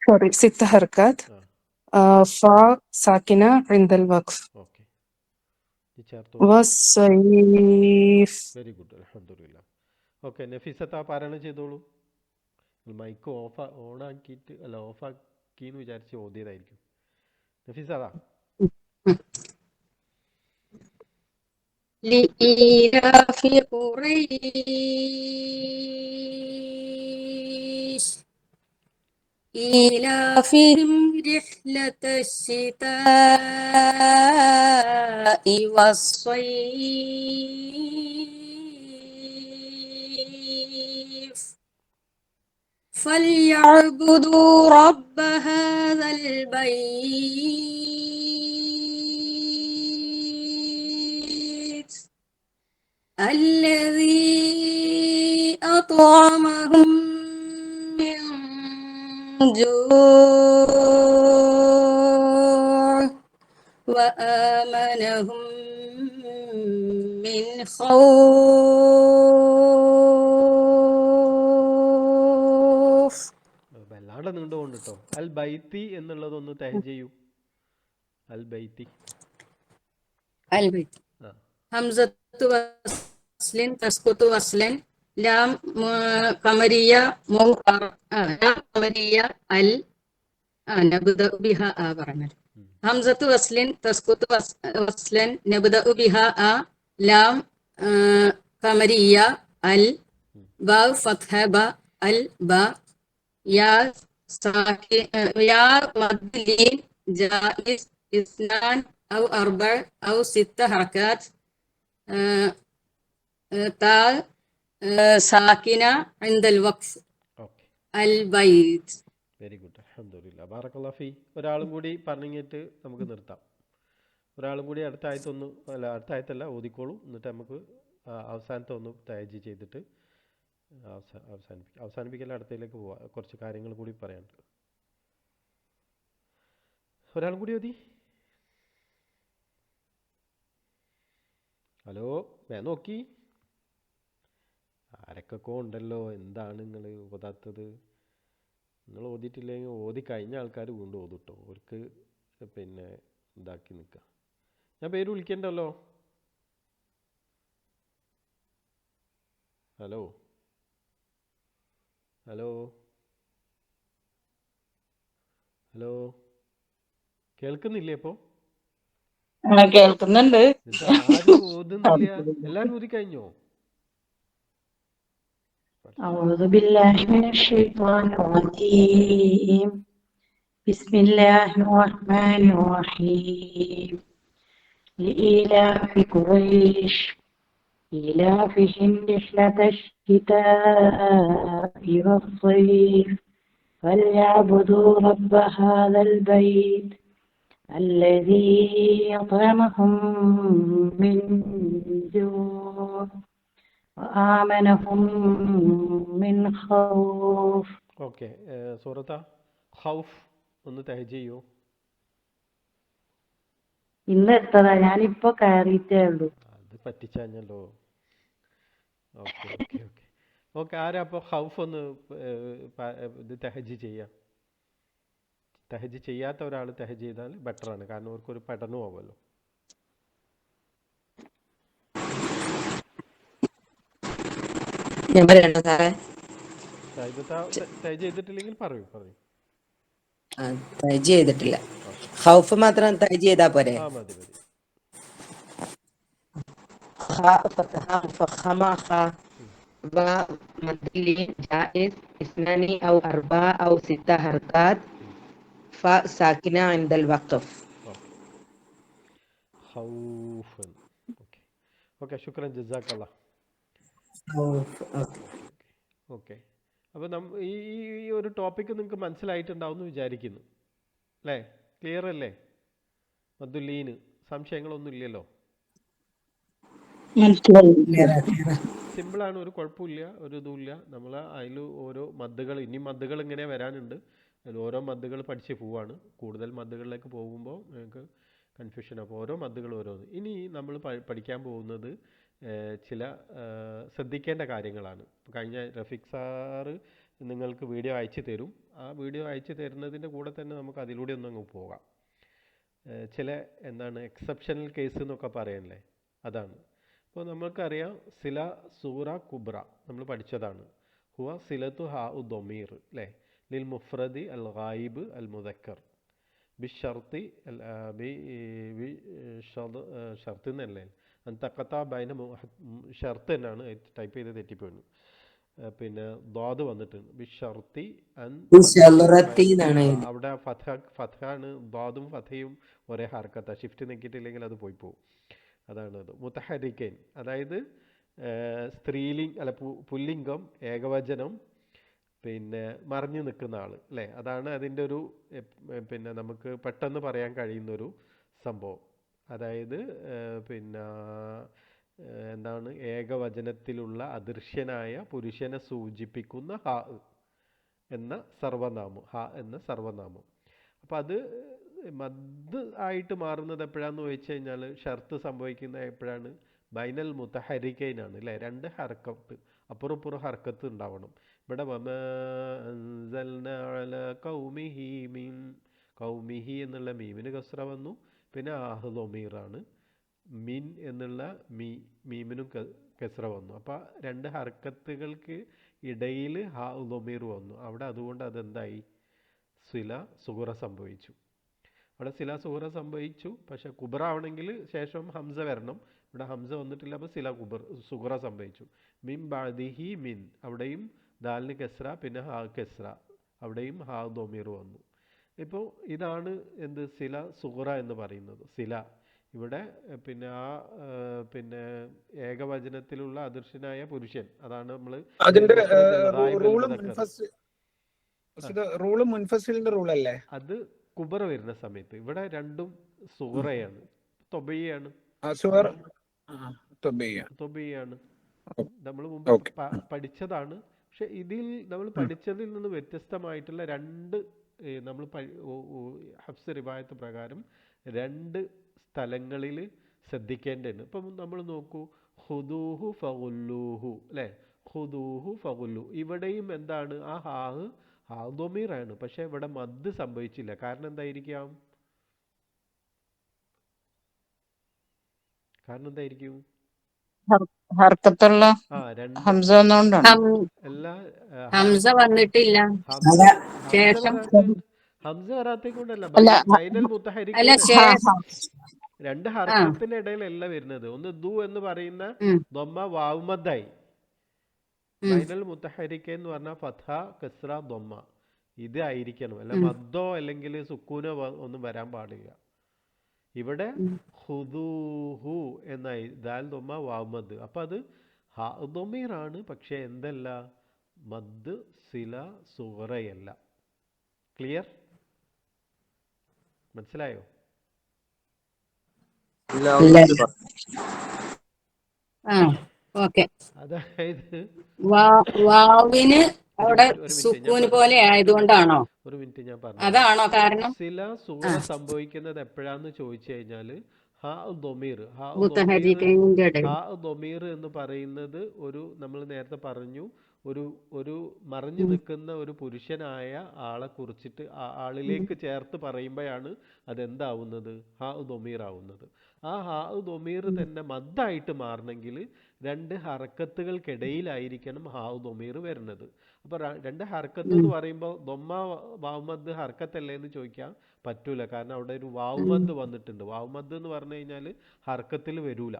Speaker 2: സോറി സിത്ത ഹർക്കത്ത് ഫാ സാക്കിന ഇൻദൽ വഖഫ് വസ്സൈഫ്.
Speaker 1: വെരി ഗുഡ്, അൽഹംദുലില്ലാ. ഓക്കെ, നഫീസത്ത് പാരായണം ചെയ്തോളൂ. മൈക്ക് ഓൺ ആക്കിയിട്ട് അല്ല ഓഫ് ആക്കിന്ന് വിചാരിച്ച് ഓതിയതായിരിക്കും. നഫീസതാ.
Speaker 6: لإيلاف قريش إيلافهم رحلة الشتاء والصيف فليعبدوا رب هذا البيت الذي أطعمهم من جوع وآمنهم من خوف.
Speaker 1: വല്ലാണ്ട് നീണ്ടുകൊണ്ട് കേട്ടോ. അൽ ബൈത്തി എന്നുള്ളതൊന്ന് തഹജ്ജ് ചെയ്യൂ. അൽ ബൈത്തി
Speaker 6: ഹംസത്തു വസ്ലിൻ തസ്കുത്തു വസ്ലൻ ലാം ഖമരിയ ലാം ഖമരിയ അൽ നബ്ദഉ ബിഹ പറഞ്ഞത്. ഹംസത്തു വസ്ലിൻ തസ്കുത്തു വസ്ലൻ നബ്ദഉ ബിഹ ലാം ഖമരിയ അൽ വാവ് ഫത്ഹ ബ അൽ ബ യാ യാ മദ് ലീൻ ജായിസ് ഇസ്നാൻ ഔ അർബഅ ഔ സിത്ത ഹറകാത്ത് താ സാക്കിന ഇൻദൽ വഖഫ് അൽ ബൈത്ത്.
Speaker 1: വെരി ഗുഡ്, അൽഹംദുലില്ലാ. ബാറക്കല്ലാഹു ഫീ. ഒരാളും കൂടി പറഞ്ഞിട്ട് നമുക്ക് നിർത്താം. ഒരാളും കൂടി അടുത്ത ആയത്തല്ല ഓതിക്കോളൂ, എന്നിട്ട് നമുക്ക് അവസാനത്തെ ഒന്ന് തഹജ്ജ് ചെയ്തിട്ട് അവസാനിപ്പിക്കൽ അടുത്തതിലേക്ക് പോവാം. കുറച്ച് കാര്യങ്ങൾ കൂടി പറയാനുണ്ട്. ഒരാളും കൂടി ഓതി. ഹലോ, നോക്കി ആരൊക്കെ ഉണ്ടല്ലോ. എന്താണ് നിങ്ങൾ ഓതാത്തത്? നിങ്ങൾ ഓതിയിട്ടില്ലെങ്കിൽ ഓതി കഴിഞ്ഞ ആൾക്കാർ വീണ്ടും ഓതിട്ടോ. അവർക്ക് പിന്നെ ഇതാക്കി നിൽക്കുക. ഞാൻ പേര് വിളിക്കണ്ടല്ലോ. ഹലോ ഹലോ ഹലോ, കേൾക്കുന്നില്ലേ? ഇപ്പോൾ
Speaker 13: കേൾക്കുന്നുണ്ട്.
Speaker 1: ആരും ഓതുന്നില്ല. എല്ലാരും ഓതി കഴിഞ്ഞോ?
Speaker 11: أعوذ بالله من الشيطان الرجيم بسم الله الرحمن الرحيم لإيلاف قريش إيلافهم رحلة الشتاء والصيف فليعبدوا رب هذا البيت الذي أطعمهم من جوع وآمنهم من خوف.
Speaker 1: ഓക്കെ, സൂറത്ത ഖൗഫ് ഒന്ന് തഹജ് ചെയ്യൂ.
Speaker 11: ഇന്ന് എത്തതാ, ഞാനിപ്പോ കയറിയിട്ടേ ഉള്ളൂ.
Speaker 1: അത് പറ്റിച്ചല്ലോ. Okay okay okay okay. ആരാ അപ്പോൾ ഖൗഫ് ഒന്ന് ഇത് തഹജ് ചെയ്യാം? തഹജ് ചെയ്യാത്ത ഒരാൾ തഹജ് ചെയ്താൽ ബെറ്ററാണ്. കാരണം അവർക്കൊരു പഠനമാവുമല്ലോ.
Speaker 8: ഞാൻ പറയണോ സാറേ?
Speaker 1: തഹജ് ചെയ്തിട്ടില്ലെങ്കിൽ പറയൂ.
Speaker 8: തഹജ് ചെയ്തിട്ടില്ല. ഖൗഫ് മാത്രം തഹജ് ചെയ്താ പോരെ?
Speaker 1: ആ, മതി.
Speaker 8: جائز اثنان أو أربعة أو ستة حركات فاء ساكنة عند الوقف.
Speaker 1: ഖൗഫൻ. ഓക്കെ ഓക്കെ, ശുക്രൻ, ജസാക്കല്ലാ. ഓക്കെ, അപ്പോൾ ഈ ഒരു ടോപ്പിക്ക് നിങ്ങൾക്ക് മനസ്സിലായിട്ടുണ്ടാവും എന്ന് വിചാരിക്കുന്നു അല്ലേ? ക്ലിയർ അല്ലേ? മദ്ദുല്ലീന് സംശയങ്ങളൊന്നും ഇല്ലല്ലോ? സിമ്പിളാണ്, ഒരു കുഴപ്പമില്ല, ഒരു ഇതുമില്ല. നമ്മൾ അതിൽ ഓരോ മദ്ദുകൾ, ഇനി മദ്ദുകൾ ഇങ്ങനെ വരാനുണ്ട്. അതിൽ ഓരോ മദ്ദുകൾ പഠിച്ച് പോവാണ്. കൂടുതൽ മദ്ദുകളിലേക്ക് പോകുമ്പോൾ നിങ്ങൾക്ക് കൺഫ്യൂഷൻ. അപ്പോൾ ഓരോ മദ്ദുകൾ ഓരോന്ന്. ഇനി നമ്മൾ പഠിക്കാൻ പോകുന്നത് ചില ശ്രദ്ധിക്കേണ്ട കാര്യങ്ങളാണ്. കഴിഞ്ഞ റഫീഖ് സാറ് നിങ്ങൾക്ക് വീഡിയോ അയച്ചു തരും. ആ വീഡിയോ അയച്ചു തരുന്നതിൻ്റെ കൂടെ തന്നെ നമുക്ക് അതിലൂടെ ഒന്നങ്ങ് പോകാം. ചില എക്സെപ്ഷണൽ കേസ് എന്നൊക്കെ പറയണല്ലേ, അതാണ്. അപ്പോൾ നമുക്കറിയാം സില സൂറ കുബ്ര നമ്മൾ പഠിച്ചതാണ്. ഹുവ സിലത്തു ഹാ ഉ ദൊമീർ അല്ലേ, ലിൽ മുഫ്രദി അൽ ഗായിബ് അൽ മുദക്കർ ബിഷർത്തി ഷർത്ത് എന്നല്ലേ, തക്കത്ത ബൈന ഷർത്ത് തന്നെയാണ് ടൈപ്പ് ചെയ്ത് തെറ്റിപ്പോയിരുന്നു. പിന്നെ ദ്വാദ് വന്നിട്ടുണ്ട് ബിഷർത്തി അവിടെ ഫത്ഹാണ്. ദ്വാദും ഫഥയും ഒരേ ഹർക്കത്ത. ഷിഫ്റ്റ് നിൽക്കിയിട്ടില്ലെങ്കിൽ അത് പോയി പോകും. അതാണ് അത്. മുത്തഹരിക്കൈൻ അതായത് പുല്ലിംഗം, ഏകവചനം, പിന്നെ മറിഞ്ഞു നിൽക്കുന്ന ആൾ അല്ലേ, അതാണ് അതിൻ്റെ ഒരു പിന്നെ നമുക്ക് പെട്ടെന്ന് പറയാൻ കഴിയുന്നൊരു സംഭവം. അതായത് പിന്നെ ഏകവചനത്തിലുള്ള അദൃശ്യനായ പുരുഷനെ സൂചിപ്പിക്കുന്ന ഹ എന്ന സർവനാമം. അപ്പോൾ അത് മദ് ആയിട്ട് മാറുന്നത് എപ്പോഴാന്ന് ചോദിച്ചു കഴിഞ്ഞാൽ ഷർത്ത് സംഭവിക്കുന്ന എപ്പോഴാണ്? ബൈനൽ മുത്തഹരിക്കൈനാണ് അല്ലേ, രണ്ട് ഹർക്കത്ത്, അപ്പുറപ്പുറം ഹർക്കത്ത് ഉണ്ടാവണം. ഇവിടെ കൗമിഹി എന്നുള്ള മീമിന് കസ്ര വന്നു. പിന്നെ ആഹ്ലൊമീറാണ്. മിൻ എന്നുള്ള മീമിനും കസ്ര വന്നു. അപ്പോൾ രണ്ട് ഹർക്കത്തുകൾക്ക് ഇടയിൽ ഹാ-ലൊമീർ വന്നു അവിടെ. അതുകൊണ്ട് അതെന്തായി? സില സുഹറ സംഭവിച്ചു. അവിടെ സില സുഹറ സംഭവിച്ചു. പക്ഷെ കുബറ ആവണമെങ്കിൽ ശേഷം ഹംസ വരണം. ഇവിടെ ഹംസ വന്നിട്ടില്ല. അപ്പോൾ സില സുഹറ സംഭവിച്ചു. മിൻ ബഅദിഹി മിൻ, അവിടെയും ദാലിന് കെസ്ര, പിന്നെ ഹാ കെസ്ര, അവിടെയും ഹാ ദൊമീർ വന്നു. ഇപ്പോൾ ഇതാണ് സില സുഹറ എന്ന് പറയുന്നത്. സില ഇവിടെ പിന്നെ പിന്നെ ഏകവചനത്തിലുള്ള അദൃശ്യനായ പുരുഷൻ, അതാണ് നമ്മൾ
Speaker 7: അതിന്റെ റൂള് മുൻഫസിലിന്റെ റൂളല്ലേ?
Speaker 1: അത് കുബറ വരുന്ന സമയത്ത്. ഇവിടെ രണ്ടും സുഹറയാണ്, തൊബിയാണ്. നമ്മൾ മുമ്പ് പഠിച്ചതാണ്. പക്ഷെ ഇതിൽ നമ്മൾ പഠിച്ചതിൽ നിന്ന് വ്യത്യസ്തമായിട്ടുള്ള രണ്ട്, നമ്മൾ ഹഫ്സ് റിവായത്ത് പ്രകാരം രണ്ട് സ്ഥലങ്ങളിൽ ശ്രദ്ധിക്കേണ്ടതുണ്ട്. ഇപ്പം നമ്മൾ നോക്കൂ, ഹുദൂഹു ഫഗുല്ലൂഹു അല്ലേ, ഹുദൂഹു ഫഗുല്ലു. ഇവിടെയും എന്താണ്, ആ ഹാ ദൊമീറാണ്, പക്ഷെ ഇവിടെ മദ് സംഭവിച്ചില്ല. കാരണം എന്തായിരിക്കാം?
Speaker 13: ഹർക്കത്തുള്ള
Speaker 1: രണ്ട്
Speaker 13: ഹംസ വന്നുകൊണ്ടാണ്.
Speaker 1: എല്ലാ
Speaker 6: ഹംസ വന്നിട്ടില്ല. ശേഷം
Speaker 1: ഹംസ വരാത്തേക്ക് കൊണ്ടല്ല,
Speaker 13: അല്ല
Speaker 1: ബൈനൽ
Speaker 6: അല്ല
Speaker 1: മുത്തഹരിക്കൈൻ
Speaker 6: ശേഷം
Speaker 1: രണ്ട്
Speaker 6: ആ
Speaker 1: ഹർക്കത്തിന്റെ ഇടയിലല്ല വരുന്നത്. ഒന്ന് ദു എന്ന് പറയുന്ന
Speaker 6: ഉം,
Speaker 1: ദൊമ്മ വാവുമദ്ദായി,
Speaker 6: ഉം,
Speaker 1: ബൈനൽ മുത്തഹരിക്കൈൻ എന്ന് പറഞ്ഞാൽ ഫത്ഹ കസ്ര ദൊമ്മ, ഇത് ആയിരിക്കണം. അല്ല
Speaker 6: ഉം,
Speaker 1: മദ്ദോ അല്ലെങ്കിൽ സുക്കൂനോ ഒന്നും വരാൻ പാടില്ല. ഇവിടെ
Speaker 6: ഉം.
Speaker 1: ഹുദൂഹു എന്നായി, ദാൽ ദൊമ്മ വാവുമദ്. അപ്പം അത് ഹാ ദൊമീറാണ്, പക്ഷെ എന്തല്ല, മദ് സില സുഗറയല്ല. ക്ലിയർ? മനസ്സിലായോ?
Speaker 5: ഇല്ല, ഒന്നുകൂടി പറ.
Speaker 6: ആ ഓക്കെ.
Speaker 1: അതായത്
Speaker 6: വാവിന്
Speaker 1: ഒരു
Speaker 6: അവിടെ
Speaker 1: മിനിറ്റ് ഞാൻ
Speaker 6: സുക്കൂന് പോലെ ആയതുകൊണ്ടാണോ?
Speaker 1: ഒരു മിനിറ്റ് ഞാൻ പറഞ്ഞുതരാം.
Speaker 6: അതാണോ കാരണം?
Speaker 1: സില
Speaker 6: ആ
Speaker 1: സുഗറ സംഭവിക്കുന്നത് എപ്പോഴാന്ന് ചോദിച്ചു കഴിഞ്ഞാൽ, ഹാ ദൊമീർ
Speaker 6: മുത്തഹരിക്കൈന്റെ ഇടയിൽ
Speaker 1: എന്ന് പറയുന്നത് ഒരു, നമ്മൾ നേരത്തെ പറഞ്ഞു, ഒരു ഒരു മറഞ്ഞു
Speaker 6: ഉം,
Speaker 1: നിൽക്കുന്ന ഒരു പുരുഷനായ ആളെ കുറിച്ചിട്ട് ആളിലേക്ക് ചേർത്ത് പറയുമ്പോഴാണ് അതെന്താവുന്നത്, ഹാ ദൊമീർ ആവുന്നത്. ആ ഹാ ദൊമീർ
Speaker 6: ഉം,
Speaker 1: തന്നെ മദ്ദായിട്ട് മാറണമെങ്കിൽ രണ്ട് ഹർക്കത്തുകൾക്കിടയിലായിരിക്കണം ഹാ ദൊമീർ വരുന്നത്. അപ്പോൾ രണ്ട് ഹർക്കത്ത്
Speaker 6: ഉം,
Speaker 1: എന്ന് പറയുമ്പോൾ ദൊമ്മ വാവുമദ് ഹർക്കത്തല്ലേ എന്ന് ചോദിക്കാൻ പറ്റൂല. കാരണം അവിടെ ഒരു
Speaker 6: ഉം,
Speaker 1: വാവുമദ് വന്നിട്ടുണ്ട്. വാവുമദ് എന്ന് പറഞ്ഞു കഴിഞ്ഞാൽ ഹർക്കത്തിൽ വരൂല.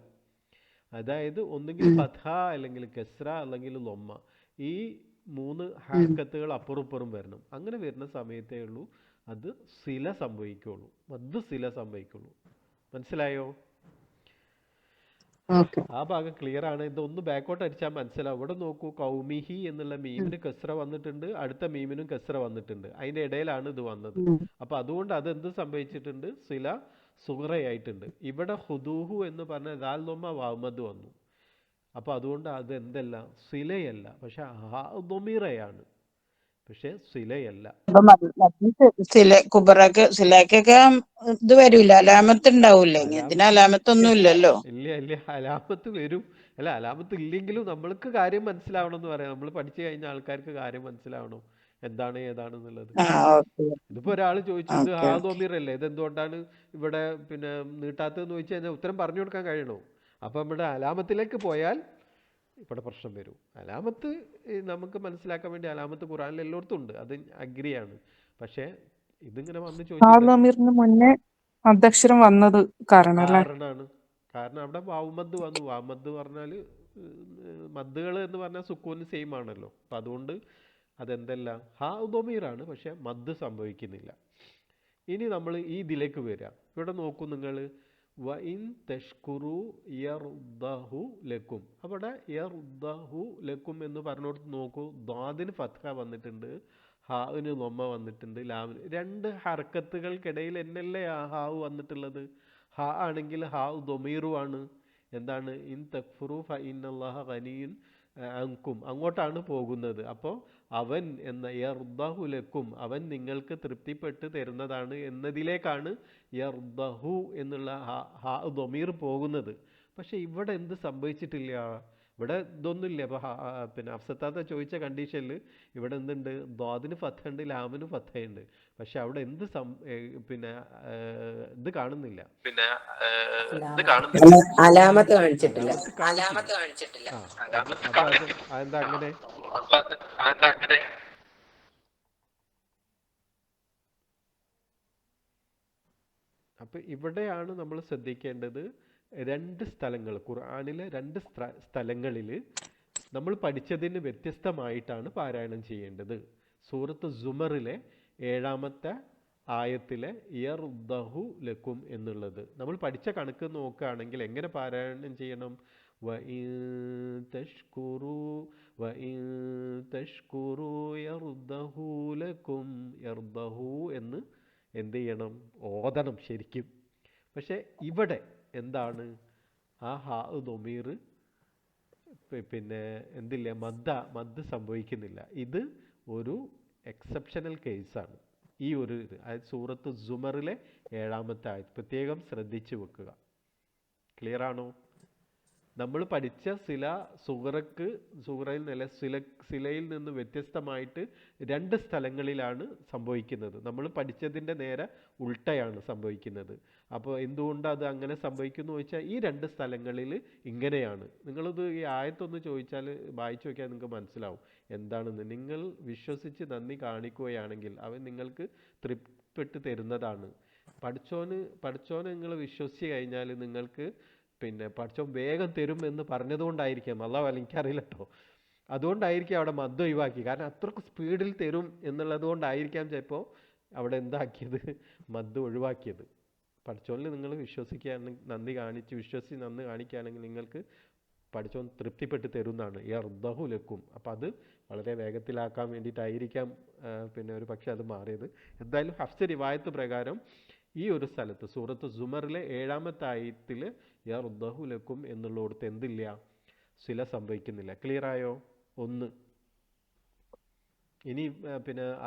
Speaker 1: അതായത് ഒന്നുകിൽ
Speaker 6: ഉം,
Speaker 1: ഫത്ഹ അല്ലെങ്കിൽ കെസ്ര അല്ലെങ്കിൽ ലൊമ്മ, ഈ മൂന്ന്
Speaker 6: ഉം.
Speaker 1: ഹർക്കത്തുകൾ അപ്പുറപ്പുറം വരണം. അങ്ങനെ വരുന്ന സമയത്തേ ഉള്ളൂ അത് സില സംഭവിക്കുള്ളൂ, മദ് സില സംഭവിക്കുള്ളൂ. മനസ്സിലായോ?
Speaker 6: ഓക്കെ.
Speaker 1: ആ ഭാഗം ക്ലിയർ ആണ്. ഇതൊന്ന് ബാക്കോട്ട് അടിച്ചാൽ മനസ്സിലാവും. ഇവിടെ നോക്കൂ, കൗമിഹി എന്നുള്ള
Speaker 6: ഉം,
Speaker 1: മീമിന് കസ്ര വന്നിട്ടുണ്ട്, അടുത്ത മീമിനും കസ്ര വന്നിട്ടുണ്ട്, അതിൻ്റെ ഇടയിലാണ് ഇത് വന്നത്.
Speaker 6: ഉം,
Speaker 1: അപ്പോൾ അതുകൊണ്ട് അതെന്ത് സംഭവിച്ചിട്ടുണ്ട്, സില സുഗറയായിട്ടുണ്ട്. ഇവിടെ ഹുദൂഹു എന്ന് പറഞ്ഞ ദാൽ ദൊമ്മ വാമദ് വന്നു. അപ്പോൾ അതുകൊണ്ട് അത് എന്തല്ല, സിലയല്ല, പക്ഷെ ദൊമീറയാണ്, പക്ഷെ സിലയല്ല.
Speaker 13: അപ്പൊ സിലാക്കൊക്കെ ഇത് വരൂല, അലാമത്ത് ഉണ്ടാവൂലേ? ഇതിന് അലാമത്തൊന്നും ഇല്ലല്ലോ.
Speaker 1: ഇല്ല ഇല്ല, അലാമത്ത് വരും. അല്ല, അലാമത്ത് ഇല്ലെങ്കിലും നമ്മൾക്ക് കാര്യം മനസ്സിലാവണം എന്ന് പറയാം. നമ്മൾ പഠിച്ചു കഴിഞ്ഞ ആൾക്കാർക്ക് കാര്യം മനസ്സിലാവണം എന്താണ് ഏതാണെന്നുള്ളത്.
Speaker 13: ആ ഓക്കെ
Speaker 1: ഇതിപ്പോൾ ഒരാൾ ചോദിച്ചു, ഇത്
Speaker 13: ഓക്കെ
Speaker 1: ഹാ
Speaker 13: ഓക്കെ.
Speaker 1: ദോമീർ അല്ലേ, ഇതെന്തുകൊണ്ടാണ് ഇവിടെ പിന്നെ നീട്ടാത്തതെന്ന് ചോദിച്ചു കഴിഞ്ഞാൽ ഉത്തരം പറഞ്ഞു കൊടുക്കാൻ കഴിയണോ? അപ്പം നമ്മുടെ അലാമത്തിലേക്ക് പോയാൽ ഇവിടെ പ്രശ്നം വരും. അലാമത്ത് നമുക്ക് മനസ്സിലാക്കാൻ വേണ്ടി അലാമത്ത് ഖുറാനിൽ എല്ലായിടത്തും ഉണ്ട്, അത് അഗ്രിയാണ്. പക്ഷേ ഇതിങ്ങനെ വന്ന് ചോദിച്ചിട്ട്
Speaker 2: ആമിറിന് മുന്നേ അധ്യക്ഷരം വന്നത് കാരണം അല്ലേ?
Speaker 1: കാരണം അവിടെ വാവുമദ് വന്നു. വാവുമദ് പറഞ്ഞാൽ മദ്ദുകൾ എന്ന് പറഞ്ഞാൽ സുക്കൂന് സെയിം ആണല്ലോ. അപ്പം അതുകൊണ്ട് അതെന്തല്ല, ഹാ ദൊമീറാണ്, പക്ഷെ മദ് സംഭവിക്കുന്നില്ല. ഇനി നമ്മൾ ഈ ഇതിലേക്ക് വരിക. ഇവിടെ നോക്കൂ നിങ്ങൾ, വ ഇൻ തഷ്കുറു യർദഹു ലക്കും. അവിടെ യർദഹു ലക്കും എന്ന് പറഞ്ഞോടത്ത് നോക്കൂ, ദ്വാദിന് ഫത്ഹ വന്നിട്ടുണ്ട്, ഹാവിന് ലൊമ്മ വന്നിട്ടുണ്ട്, ലാമിന് രണ്ട് ഹർക്കത്തുകൾക്കിടയിൽ എന്നല്ലേ ആ ഹാവ് വന്നിട്ടുള്ളത്. ഹാ ആണെങ്കിൽ ഹാവ് ദൊമീറുമാണ്. എന്താണ്, ഇൻ തക്ഫുറു ഫ ഇന്നല്ലാഹ ഗനിയുൻ അൻകും, അങ്ങോട്ടാണ് പോകുന്നത്. അപ്പോൾ അവൻ എന്ന യർദഹു ലക്കും, അവൻ നിങ്ങൾക്ക് തൃപ്തിപ്പെട്ട് തരുന്നതാണ് എന്നതിലേക്കാണ് യർദഹു എന്നുള്ള ഹാ ദൊമീർ പോകുന്നത്. പക്ഷെ ഇവിടെ എന്ത് സംഭവിച്ചിട്ടില്ല, ഇവിടെ ഇതൊന്നുമില്ല. അപ്പോൾ പിന്നെ അഫ്സത്താത്ത ചോദിച്ച കണ്ടീഷനിൽ ഇവിടെ എന്തുണ്ട്, ദ്വാദിന് ഫത്തയുണ്ട്, ലാമിന് ഫത്തയുണ്ട്. പക്ഷെ അവിടെ എന്ത് പിന്നെ ഇത് കാണുന്നില്ല,
Speaker 8: അലാമത്ത് കാണിച്ചിട്ടില്ല.
Speaker 1: കാണിച്ചിട്ടില്ല. അതെന്താ അങ്ങനെ? അപ്പം ഇവിടെയാണ് നമ്മൾ ശ്രദ്ധിക്കേണ്ടത്. രണ്ട് സ്ഥലങ്ങൾ, ഖുർആനിലെ രണ്ട് സ്ഥലങ്ങളിൽ നമ്മൾ പഠിച്ചതിന് വ്യത്യസ്തമായിട്ടാണ് പാരായണം ചെയ്യേണ്ടത്. സൂറത്ത് സുമറിലെ 7-ാമത്തെ ആയത്തിലെ യർദഹു ലക്കും എന്നുള്ളത് നമ്മൾ പഠിച്ച കണക്ക് നോക്കുകയാണെങ്കിൽ എങ്ങനെ പാരായണം ചെയ്യണം? വഇൻ തഷ്കുറു യർദഹു ലക്കും, യർദഹു എന്ന് എന്ത് ചെയ്യണം, ഓതണം ശരിക്കും. പക്ഷെ ഇവിടെ എന്താണ്, ആ ഹാ ദൊമീർ പിന്നെ എന്തില്ല, മദ് സംഭവിക്കുന്നില്ല. ഇത് ഒരു എക്സെപ്ഷണൽ കേസാണ്. ഈ ഒരു ഇത്, അതായത് സൂറത്ത് സുമറിലെ 7-ാമത്തെ ആയത്ത് പ്രത്യേകം ശ്രദ്ധിച്ചു വെക്കുക. ക്ലിയർ ആണോ? നമ്മൾ പഠിച്ച സൂറയിൽ നില സിലയിൽ നിന്ന് വ്യത്യസ്തമായിട്ട് 2 സ്ഥലങ്ങളിലാണ് സംഭവിക്കുന്നത്. നമ്മൾ പഠിച്ചതിൻ്റെ നേരെ ഉൾട്ടയാണ് സംഭവിക്കുന്നത്. അപ്പോൾ എന്തുകൊണ്ട് അത് അങ്ങനെ സംഭവിക്കുന്നു ചോദിച്ചാൽ ഈ 2 സ്ഥലങ്ങളിൽ ഇങ്ങനെയാണ്. നിങ്ങളത് ഈ ആയത്തൊന്ന് ചോദിച്ചാൽ വായിച്ചു നോക്കിയാൽ നിങ്ങൾക്ക് മനസ്സിലാവും എന്താണെന്ന്. നിങ്ങൾ വിശ്വസിച്ച് നന്ദി കാണിക്കുകയാണെങ്കിൽ അവൻ നിങ്ങൾക്ക് തൃപ്തിപ്പെട്ട് തരുന്നതാണ്. പഠിച്ചോനെ നിങ്ങൾ വിശ്വസിച്ച് കഴിഞ്ഞാൽ നിങ്ങൾക്ക് പഠിച്ചോൻ വേഗം തരും എന്ന് പറഞ്ഞതുകൊണ്ടായിരിക്കാം, അല്ലാഹു എനിക്കറിയില്ല കേട്ടോ, അതുകൊണ്ടായിരിക്കും അവിടെ മദ് ഒഴിവാക്കി. കാരണം അത്രക്ക് സ്പീഡിൽ തരും എന്നുള്ളത് കൊണ്ടായിരിക്കാം ചിലപ്പോൾ അവിടെ എന്താക്കിയത്, മദ് ഒഴിവാക്കിയത്. പഠിച്ചോനിൽ നിങ്ങൾ വിശ്വസിക്കുകയാണെങ്കിൽ വിശ്വസിച്ച് നന്ദി കാണിക്കുകയാണെങ്കിൽ നിങ്ങൾക്ക് പഠിച്ചോൻ തൃപ്തിപ്പെട്ട് തരുന്നതാണ് യർദഹു ലക്കും. അപ്പം അത് വളരെ വേഗത്തിലാക്കാൻ വേണ്ടിയിട്ടായിരിക്കാം ഒരു പക്ഷേ അത് മാറിയത്. എന്തായാലും ഹഫ്സ് റിവായത്ത് പ്രകാരം ഈ ഒരു സ്ഥലത്ത് സൂറത്ത് സുമറിലെ 7-ാമത്തെ ആയത്തിൽ യർദഹു ലക്കും എന്നുള്ളിടത്ത് എന്തില്ല, സില സംഭവിക്കുന്നില്ല. ക്ലിയർ ആയോ? 1. ഇനി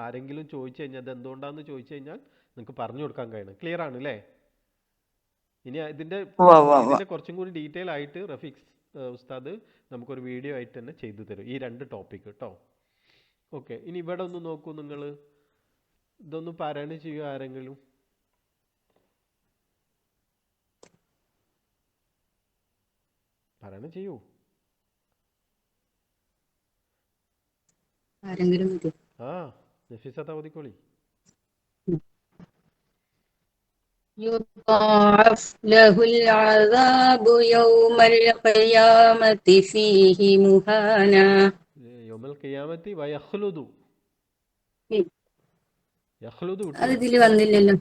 Speaker 1: ആരെങ്കിലും ചോദിച്ചു കഴിഞ്ഞാൽ അത് എന്തുകൊണ്ടാണെന്ന് ചോദിച്ചു കഴിഞ്ഞാൽ നിങ്ങൾക്ക് പറഞ്ഞു കൊടുക്കാൻ കഴിയണം. ക്ലിയർ ആണ് അല്ലേ? ഇനി ഇതിൻ്റെ കുറച്ചും കൂടി ഡീറ്റെയിൽ ആയിട്ട് റഫീഖ് ഉസ്താദ് നമുക്കൊരു വീഡിയോ ആയിട്ട് തന്നെ ചെയ്തു തരും ഈ 2 ടോപ്പിക് കേട്ടോ. ഓക്കെ, ഇനി ഇവിടെ ഒന്ന് നോക്കൂ, നിങ്ങൾ ഇതൊന്ന് പാരായണം ചെയ്യുക ആരെങ്കിലും. പാരായണം ചെയ്യൂ
Speaker 6: ആരെങ്കിലും.
Speaker 1: നഫീസത്ത ഓതിക്കോളി.
Speaker 6: يضاعف له العذاب يوم القيامة فيه مهانا.
Speaker 1: യൗമൽ ഖിയാമത്തി വയഖ്ലുദു. യഖ്ലുദു
Speaker 6: അത് ഇതിൽ വന്നില്ലല്ലോ.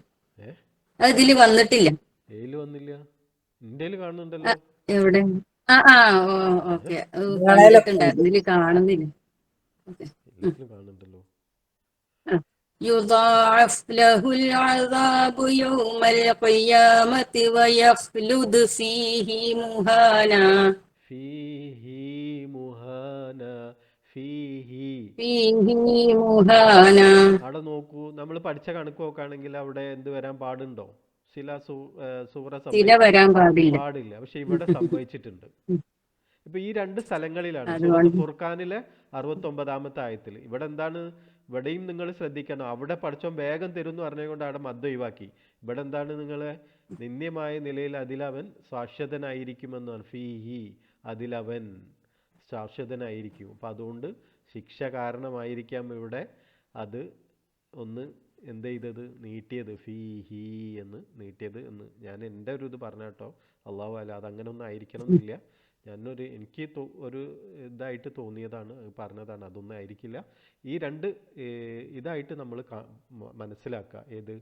Speaker 6: അത് ഇതിൽ വന്നിട്ടില്ല.
Speaker 1: ഏതിൽ വന്നില്ല? ഇന്ത്യയിൽ കാണുന്നുണ്ടല്ലോ.
Speaker 6: എവിടെ? ഓക്കെ, കണ്ടിട്ടുണ്ടായിരുന്നു, ഇതിൽ കാണുന്നില്ല.
Speaker 1: കാണുന്നുണ്ടല്ലോ.
Speaker 6: يضاعف له العذاب يوم القيامة ويخلد فيه مهانا.
Speaker 1: فيه مهانا. അവിടെ നോക്കൂ, നമ്മൾ പഠിച്ച കണക്ക് നോക്കുകയാണെങ്കിൽ അവിടെ എന്ത് വരാൻ പാടുണ്ടോ? സൂറ
Speaker 6: വരാൻ പാടില്ല.
Speaker 1: പക്ഷെ ഇവിടെ സംഭവിച്ചിട്ടുണ്ട്. ഇപ്പൊ ഈ 2 സ്ഥലങ്ങളിലാണ് സൂറത്ത് ഫുർഖാനിലെ 69-ാമത്തെ ആയത്തിൽ. ഇവിടെ എന്താണ്? ഇവിടെയും നിങ്ങൾ ശ്രദ്ധിക്കണം, അവിടെ പഠിച്ചോൻ വേഗം തരും എന്ന് പറഞ്ഞുകൊണ്ട് അവിടെ മദ് ഒഴിവാക്കി. ഇവിടെ എന്താണ്? നിങ്ങളെ നിന്ദ്യമായ നിലയിൽ അതിലവൻ ശാശ്വതനായിരിക്കുമെന്നാണ്. ഫീഹി, അതിലവൻ ശാശ്വതനായിരിക്കും. അപ്പം അതുകൊണ്ട് ശിക്ഷ കാരണമായിരിക്കാം ഇവിടെ അത് ഒന്ന് എന്ത് ചെയ്തത്, നീട്ടിയത്, ഫീഹി എന്ന് നീട്ടിയത് എന്ന് ഞാൻ എൻ്റെ ഒരു ഇത് പറഞ്ഞ കേട്ടോ. അള്ളാഹു അല്ല, അതങ്ങനെ ഒന്നും ആയിരിക്കണം എന്നില്ല. എനിക്ക് ഒരു ഇതായിട്ട് തോന്നിയതാണ് പറഞ്ഞതാണ്, അതൊന്നും ആയിരിക്കില്ല. ഈ 2 ഇതായിട്ട് നമ്മൾ മനസ്സിലാക്കുക. ഏത്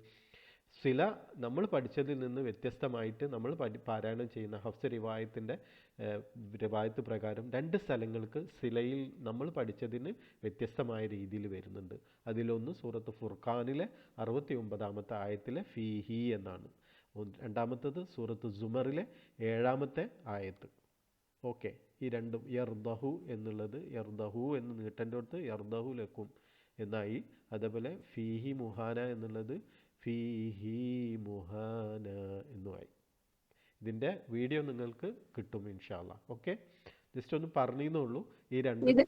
Speaker 1: സില നമ്മൾ പഠിച്ചതിൽ നിന്ന് വ്യത്യസ്തമായിട്ട് നമ്മൾ പാരായണം ചെയ്യുന്ന ഹഫ്സ് റിവായത്ത് പ്രകാരം 2 സ്ഥലങ്ങൾക്ക് സിലയിൽ നമ്മൾ പഠിച്ചതിന് വ്യത്യസ്തമായ രീതിയിൽ വരുന്നുണ്ട്. അതിലൊന്ന് സൂറത്ത് ഫുർഖാനിലെ 69-ാമത്തെ ആയത്തിലെ ഫീഹി എന്നാണ്. 2-ാമത്തേത് സൂറത്ത് സുമറിലെ 7-ാമത്തെ ആയത്ത്. ഓക്കെ, ഈ 2ഉം യർദഹു എന്നുള്ളത് യർദഹു എന്ന് നീട്ടൻ്റെ അടുത്ത് യർദഹു ലക്കും എന്നായി. അതേപോലെ ഫീഹി മുഹാന എന്നുള്ളത് ഫീഹി മുഹാന എന്നുമായി. ഇതിൻ്റെ വീഡിയോ നിങ്ങൾക്ക് കിട്ടും ഇൻഷാ അല്ലാഹ്. ഓക്കെ, ജസ്റ്റ് ഒന്ന് പറഞ്ഞേ. ഈ 2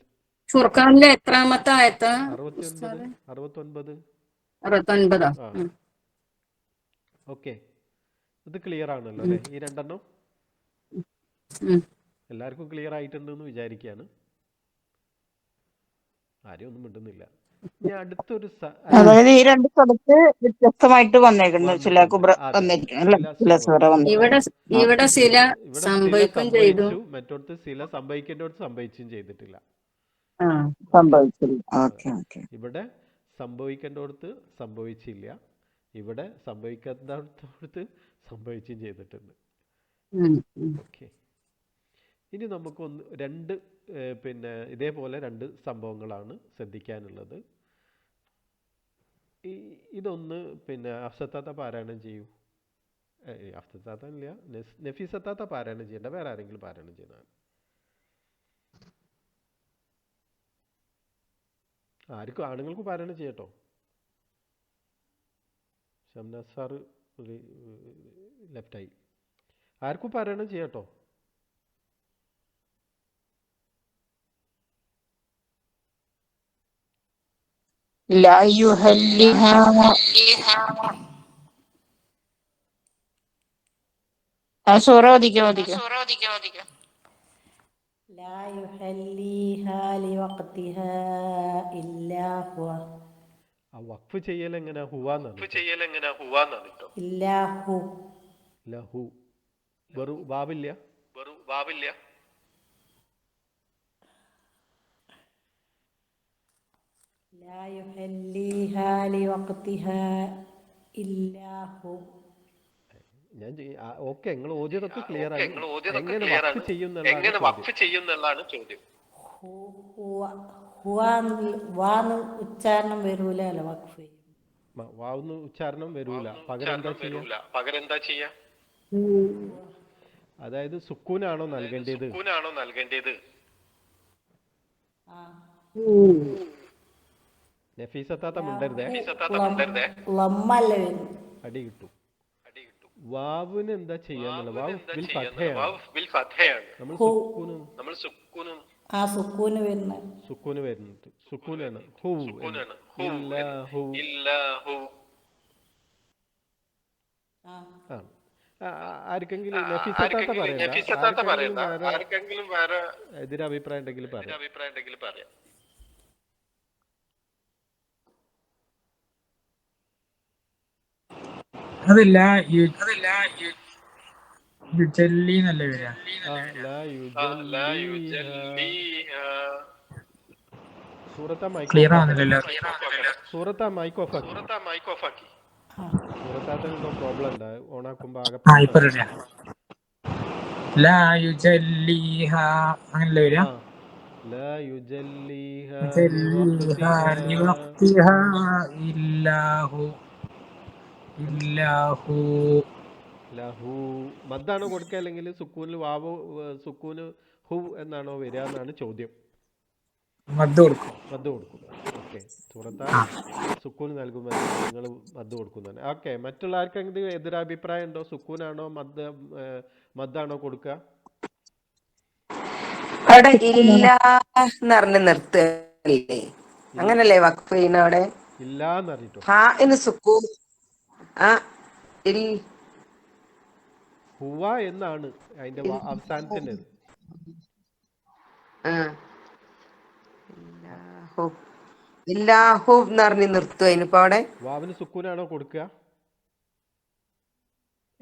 Speaker 6: ഫുർഖാനിലെ എത്രാമത്തെ ആയത്ത്?
Speaker 1: 69. ഓക്കെ, ഇത് ക്ലിയർ ആണല്ലോ അല്ലേ? ഈ 2 എല്ലാവർക്കും ക്ലിയർ ആയിട്ടുണ്ടെന്ന് വിചാരിക്കുകയാണ്. ആരും ഒന്നും മിണ്ടുന്നില്ല. ഇനി അടുത്തൊരു
Speaker 13: അതായത് ഈ 2 സ്ഥലത്ത് വ്യത്യസ്തമായിട്ട് വന്നേക്കുന്നു.
Speaker 6: ഇവിടെ സില സംഭവിക്കും ചെയ്തു,
Speaker 1: മറ്റോടത്ത് സില സംഭവിക്കേണ്ടോടത്ത് സംഭവിച്ചും ചെയ്തിട്ടില്ല. ഇവിടെ സംഭവിക്കേണ്ടോടത്ത് സംഭവിച്ചില്ല, ഇവിടെ സംഭവിക്കാത്തടത്ത് സംഭവിച്ചും ചെയ്തിട്ടുണ്ട്. ഓക്കെ, ഇനി നമുക്ക് 2 ഇതേപോലെ 2 സംഭവങ്ങളാണ് ശ്രദ്ധിക്കാനുള്ളത്. ഇതൊന്ന് അഫ്സത്താത്ത പാരായണം ചെയ്യൂ. അഫ്സത്താത്ത ഇല്ല, നഫീസത്താത്ത പാരായണം ചെയ്യേണ്ട, വേറെ ആരെങ്കിലും പാരായണം ചെയ്യുന്നതാണ്. ആർക്കും ആണുങ്ങൾക്ക് പാരായണം ചെയ്യട്ടോ. ഷംനാസ് സാറ് ലെഫ്റ്റായി. ആർക്കും പാരായണം ചെയ്യാട്ടോ.
Speaker 13: لا يهلها സൂറ ഓദിക്കോ
Speaker 11: لا يحليها لوقتها إلا هو
Speaker 1: ആ വഖഫ് ചെയ്യൽ എങ്ങനെ ഹുവാന്നാണ് കേട്ടോ.
Speaker 11: إلا هو
Speaker 1: ലഹു വെറും വാവില്ല.
Speaker 11: لا يحليها لوقتها إلا هو
Speaker 1: ഞാൻ ഓക്കെ നിങ്ങൾ ഓതിയതൊക്കെ ക്ലിയർ ആയി. എങ്ങനെ വഖഫ് ചെയ്യുന്നുള്ളതാണ് ചോദ്യം.
Speaker 11: വാന്ന് ഉച്ചാരണം വരൂലല്ലോ വഖഫ്
Speaker 1: വാവുന്ന് ഉച്ചാരണം വരൂല. പകരം എന്താ ചെയ്യാ? അതായത് സുക്കൂനാണോ നൽകേണ്ടത്? നഫീസത്താത്ത മിണ്ടരുതേ, അടി കിട്ടും. വാവിന് എന്താ ചെയ്യാന്നുള്ള വാവ് ബിൽ ഫത്ഹയാണ്. നമ്മൾ സുക്കൂന് വരുന്നുണ്ട്. സുക്കൂനാണ് ഹു. ആർക്കെങ്കിലും നഫീസത്താത്ത പറയണ്ട, ആർക്കെങ്കിലും വേറെ എതിരഭിപ്രായം ഉണ്ടെങ്കിൽ പറയാം.
Speaker 10: അതല്ല യുജല്ലി എന്നല്ലേ വരിക?
Speaker 1: ക്ലിയർ ആവുന്നില്ലല്ലോ. സൂറത്താ മൈക്ക് ഓഫ് ആക്കി. സൂറത്താത്തോ പ്രോബ്ലം ഉണ്ട്, ഓണാക്കുമ്പോ ആകെ
Speaker 10: ലാ യുജല്ലിഹ അങ്ങനല്ലേ വരിക?
Speaker 1: ലാ യുജല്ലിഹ
Speaker 10: ലിവഖ്തിഹാ ഇല്ലാഹു
Speaker 1: ലഹു. മദ്ദാണോ കൊടുക്കുക അല്ലെങ്കിൽ സുക്കൂനിൽ വാവ് സുക്കൂന് ഹു എന്നാണോ വരിക എന്നാണ് ചോദ്യം.
Speaker 10: മദ്ദ് കൊടുക്കും.
Speaker 1: ഓക്കെ. സൂറത്ത സുക്കൂന് നൽകുമ്പോൾ നിങ്ങൾ മദ്ദ് കൊടുക്കുന്നതാണ്. ഓക്കെ. മറ്റുള്ള ആർക്കെങ്കിലും എതിരഭിപ്രായം ഉണ്ടോ? സുക്കൂനാണോ മദ്ദാണോ കൊടുക്കുക?
Speaker 8: അവിടെ ഇല്ലാന്ന് നിർത്തല്ലേ, അങ്ങനല്ലേ വഖഫ് ചെയ്യുന്ന? അവിടെ
Speaker 1: ഇല്ലാന്ന് അറിയിട്ടോ.
Speaker 8: സുക്കൂൻ
Speaker 1: ഹുവ എന്നാണ് അതിന്റെ അവസാനത്തിന്റെ.
Speaker 8: നിർത്തുക. അതിനിപ്പോ അവിടെ
Speaker 1: വാവിന് സുക്കൂനാണോ കൊടുക്കുക?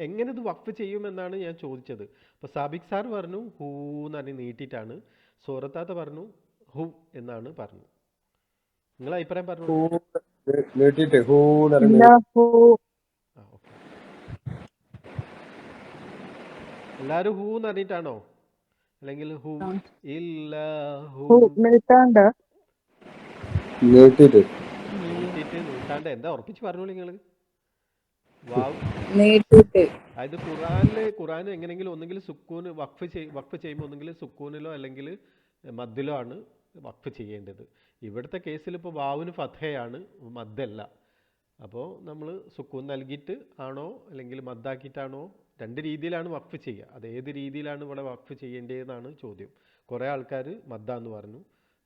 Speaker 1: എങ്ങനെ ഇത് വഖഫ് ചെയ്യുമെന്നാണ് ഞാൻ ചോദിച്ചത്. അപ്പൊ സാബിക് സാർ പറഞ്ഞു ഹൂ എന്ന് പറഞ്ഞ് നീട്ടിയിട്ടാണ്. സൂറത്താത്ത പറഞ്ഞു ഹു എന്നാണ് പറഞ്ഞു. നിങ്ങളെ അഭിപ്രായം പറഞ്ഞു. എല്ലാരും ഹൂ എന്ന് പറഞ്ഞിട്ടാണോ അല്ലെങ്കിൽ ഹു നീട്ടാണ്ട് എന്താ ഉറപ്പിച്ച് പറഞ്ഞോളൂ നിങ്ങള്. അതായത് ഖുറാൻ എങ്ങനെങ്കിലും ഒന്നെങ്കിൽ സുക്കൂന് വഖഫ് ചെയ്യുമ്പോൾ ഒന്നെങ്കിൽ സുക്കൂനിലോ അല്ലെങ്കിൽ മദ്ദിലോ ആണ് വഖഫ് ചെയ്യേണ്ടത്. ഇവിടുത്തെ കേസിൽ ഇപ്പോൾ വാവിന് ഫത്ഹയാണ്, മദ്ദല്ല. അപ്പോൾ നമ്മൾ സുക്കൂൻ നൽകിയിട്ട് ആണോ അല്ലെങ്കിൽ മദ്ദാക്കിയിട്ടാണോ, രണ്ട് രീതിയിലാണ് വഖഫ് ചെയ്യുക. അത് ഏത് രീതിയിലാണ് ഇവിടെ വഖഫ് ചെയ്യേണ്ടതെന്നാണ് ചോദ്യം. കുറേ ആൾക്കാർ മദ്ദാന്ന് പറഞ്ഞു,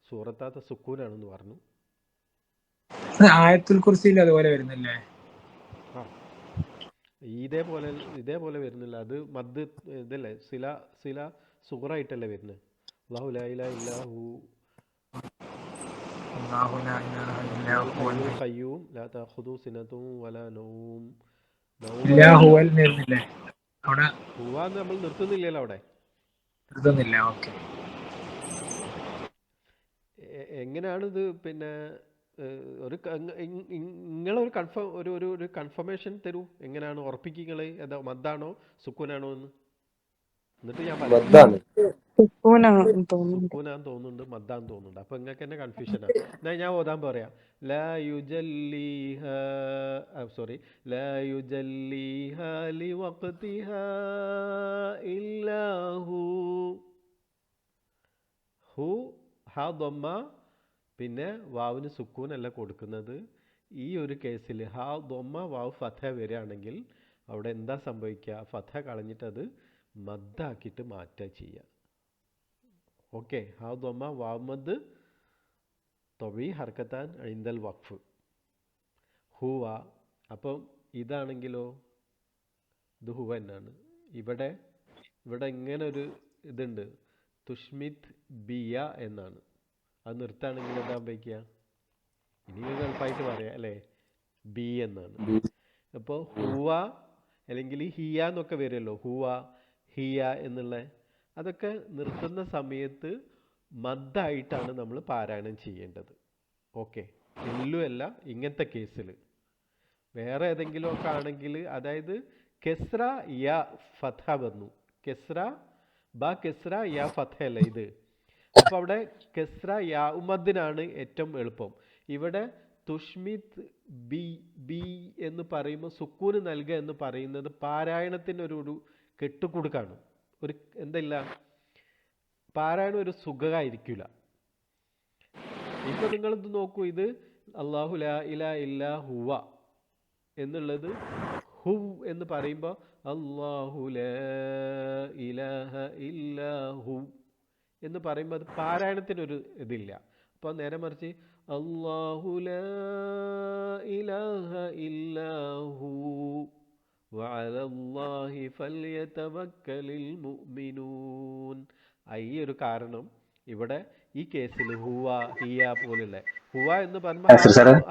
Speaker 1: സൂറത്താത്ത സുക്കൂനാണെന്ന് പറഞ്ഞു.
Speaker 10: ആയത്തുൽ കുർസിയിൽ അതുപോലെ വരുന്നില്ലേ?
Speaker 1: ഇതേപോലെ വരുന്നില്ല. അത് മദ് ഇതല്ലേ, സില സുഗറായിട്ടല്ലേ വരുന്നത്. അല്ലാഹു ലാ ഇലാഹ ഇല്ലാഹു ഖയ്യൂം ലാ തഖുദു സിനതും വലാ നൗം. ഹുവാന്ന് നമ്മൾ നിർത്തുന്നില്ലല്ലോ അവിടെ. എങ്ങനെയാണിത്? പിന്നെ നിങ്ങളൊരു കൺഫർമേഷൻ തരൂ. എങ്ങനെയാണ് ഉറപ്പിക്കുക? ഏതാ മദ്ദാണോ സുക്കൂനാണോ എന്ന്? എന്നിട്ട് ഞാൻ പറയാം. സുക്കൂനാന്ന് തോന്നുന്നുണ്ട്, മദ്ദാന്ന് തോന്നുന്നുണ്ട്. അപ്പൊ നിങ്ങൾക്ക് തന്നെ കൺഫ്യൂഷനാണ്. എന്നാ ഞാൻ ഓതാൻ പറയാം. ലാ യുജല്ലിഹാ ലിവഖ്തിഹാ ഇല്ലാ ഹു. ഹു ഹ ദമ്മ, പിന്നെ വാവിന് സുക്കൂനല്ല കൊടുക്കുന്നത്. ഈ ഒരു കേസിൽ ഹ ദമ്മ വാവ് ഫത്ഹ വരികയാണെങ്കിൽ അവിടെ എന്താ സംഭവിക്കുക? ഫത്ഹ കളഞ്ഞിട്ട് അത് മദ്ദാക്കിയിട്ട് മാറ്റുക ചെയ്യുക. ഓക്കെ, ഹാ ദൊമ്മ വാവ് മദ് തൊബി ഹർക്കത്താൻ ഇൻദൽ വഖഫ് ഹുവ. അപ്പം ഇതാണെങ്കിലോ ഇത് ഹുവ എന്നാണ്. ഇവിടെ ഇങ്ങനെ ഒരു ഇതുണ്ട്, തുഷ്മിത് ബിയ എന്നാണ്. അത് നിർത്താണെങ്കിൽ എന്താ വയ്ക്കുക? ഇനി എളുപ്പമായിട്ട് പറയാം അല്ലേ, ബി എന്നാണ്. അപ്പോൾ ഹുവ അല്ലെങ്കിൽ ഹിയ എന്നൊക്കെ വരുമല്ലോ, ഹുവ ഹിയ എന്നുള്ള അതൊക്കെ നിർത്തുന്ന സമയത്ത് മദ്ദായിട്ടാണ് നമ്മൾ പാരായണം ചെയ്യേണ്ടത്. ഓക്കെ, എല്ലുമല്ല ഇങ്ങനത്തെ കേസിൽ. വേറെ ഏതെങ്കിലും ഒക്കെ ആണെങ്കിൽ, അതായത് കെസ്ര യ ഫത്ഹ വന്നു, കെസ്ര ബ കെസ്ര യ ഫത്ഹ അല്ല ഇത്. അപ്പോൾ അവിടെ കെസ്ര യാ ഉമദ്ദിനാണ് ഏറ്റവും എളുപ്പം. ഇവിടെ തുഷ്മിത് ബി ബി എന്ന് പറയുമ്പോൾ സുക്കൂന് നൽകുക എന്ന് പറയുന്നത് പാരായണത്തിന് ഒരു കെട്ടുകൊടുക്കാണ്. ഒരു എന്തില്ല, പാരായണം ഒരു സുഖമായിരിക്കില്ല. ഇപ്പൊ നിങ്ങളിത് നോക്കൂ, ഇത് അല്ലാഹു ലാ ഇലാഹ ഇല്ലാ ഹുവ എന്നുള്ളത് ഹു എന്ന് പറയുമ്പോൾ അല്ലാഹു ലാ ഇലാഹ ഇല്ലാ ഹു എന്ന് പറയുമ്പോൾ അത് പാരായണത്തിനൊരു ഇതില്ല. അപ്പോൾ നേരെ മറിച്ച് അല്ലാഹു ലാ ഇലാഹ ഇല്ലാ ഹു വഅലല്ലാഹി ഫൽയതവക്കലിൽ മുഅ്മിനൂൻ. ഈ ഒരു കാരണം ഇവിടെ ഈ കേസിൽ ഹുവ ഹിയ പോലുള്ള ഹുവ എന്ന് പറയുമ്പോൾ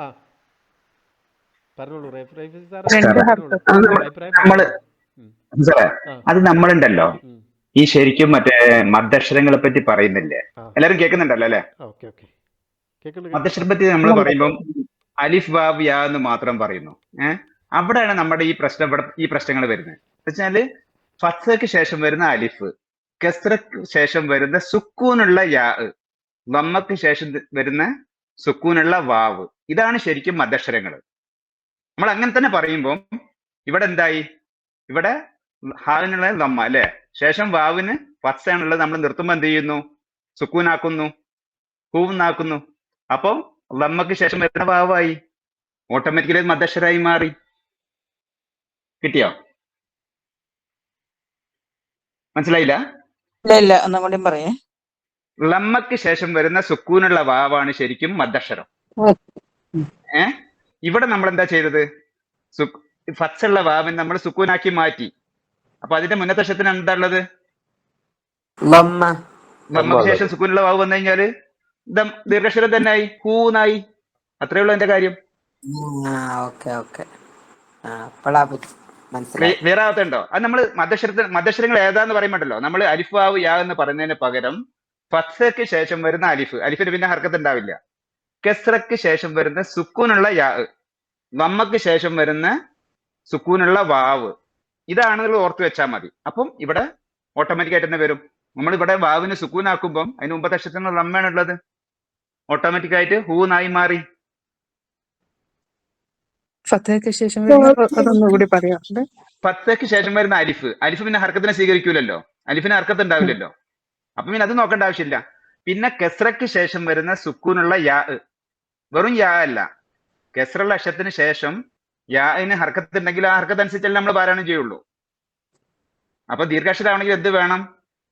Speaker 1: ആ പറഞ്ഞോളൂ റൈഫി സാറേ,
Speaker 14: അത് നമ്മളുണ്ടല്ലോ ഈ ശരിക്കും മറ്റേ മദ്ദക്ഷരങ്ങളെ പറ്റി പറയുന്നില്ലേ, എല്ലാരും കേൾക്കുന്നുണ്ടല്ലോ അല്ലെ? മദ്ദക്ഷരം പറ്റി നമ്മൾ പറയുമ്പോൾ അലിഫ് വാവ് യാ എന്ന് മാത്രം പറയുന്നു. അവിടെയാണ് നമ്മുടെ ഈ പ്രശ്നങ്ങൾ വരുന്നത്. വെച്ചാല് ഫത്ഹയ്ക്ക് ശേഷം വരുന്ന അലിഫ്, കസ്റക്ക് ശേഷം വരുന്ന സുക്കൂനുള്ള യാ, വമ്മക്ക് ശേഷം വരുന്ന സുക്കൂനുള്ള വാവ്, ഇതാണ് ശരിക്കും മദ്ദക്ഷരങ്ങൾ. നമ്മൾ അങ്ങനെ തന്നെ പറയുമ്പോൾ ഇവിടെ എന്തായി, ഇവിടെ ഹാവിനുള്ള ദമ്മ അല്ലെ, ശേഷം വാവിന് ഫത്ഹയാണുള്ളത്. നമ്മൾ നിർത്തുമ്പോൾ എന്ത് ചെയ്യുന്നു? സുക്കൂനാക്കുന്നു, ഹൂന്നാക്കുന്നു. അപ്പോൾ ദമ്മക്ക് ശേഷം വരുന്ന വാവായി, ഓട്ടോമാറ്റിക്കലി മദ്ദക്ഷരായി മാറി. കിട്ടിയോ? മനസ്സിലായില്ല?
Speaker 13: ഒന്നുകൂടി പറയേ.
Speaker 14: ലമ്മക്ക് ശേഷം വരുന്ന സുക്കൂനുള്ള വാവാണ് ശരിക്കും മദ്ദക്ഷരം. ഇവിടെ നമ്മൾ എന്താ ചെയ്തത്? ഫത്സുള്ള വാവിന് നമ്മൾ സുക്കൂനാക്കി മാറ്റി. അപ്പൊ അതിന്റെ മുന്നത്തെ അക്ഷരത്തിന് എന്താ ഉള്ളത്? ലമ്മക്ക് ശേഷം സുക്കൂനുള്ള വാവ് വന്നു കഴിഞ്ഞാല് ദീർഘക്ഷരം തന്നെ ആയി, ഹൂന്നായി. അത്രേ ഉള്ളൂ എന്റെ കാര്യം. ക്ലിയർ ആവത്തുണ്ടോ? അത് നമ്മൾ മദ്ദക്ഷരങ്ങൾ ഏതാന്ന് പറയുമ്പോണ്ടല്ലോ, നമ്മൾ അലിഫ് വാവ് യാ എന്ന് പറയുന്നതിന് പകരം ഫത്ഹയ്ക്ക് ശേഷം വരുന്ന അലിഫിന് പിന്നെ ഹർക്കത്ത് ഉണ്ടാവില്ല. കസ്റക്ക് ശേഷം വരുന്ന സുക്കൂനുള്ള യാ, വമ്മക്ക് ശേഷം വരുന്ന സുക്കൂനുള്ള വാവ്, ഇതാണ് നിങ്ങൾ ഓർത്ത് വെച്ചാൽ മതി. അപ്പം ഇവിടെ ഓട്ടോമാറ്റിക് ആയിട്ട് തന്നെ വരും. നമ്മൾ ഇവിടെ വാവിന് സുക്കൂനാക്കുമ്പം അതിന് മുമ്പത്തെ അക്ഷരത്തിന് റമ്മയാണുള്ളത്, ഓട്ടോമാറ്റിക് ആയിട്ട് ഹൂന്നായി മാറി.
Speaker 2: ഫത്ഹയ്ക്ക് ശേഷം അതൊന്നുകൂടി പറയാം.
Speaker 14: ഫത്ഹയ്ക്ക് ശേഷം വരുന്ന അലിഫ് പിന്നെ ഹർക്കത്തിനെ സ്വീകരിക്കൂലല്ലോ, അലിഫിന് ഹർക്കത്ത് ഉണ്ടാവില്ലല്ലോ. അപ്പൊ പിന്നെ അത് നോക്കേണ്ട ആവശ്യമില്ല. പിന്നെ കെസ്റക്ക് ശേഷം വരുന്ന സുക്കൂനുള്ള യാ, വെറും യാ അല്ല, കെസ്റുള്ള അക്ഷരത്തിന് ശേഷം യാന് ഹർക്കത്ത് ഉണ്ടെങ്കിൽ ആ ഹർക്കത്ത് അനുസരിച്ചല്ലേ നമ്മൾ പാരായണം ചെയ്യുള്ളൂ. അപ്പൊ ദീർഘാക്ഷരമാണെങ്കിൽ എന്ത് വേണം?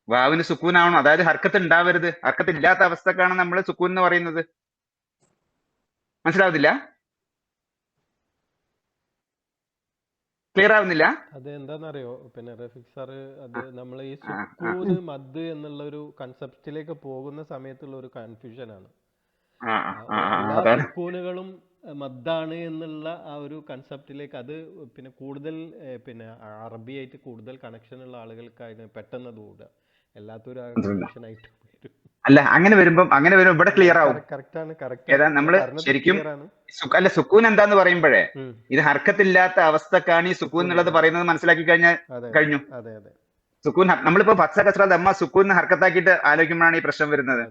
Speaker 14: വാവിന് സുക്കൂനാവണം, അതായത് ഹർക്കത്ത് ഉണ്ടാവരുത്. ഹർക്കത്ത് ഇല്ലാത്ത അവസ്ഥക്കാണ് നമ്മൾ സുക്കൂൻ എന്ന് പറയുന്നത്. മനസ്സിലാവുന്നില്ല? ക്ലിയർ ആവുന്നില്ല?
Speaker 1: അത് എന്താണെന്നറിയോ പിന്നെ റഫീഖ് സാറ്, അത് നമ്മൾ ഈ സുക്കൂന് മദ് എന്നുള്ള ഒരു കൺസെപ്റ്റിലേക്ക് പോകുന്ന സമയത്തുള്ള ഒരു കൺഫ്യൂഷൻ ആണ്. എല്ലാ സുക്കൂനുകളും മദ്ദാണ് എന്നുള്ള ആ ഒരു കൺസെപ്റ്റിലേക്ക്, അത് പിന്നെ കൂടുതൽ പിന്നെ അറബിയായിട്ട് കൂടുതൽ കണക്ഷൻ ഉള്ള ആളുകൾക്ക് പെട്ടെന്ന് അത് കൂടുക, എല്ലാത്തൊരു കൺഫ്യൂഷൻ ആയിട്ട് വരും.
Speaker 14: അല്ല, അങ്ങനെ വരുമ്പോ ഇവിടെ ക്ലിയർ ആവും. ഏതാ നമ്മള് ശരിക്കും അല്ല, സുക്കൂൻ എന്താന്ന് പറയുമ്പോഴേ ഇത് ഹർക്കത്തില്ലാത്ത അവസ്ഥക്കാണ് ഈ സുക്കൂൻ എന്നുള്ളത് പറയുന്നത് മനസ്സിലാക്കി കഴിഞ്ഞു. സുക്കൂൻ നമ്മളിപ്പോ ഫത്ഹ കസ്റ ദമ്മ സുക്കൂൻ ഹർക്കത്താക്കിയിട്ട് ആലോചിക്കുമ്പോഴാണ് ഈ പ്രശ്നം വരുന്നത്.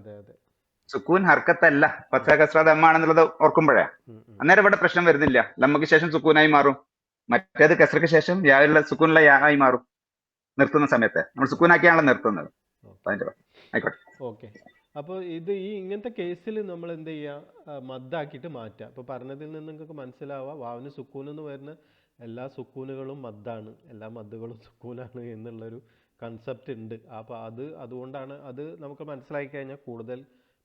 Speaker 14: സുക്കൂൻ ഹർക്കത്തല്ല, ഫത്ഹ കസ്റ ദമ്മ ആണെന്നുള്ളത് ഓർക്കുമ്പോഴേ അന്നേരം ഇവിടെ പ്രശ്നം വരുന്നില്ല. ലമ്മക്ക് ശേഷം സുക്കൂനായി മാറും, മറ്റേത് കസ്റക്ക് ശേഷം യായുള്ള സുക്കൂനുള്ള യാ ആയി മാറും. നിർത്തുന്ന സമയത്ത് നമ്മൾ സുക്കൂനാക്കിയാണല്ലോ നിർത്തുന്നത്. ആയിക്കോട്ടെ,
Speaker 1: ഓക്കെ. അപ്പോൾ ഇത് ഇങ്ങനത്തെ കേസിൽ നമ്മൾ എന്ത് ചെയ്യുക? മദ്ദാക്കിയിട്ട് മാറ്റുക. ഇപ്പോൾ പറഞ്ഞതിൽ നിന്ന് നിങ്ങൾക്ക് മനസ്സിലാവുക, വാവിന് സുക്കൂൻ എന്ന് വരുന്ന എല്ലാ സുക്കൂനുകളും മദ്ദാണ്, എല്ലാ മദ്ദുകളും സുക്കൂനാണ് എന്നുള്ളൊരു കൺസെപ്റ്റ് ഉണ്ട്. അപ്പോൾ അതുകൊണ്ടാണ് അത് നമുക്ക് മനസ്സിലാക്കി കഴിഞ്ഞാൽ കൂടുതൽ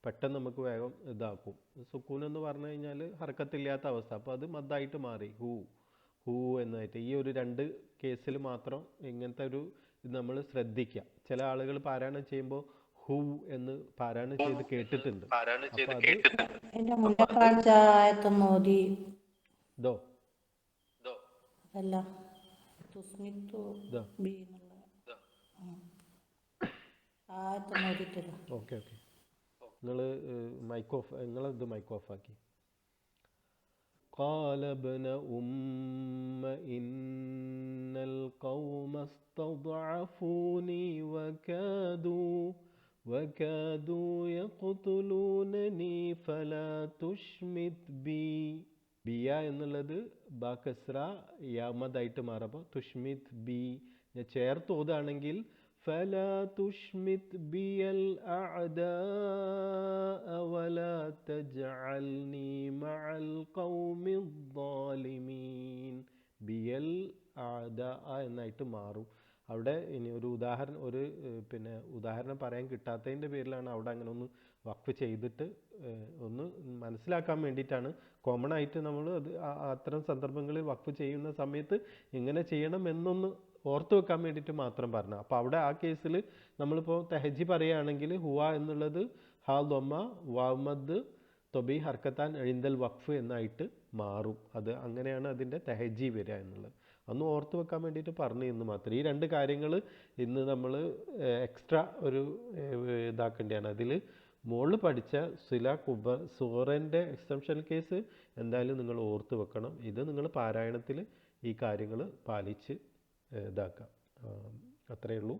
Speaker 1: പെട്ടെന്ന് നമുക്ക് വേഗം ഇതാക്കും. സുക്കൂൻ എന്ന് പറഞ്ഞു കഴിഞ്ഞാൽ ഹർക്കത്തില്ലാത്ത അവസ്ഥ, അപ്പോൾ അത് മദ്ദായിട്ട് മാറി ഹൂ എന്നായിട്ട്. ഈ ഒരു 2 കേസിൽ മാത്രം ഇങ്ങനത്തെ ഒരു ഇത് നമ്മൾ ശ്രദ്ധിക്കുക. ചില ആളുകൾ പാരായണം ചെയ്യുമ്പോൾ ഹൂ എന്ന് പാരായണം ചെയ്ത് കേട്ടിട്ടുണ്ട്.
Speaker 11: എന്റെ മുന്നേ കാണിച്ച ആയത്തൊന്ന് ഓതി.
Speaker 1: ദോ
Speaker 11: അതല്ല തുസ്മിത്തു ബി എന്നുള്ള ആയത്തൊന്ന് ഓതിട്ടില്ല.
Speaker 1: ഓക്കെ നിങ്ങൾ നിങ്ങളത് മൈക്ക് ഓഫ് ആക്കി. قال ابن إن القوم استضعفوني وكادوا يقتلونني فلا تشمت بي. ബിയ എന്നുള്ളത് ബാക്കസ്ര യാമദായിട്ട് മാറുമ്പോൾ തുഷ്മിത് ബി ഞാൻ ചേർത്ത് ഓതാണെങ്കിൽ فلا تشمت بي الأعداء ولا تجعلني مع القوم الظالمين. ബിയൽ അഅദാഅ എന്നായിട്ട് മാറും. അവിടെ ഇനി ഒരു ഉദാഹരണം പറയാൻ കിട്ടാത്തതിൻ്റെ പേരിലാണ് അവിടെ അങ്ങനെ ഒന്ന് വഖഫ് ചെയ്തിട്ട് ഒന്ന് മനസ്സിലാക്കാൻ വേണ്ടിയിട്ടാണ്. കോമൺ ആയിട്ട് നമ്മൾ അത്തരം സന്ദർഭങ്ങളിൽ വഖഫ് ചെയ്യുന്ന സമയത്ത് എങ്ങനെ ചെയ്യണം എന്നൊന്ന് ഓർത്ത് വെക്കാൻ വേണ്ടിയിട്ട് മാത്രം പറഞ്ഞു. അപ്പോൾ അവിടെ ആ കേസിൽ നമ്മളിപ്പോൾ തെഹജി പറയുകയാണെങ്കിൽ ഹുവ എന്നുള്ളത് ഹാ ദൊമ്മ വാമദ് തൊബി ഹർക്കത്താൻ എഴുന്തൽ വഖഫ് എന്നായിട്ട് മാറും. അത് അങ്ങനെയാണ് അതിൻ്റെ തെഹജി വരിക എന്നുള്ളത്. അന്ന് ഓർത്ത് വെക്കാൻ വേണ്ടിയിട്ട് പറഞ്ഞു എന്ന് മാത്രം. ഈ 2 കാര്യങ്ങൾ ഇന്ന് നമ്മൾ എക്സ്ട്രാ ഒരു ഇതാക്കേണ്ടതാണ്. അതിൽ മുകളിൽ പഠിച്ച സൂറൻ്റെ എക്സംഷൻ കേസ് എന്തായാലും നിങ്ങൾ ഓർത്ത് വെക്കണം. ഇത് നിങ്ങൾ പാരായണത്തിൽ ഈ കാര്യങ്ങൾ പാലിച്ച് ഇതാക്കാം. അത്രയേ ഉള്ളൂ.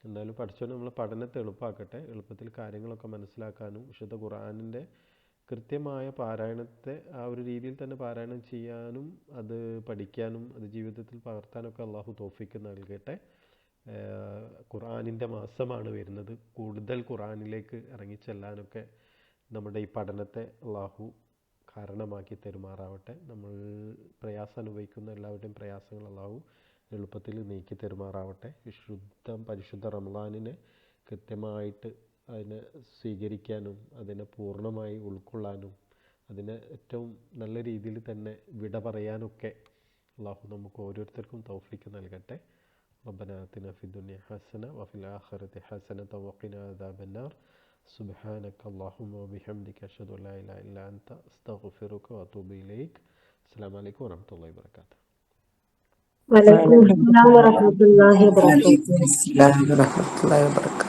Speaker 1: എന്തായാലും പഠിച്ചോണ്ട് നമ്മൾ പഠനത്തെ എളുപ്പമാക്കട്ടെ. എളുപ്പത്തിൽ കാര്യങ്ങളൊക്കെ മനസ്സിലാക്കാനും വിശുദ്ധ ഖുർആനിൻ്റെ കൃത്യമായ പാരായണത്തെ ആ ഒരു രീതിയിൽ തന്നെ പാരായണം ചെയ്യാനും അത് പഠിക്കാനും അത് ജീവിതത്തിൽ പകർത്താനൊക്കെ അള്ളാഹു തൗഫീക്ക് നൽകട്ടെ. ഖുർആനിൻ്റെ മാസമാണ് വരുന്നത്. കൂടുതൽ ഖുർആനിലേക്ക് ഇറങ്ങിച്ചെല്ലാനൊക്കെ നമ്മുടെ ഈ പഠനത്തെ അള്ളാഹു കാരണമാക്കി തരുമാറാവട്ടെ. നമ്മൾ പ്രയാസം അനുഭവിക്കുന്ന എല്ലാവരുടെയും പ്രയാസങ്ങൾ അള്ളാഹു എളുപ്പത്തിൽ നീക്കി തരുമാറാവട്ടെ. പരിശുദ്ധ റമളാനിനെ കൃത്യമായിട്ട് അതിനെ സ്വീകരിക്കാനും അതിനെ പൂർണ്ണമായി ഉൾക്കൊള്ളാനും അതിനെ ഏറ്റവും നല്ല രീതിയിൽ തന്നെ വിട പറയാനൊക്കെ അള്ളാഹു നമുക്ക് ഓരോരുത്തർക്കും തൗഫീക്ക് നൽകട്ടെ. റബ്ബനാ ആതിനാ ഫിദ്ദുനിയ ഹസന വഫിൽ ആഖിറതി ഹസനത വഖിനാ അദാബന്നാർ. സുബ്ഹാനക അല്ലാഹുമ്മ വബിഹംദിക അഷ്ഹദു അല്ലാ ഇലാഹ ഇല്ലാ അൻത അസ്തഗ്ഫിറുക വഅതൂബു ഇലൈക്. അസ്സലാമു അലൈക്കും വറഹ്മത്തുള്ളാഹി വബറകാതുഹു.
Speaker 15: വലൈക്കും അസ്സലാം വറഹ്മത്തുള്ളാഹി വബറകാതുഹു.